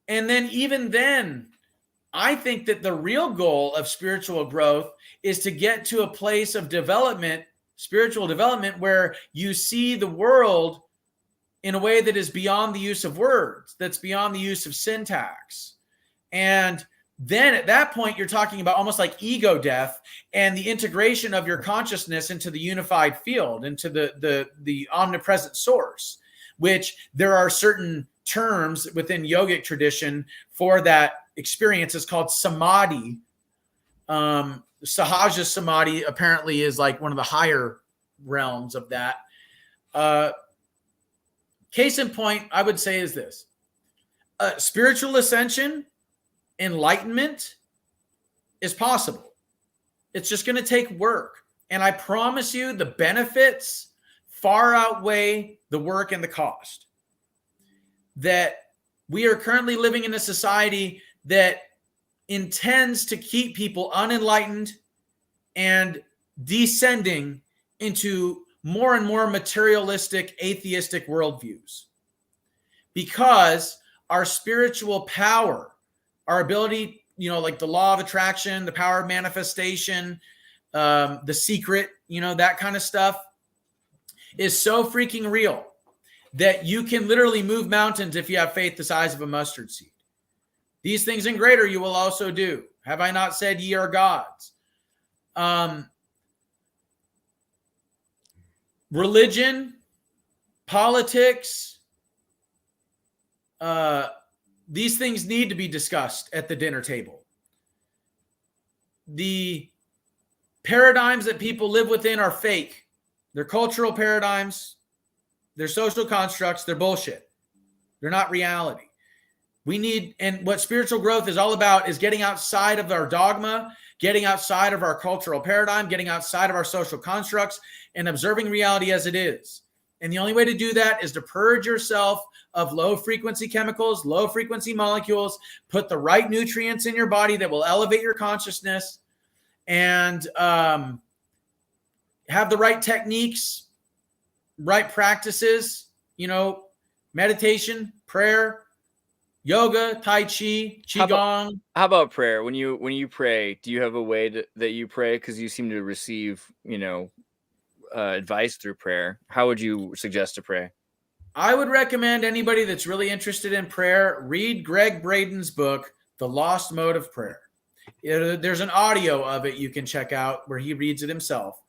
Speaker 11: and then even then, I think that the real goal of spiritual growth is to get to a place of development, spiritual development, where you see the world in a way that is beyond the use of words, that's beyond the use of syntax. And then at that point, you're talking about almost like ego death and the integration of your consciousness into the unified field, into the omnipresent source, which there are certain terms within yogic tradition for that experience. Is called samadhi. Sahaja samadhi apparently is like one of the higher realms of that. Case in point, I would say is this: spiritual ascension, enlightenment is possible. It's just going to take work. And I promise you the benefits far outweigh the work and the cost. That we are currently living in a society that intends to keep people unenlightened and descending into more and more materialistic, atheistic worldviews. Because our spiritual power, our ability, like the law of attraction, the power of manifestation, the secret, that kind of stuff is so freaking real that you can literally move mountains if you have faith the size of a mustard seed. These things and greater you will also do. Have I not said ye are gods? Religion, politics, these things need to be discussed at the dinner table. the paradigms that people live within are fake. They're cultural paradigms. They're social constructs. They're bullshit. They're not reality. We need, and what spiritual growth is all about is getting outside of our dogma, getting outside of our cultural paradigm, getting outside of our social constructs, and observing reality as it is. And the only way to do that is to purge yourself of low frequency chemicals, low frequency molecules, put the right nutrients in your body that will elevate your consciousness, and have the right techniques, right practices, meditation, prayer, yoga, tai chi, qigong.
Speaker 10: How about prayer? When you pray, do you have a way that you pray? Because you seem to receive, advice through prayer. How would you suggest to pray?
Speaker 11: I would recommend anybody that's really interested in prayer, read Greg Braden's book, The Lost Mode of Prayer. There's an audio of it you can check out where he reads it himself.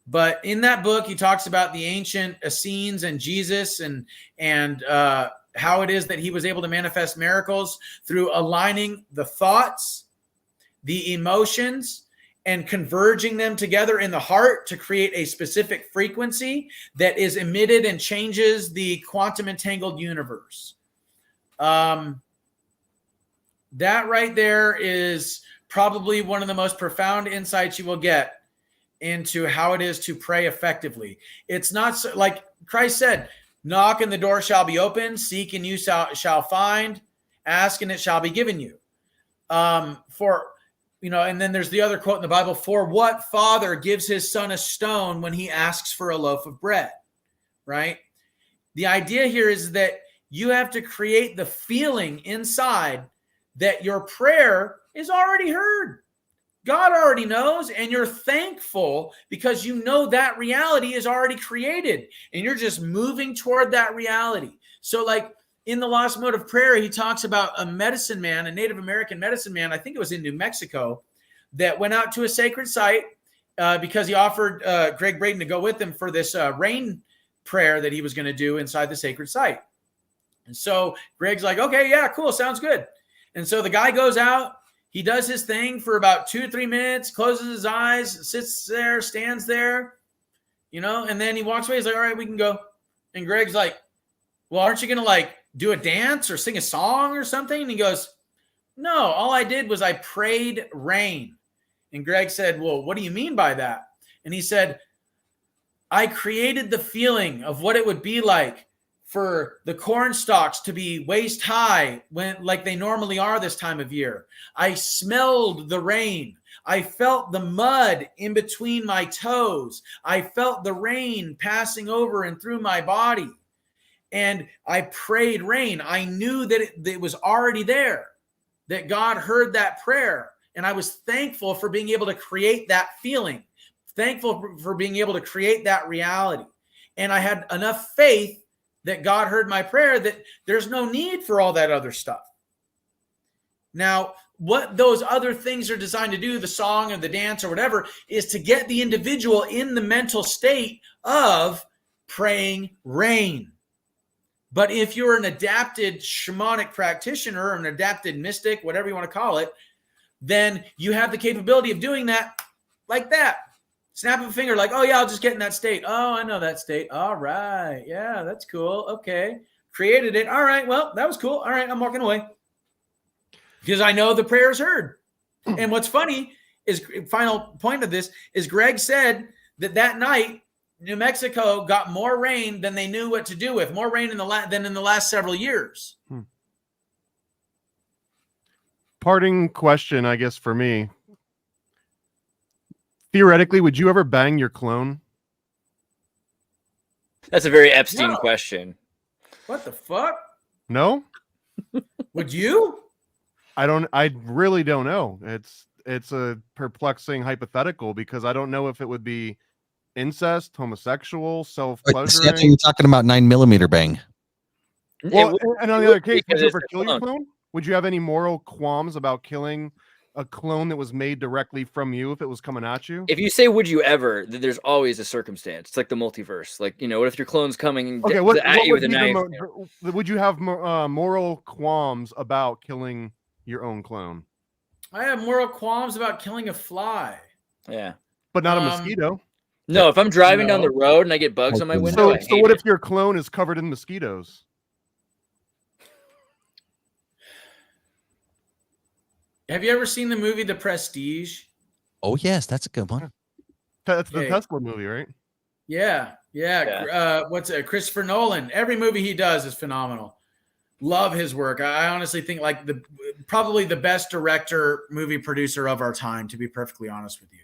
Speaker 11: But in that book, he talks about the ancient Essenes and Jesus and how it is that he was able to manifest miracles through aligning the thoughts, the emotions, and converging them together in the heart to create a specific frequency that is emitted and changes the quantum entangled universe. That right there is probably one of the most profound insights you will get into how it is to pray effectively. It's not so, like Christ said, knock and the door shall be opened, seek and you shall find, ask and it shall be given you. And then there's the other quote in the Bible, for what father gives his son a stone when he asks for a loaf of bread, right? The idea here is that you have to create the feeling inside that your prayer is already heard. God already knows, and you're thankful because you know that reality is already created, and you're just moving toward that reality. So like in The Lost Mode of Prayer, he talks about a medicine man, a Native American medicine man, I think it was in New Mexico, that went out to a sacred site because he offered Greg Braden to go with him for this rain prayer that he was going to do inside the sacred site. And so Greg's like, okay, yeah, cool, sounds good. And so the guy goes out, he does his thing for about 2 to 3 minutes, closes his eyes, sits there, stands there, and then he walks away. He's like, all right, we can go. And Greg's like, well, aren't you going to like do a dance or sing a song or something? And he goes, no, all I did was I prayed rain. And Greg said, well, what do you mean by that? And he said, I created the feeling of what it would be like for the corn stalks to be waist high when like they normally are this time of year. I smelled the rain. I felt the mud in between my toes. I felt the rain passing over and through my body. And I prayed rain. I knew that it was already there, that God heard that prayer. And I was thankful for being able to create that feeling, thankful for being able to create that reality. And I had enough faith that God heard my prayer that there's no need for all that other stuff. Now, what those other things are designed to do, the song or the dance or whatever, is to get the individual in the mental state of praying rain. But if you're an adapted shamanic practitioner or an adapted mystic, whatever you want to call it, then you have the capability of doing that like that. Snap of a finger, like, oh, yeah, I'll just get in that state. Oh, I know that state. All right. Yeah, that's cool. Okay. Created it. All right. Well, that was cool. All right. I'm walking away. Because I know the prayer is heard. And what's funny is, final point of this, is Greg said that night, New Mexico got more rain than they knew what to do with, more rain than in the last several years.
Speaker 12: Parting question, I guess, for me. Theoretically, would you ever bang your clone?
Speaker 10: That's a very Epstein question.
Speaker 11: What the fuck?
Speaker 12: No?
Speaker 11: Would you?
Speaker 12: I really don't know. It's a perplexing hypothetical because I don't know if it would be incest, homosexual, self-pleasuring.
Speaker 13: I think you're talking about 9mm bang.
Speaker 12: Well, and on the other case, would you ever kill your clone? Would you have any moral qualms about killing a clone that was made directly from you if it was coming at you?
Speaker 10: If you say would you ever, there's always a circumstance. It's like the multiverse. Like, what if your clone's coming at you with a knife?
Speaker 12: Would you have moral qualms about killing your own clone?
Speaker 11: I have moral qualms about killing a fly.
Speaker 10: Yeah.
Speaker 12: But not a mosquito.
Speaker 10: No, if I'm driving down the road and I get bugs on my window,
Speaker 12: So what if your clone is covered in mosquitoes?
Speaker 11: Have you ever seen the movie The Prestige?
Speaker 13: Oh yes, that's a good one.
Speaker 12: That's the Tesla movie, right?
Speaker 11: Yeah. What's it? Christopher Nolan. Every movie he does is phenomenal. Love his work. I honestly think like probably the best director, movie producer of our time, to be perfectly honest with you.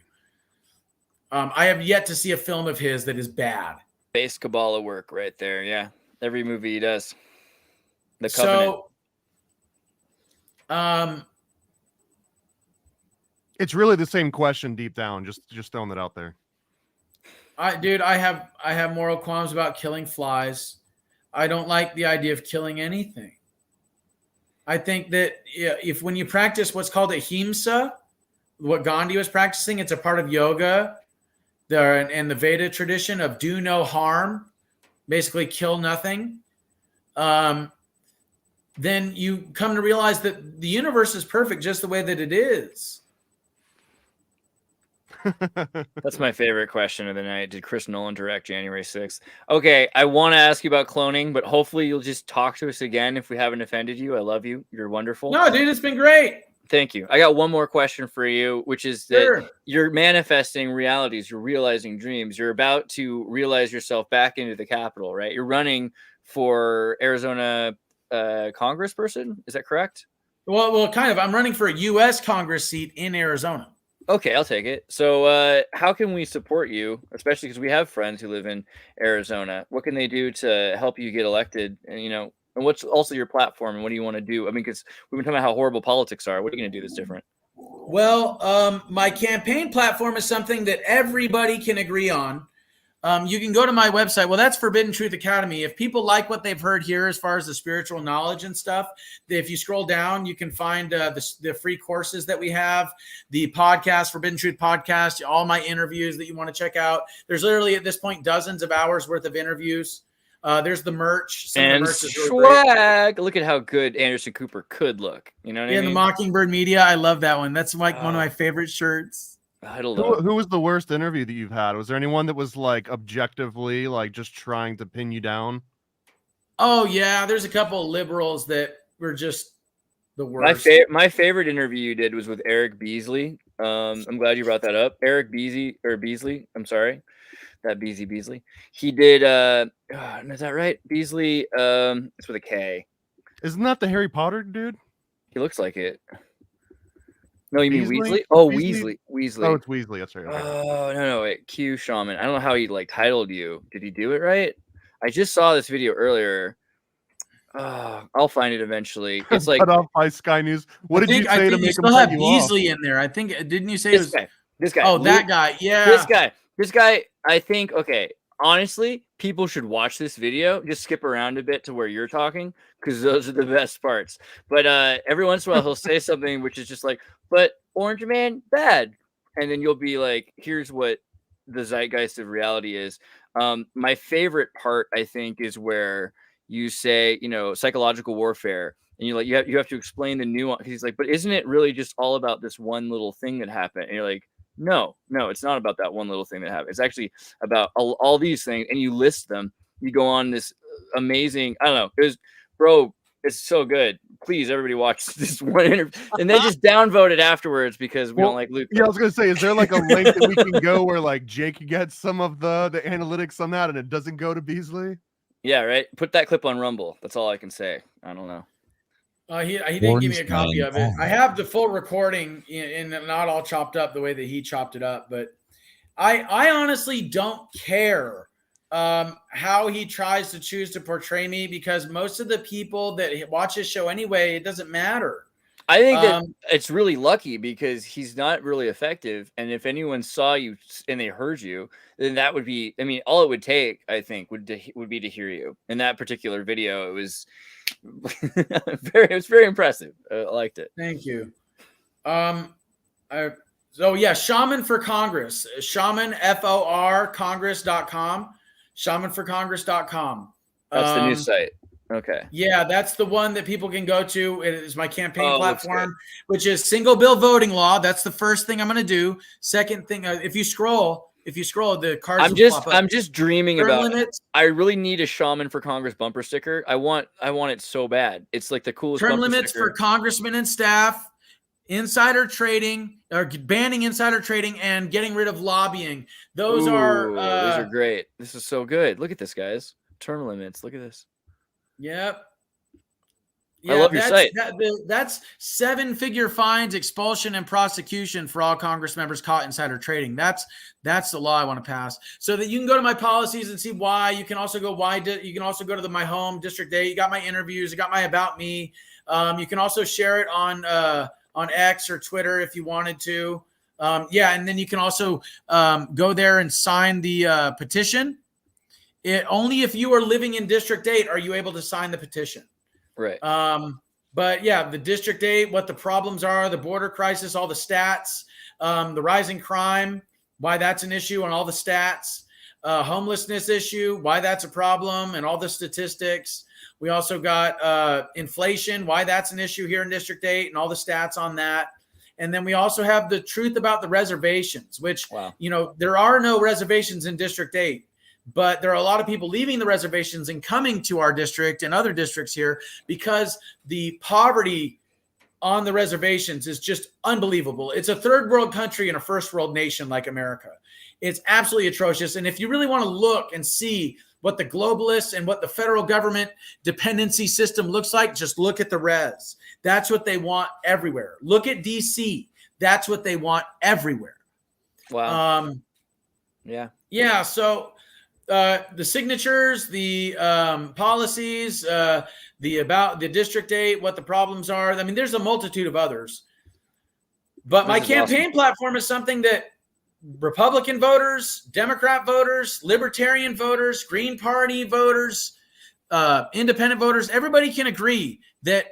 Speaker 11: I have yet to see a film of his that is bad.
Speaker 10: Base Kabbalah work right there. Yeah. Every movie he does. The Covenant.
Speaker 11: So,
Speaker 12: it's really the same question deep down. Just throwing it out there.
Speaker 11: I have moral qualms about killing flies. I don't like the idea of killing anything. I think that if when you practice what's called ahimsa, what Gandhi was practicing, it's a part of yoga and the Veda tradition of do no harm, basically kill nothing. Then you come to realize that the universe is perfect just the way that it is.
Speaker 10: That's my favorite question of the night. Did Chris Nolan direct January 6th? Okay, I want to ask you about cloning, but hopefully you'll just talk to us again if we haven't offended you. I love you. You're wonderful.
Speaker 11: No, dude, it's been great.
Speaker 10: Thank you. I got one more question for you, which is that you're manifesting realities. You're realizing dreams. You're about to realize yourself back into the Capitol, right? You're running for Arizona congressperson. Is that correct?
Speaker 11: Well, kind of. I'm running for a U.S. Congress seat in Arizona.
Speaker 10: Okay, I'll take it. So how can we support you, especially because we have friends who live in Arizona? What can they do to help you get elected? And, and what's also your platform and what do you want to do? I mean, because we've been talking about how horrible politics are. What are you going to do that's different?
Speaker 11: Well, my campaign platform is something that everybody can agree on. You can go to my website. Well, that's Forbidden Truth Academy. If people like what they've heard here as far as the spiritual knowledge and stuff, if you scroll down, you can find the free courses that we have, the podcast, Forbidden Truth Podcast, all my interviews that you want to check out. There's literally at this point dozens of hours worth of interviews. There's the merch.
Speaker 10: And swag. Look at how good Anderson Cooper could look. You know what I mean?
Speaker 11: The Mockingbird Media. I love that one. That's like one of my favorite shirts.
Speaker 12: Who was the worst interview that you've had? Was there anyone that was like objectively like just trying to pin you down?
Speaker 11: Oh yeah, there's a couple of liberals that were just the worst.
Speaker 10: My favorite interview you did was with Eric Beasley. I'm glad you brought that up. Eric Beasley. I'm sorry, that Beasley. He did. Is that right? Beasley. It's with a K.
Speaker 12: Isn't that the Harry Potter dude?
Speaker 10: He looks like it. No, you mean
Speaker 12: Weasley?
Speaker 10: Weasley? Oh, Weasley.
Speaker 12: Oh, it's Weasley. That's right. Okay.
Speaker 10: Oh, no, wait. Q-Shaman. I don't know how he titled you. Did he do it right? I just saw this video earlier. I'll find it eventually. It's like
Speaker 12: cut off by Sky News. What did you say to make him cut you
Speaker 11: Beasley
Speaker 12: off?
Speaker 11: in there? I think didn't you say
Speaker 10: this guy?
Speaker 11: Oh, that guy. Yeah.
Speaker 10: This guy. I think. Okay. Honestly, people should watch this video. Just skip around a bit to where you're talking because those are the best parts. But every once in a while, he'll say something which is just like, "But Orange Man bad," and then you'll be like, "Here's what the zeitgeist of reality is." My favorite part, I think, is where you say, psychological warfare, and you have to explain the nuance. He's like, "But isn't it really just all about this one little thing that happened?" And you're like, No, it's not about that one little thing that happened. It's actually about all these things, and you list them. You go on this amazing. I don't know. It's so good. Please, everybody, watch this one interview, and then just downvote it afterwards because we don't like Luke.
Speaker 12: Yeah, I was gonna say, is there like a link that we can go where like Jake gets some of the analytics on that, and it doesn't go to Beasley?
Speaker 10: Yeah, right. Put that clip on Rumble. That's all I can say. I don't know.
Speaker 11: He didn't give me a copy of it. I have the full recording and not all chopped up the way that he chopped it up. But I honestly don't care how he tries to choose to portray me because most of the people that watch his show anyway, it doesn't matter.
Speaker 10: I think that it's really lucky because he's not really effective. And if anyone saw you and they heard you, then that would be, all it would take, I think, would be to hear you. In that particular video, it was it was very impressive. I liked it.
Speaker 11: Thank you. Shaman for Congress. Shaman, FOR, Congress.com. Shamanforcongress.com.
Speaker 10: That's the new site. Okay.
Speaker 11: Yeah, that's the one that people can go to. It is my campaign
Speaker 10: Oh,
Speaker 11: platform, which is single bill voting law. That's the first thing I'm going to do. Second thing, if you scroll, the cards.
Speaker 10: I'm just dreaming
Speaker 11: Term
Speaker 10: about.
Speaker 11: limits.
Speaker 10: I really need a Shaman for Congress bumper sticker. I want it so bad. It's like the coolest.
Speaker 11: Term
Speaker 10: bumper
Speaker 11: limits
Speaker 10: sticker.
Speaker 11: for congressmen and staff. Insider trading, or banning insider trading, and getting rid of lobbying. Those are
Speaker 10: great. This is so good. Look at this, guys. Term limits. Look at this.
Speaker 11: Yep.
Speaker 10: I love your site.
Speaker 11: That's 7-figure fines, expulsion, and prosecution for all Congress members caught insider trading. That's the law I want to pass. So that you can go to my policies and see why. You can also go you can also go to my home district day. You got my interviews. You got my about me. You can also share it on X or Twitter if you wanted to. And then you can also go there and sign the petition. Only if you are living in District 8 are you able to sign the petition.
Speaker 10: Right.
Speaker 11: But yeah, the District 8, what the problems are, the border crisis, all the stats, the rising crime, why that's an issue and all the stats, homelessness issue, why that's a problem and all the statistics. We also got inflation, why that's an issue here in District 8 and all the stats on that. And then we also have the truth about the reservations, which, there are no reservations in District 8. But there are a lot of people leaving the reservations and coming to our district and other districts here because the poverty on the reservations is just unbelievable. It's a third world country and a first world nation like America. It's absolutely atrocious. And if you really want to look and see what the globalists and what the federal government dependency system looks like, just look at the res. That's what they want everywhere. Look at DC. That's what they want everywhere.
Speaker 10: Wow.
Speaker 11: Yeah. So the signatures, the policies, about the District 8, what the problems are. I mean, there's a multitude of others. But my campaign platform is something that Republican voters, Democrat voters, Libertarian voters, Green Party voters, independent voters, everybody can agree that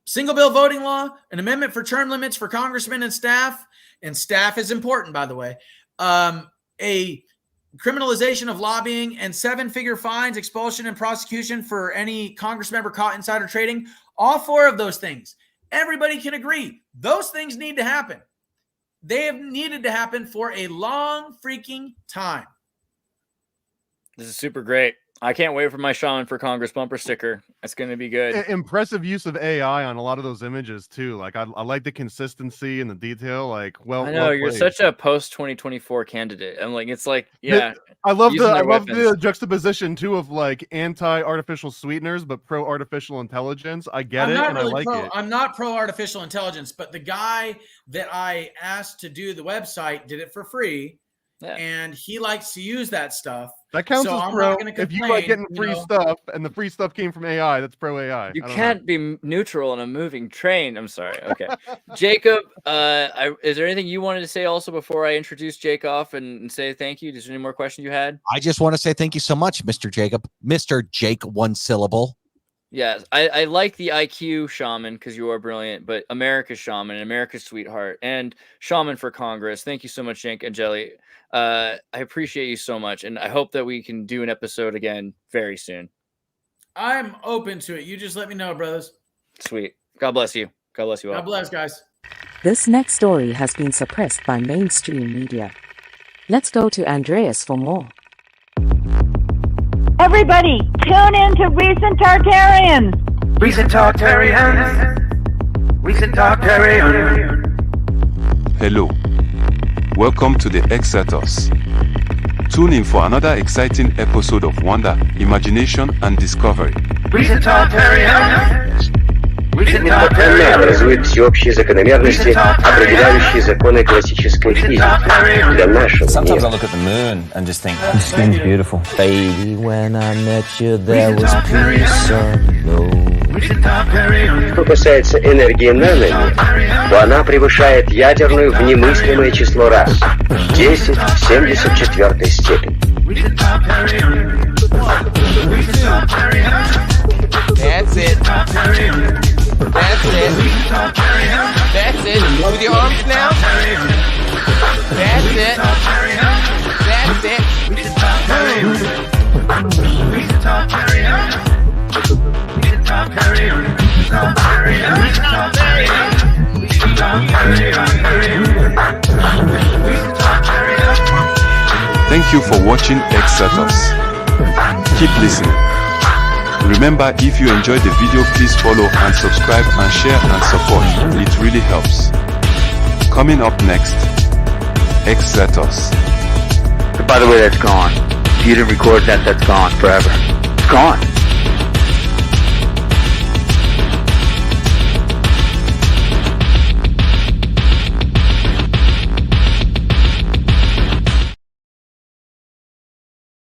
Speaker 11: single bill voting law, an amendment for term limits for congressmen and staff is important, by the way, a criminalization of lobbying and 7-figure fines, expulsion, and prosecution for any Congress member caught insider trading. All 4 of those things. Everybody can agree. Those things need to happen. They have needed to happen for a long freaking time.
Speaker 10: This is super great. I can't wait for my Shaman for Congress bumper sticker. It's going to be good.
Speaker 12: Impressive use of AI on a lot of those images too. Like I like the consistency and the detail. Like, I
Speaker 10: know you're such a post 2024 candidate. I'm like, it's like, yeah.
Speaker 12: I love the juxtaposition too of like anti-artificial sweeteners but pro-artificial intelligence. I get it, and I like it.
Speaker 11: I'm not pro-artificial intelligence, but the guy that I asked to do the website did it for free. Yeah. And he likes to use that stuff.
Speaker 12: That counts as pro. If you like getting free stuff and the free stuff came from AI, that's pro AI.
Speaker 10: You can't be neutral in a moving train. I'm sorry. Okay. Jacob, is there anything you wanted to say also before I introduce Jake off and say thank you? Is there any more questions you had?
Speaker 13: I just want to say thank you so much, Mr. Jacob. Mr. Jake, one syllable.
Speaker 10: Yes, I like the IQ Shaman because you are brilliant, but America's Shaman, America's sweetheart, and Shaman for Congress. Thank you so much, Angeli. I appreciate you so much, and I hope that we can do an episode again very soon.
Speaker 11: I'm open to it. You just let me know, brothers.
Speaker 10: Sweet. God bless you. God bless you all.
Speaker 11: God bless, guys.
Speaker 2: This next story has been suppressed by mainstream media. Let's go to Andreas for more.
Speaker 3: Everybody, tune in to Recent Tartarians.
Speaker 4: Recent Tartarians. Recent Tartarians.
Speaker 5: Hello. Welcome to the Exators. Tune in for another exciting episode of wonder, imagination, and discovery.
Speaker 4: Recent Tartarians.
Speaker 6: Она образует всеобщие закономерности, определяющие законы классической физики для нашего
Speaker 7: Sometimes I
Speaker 6: мира.
Speaker 7: look at the moon and just think, the skin's beautiful. Baby, when I met you, there was peace unknown.
Speaker 6: Что касается энергии наномер, то она превышает ядерную в немыслимое число раз. 10 в 74 степени.
Speaker 8: That's it. That's it. That's it. With your arms now. That's it. That's it.
Speaker 5: Thank you for watching Exatos. Keep listening. Remember, if you enjoyed the video, please follow and subscribe and share and support. It really helps. Coming up next, Exatos.
Speaker 9: By the way, that's gone. If you didn't record that, that's gone forever. It's gone.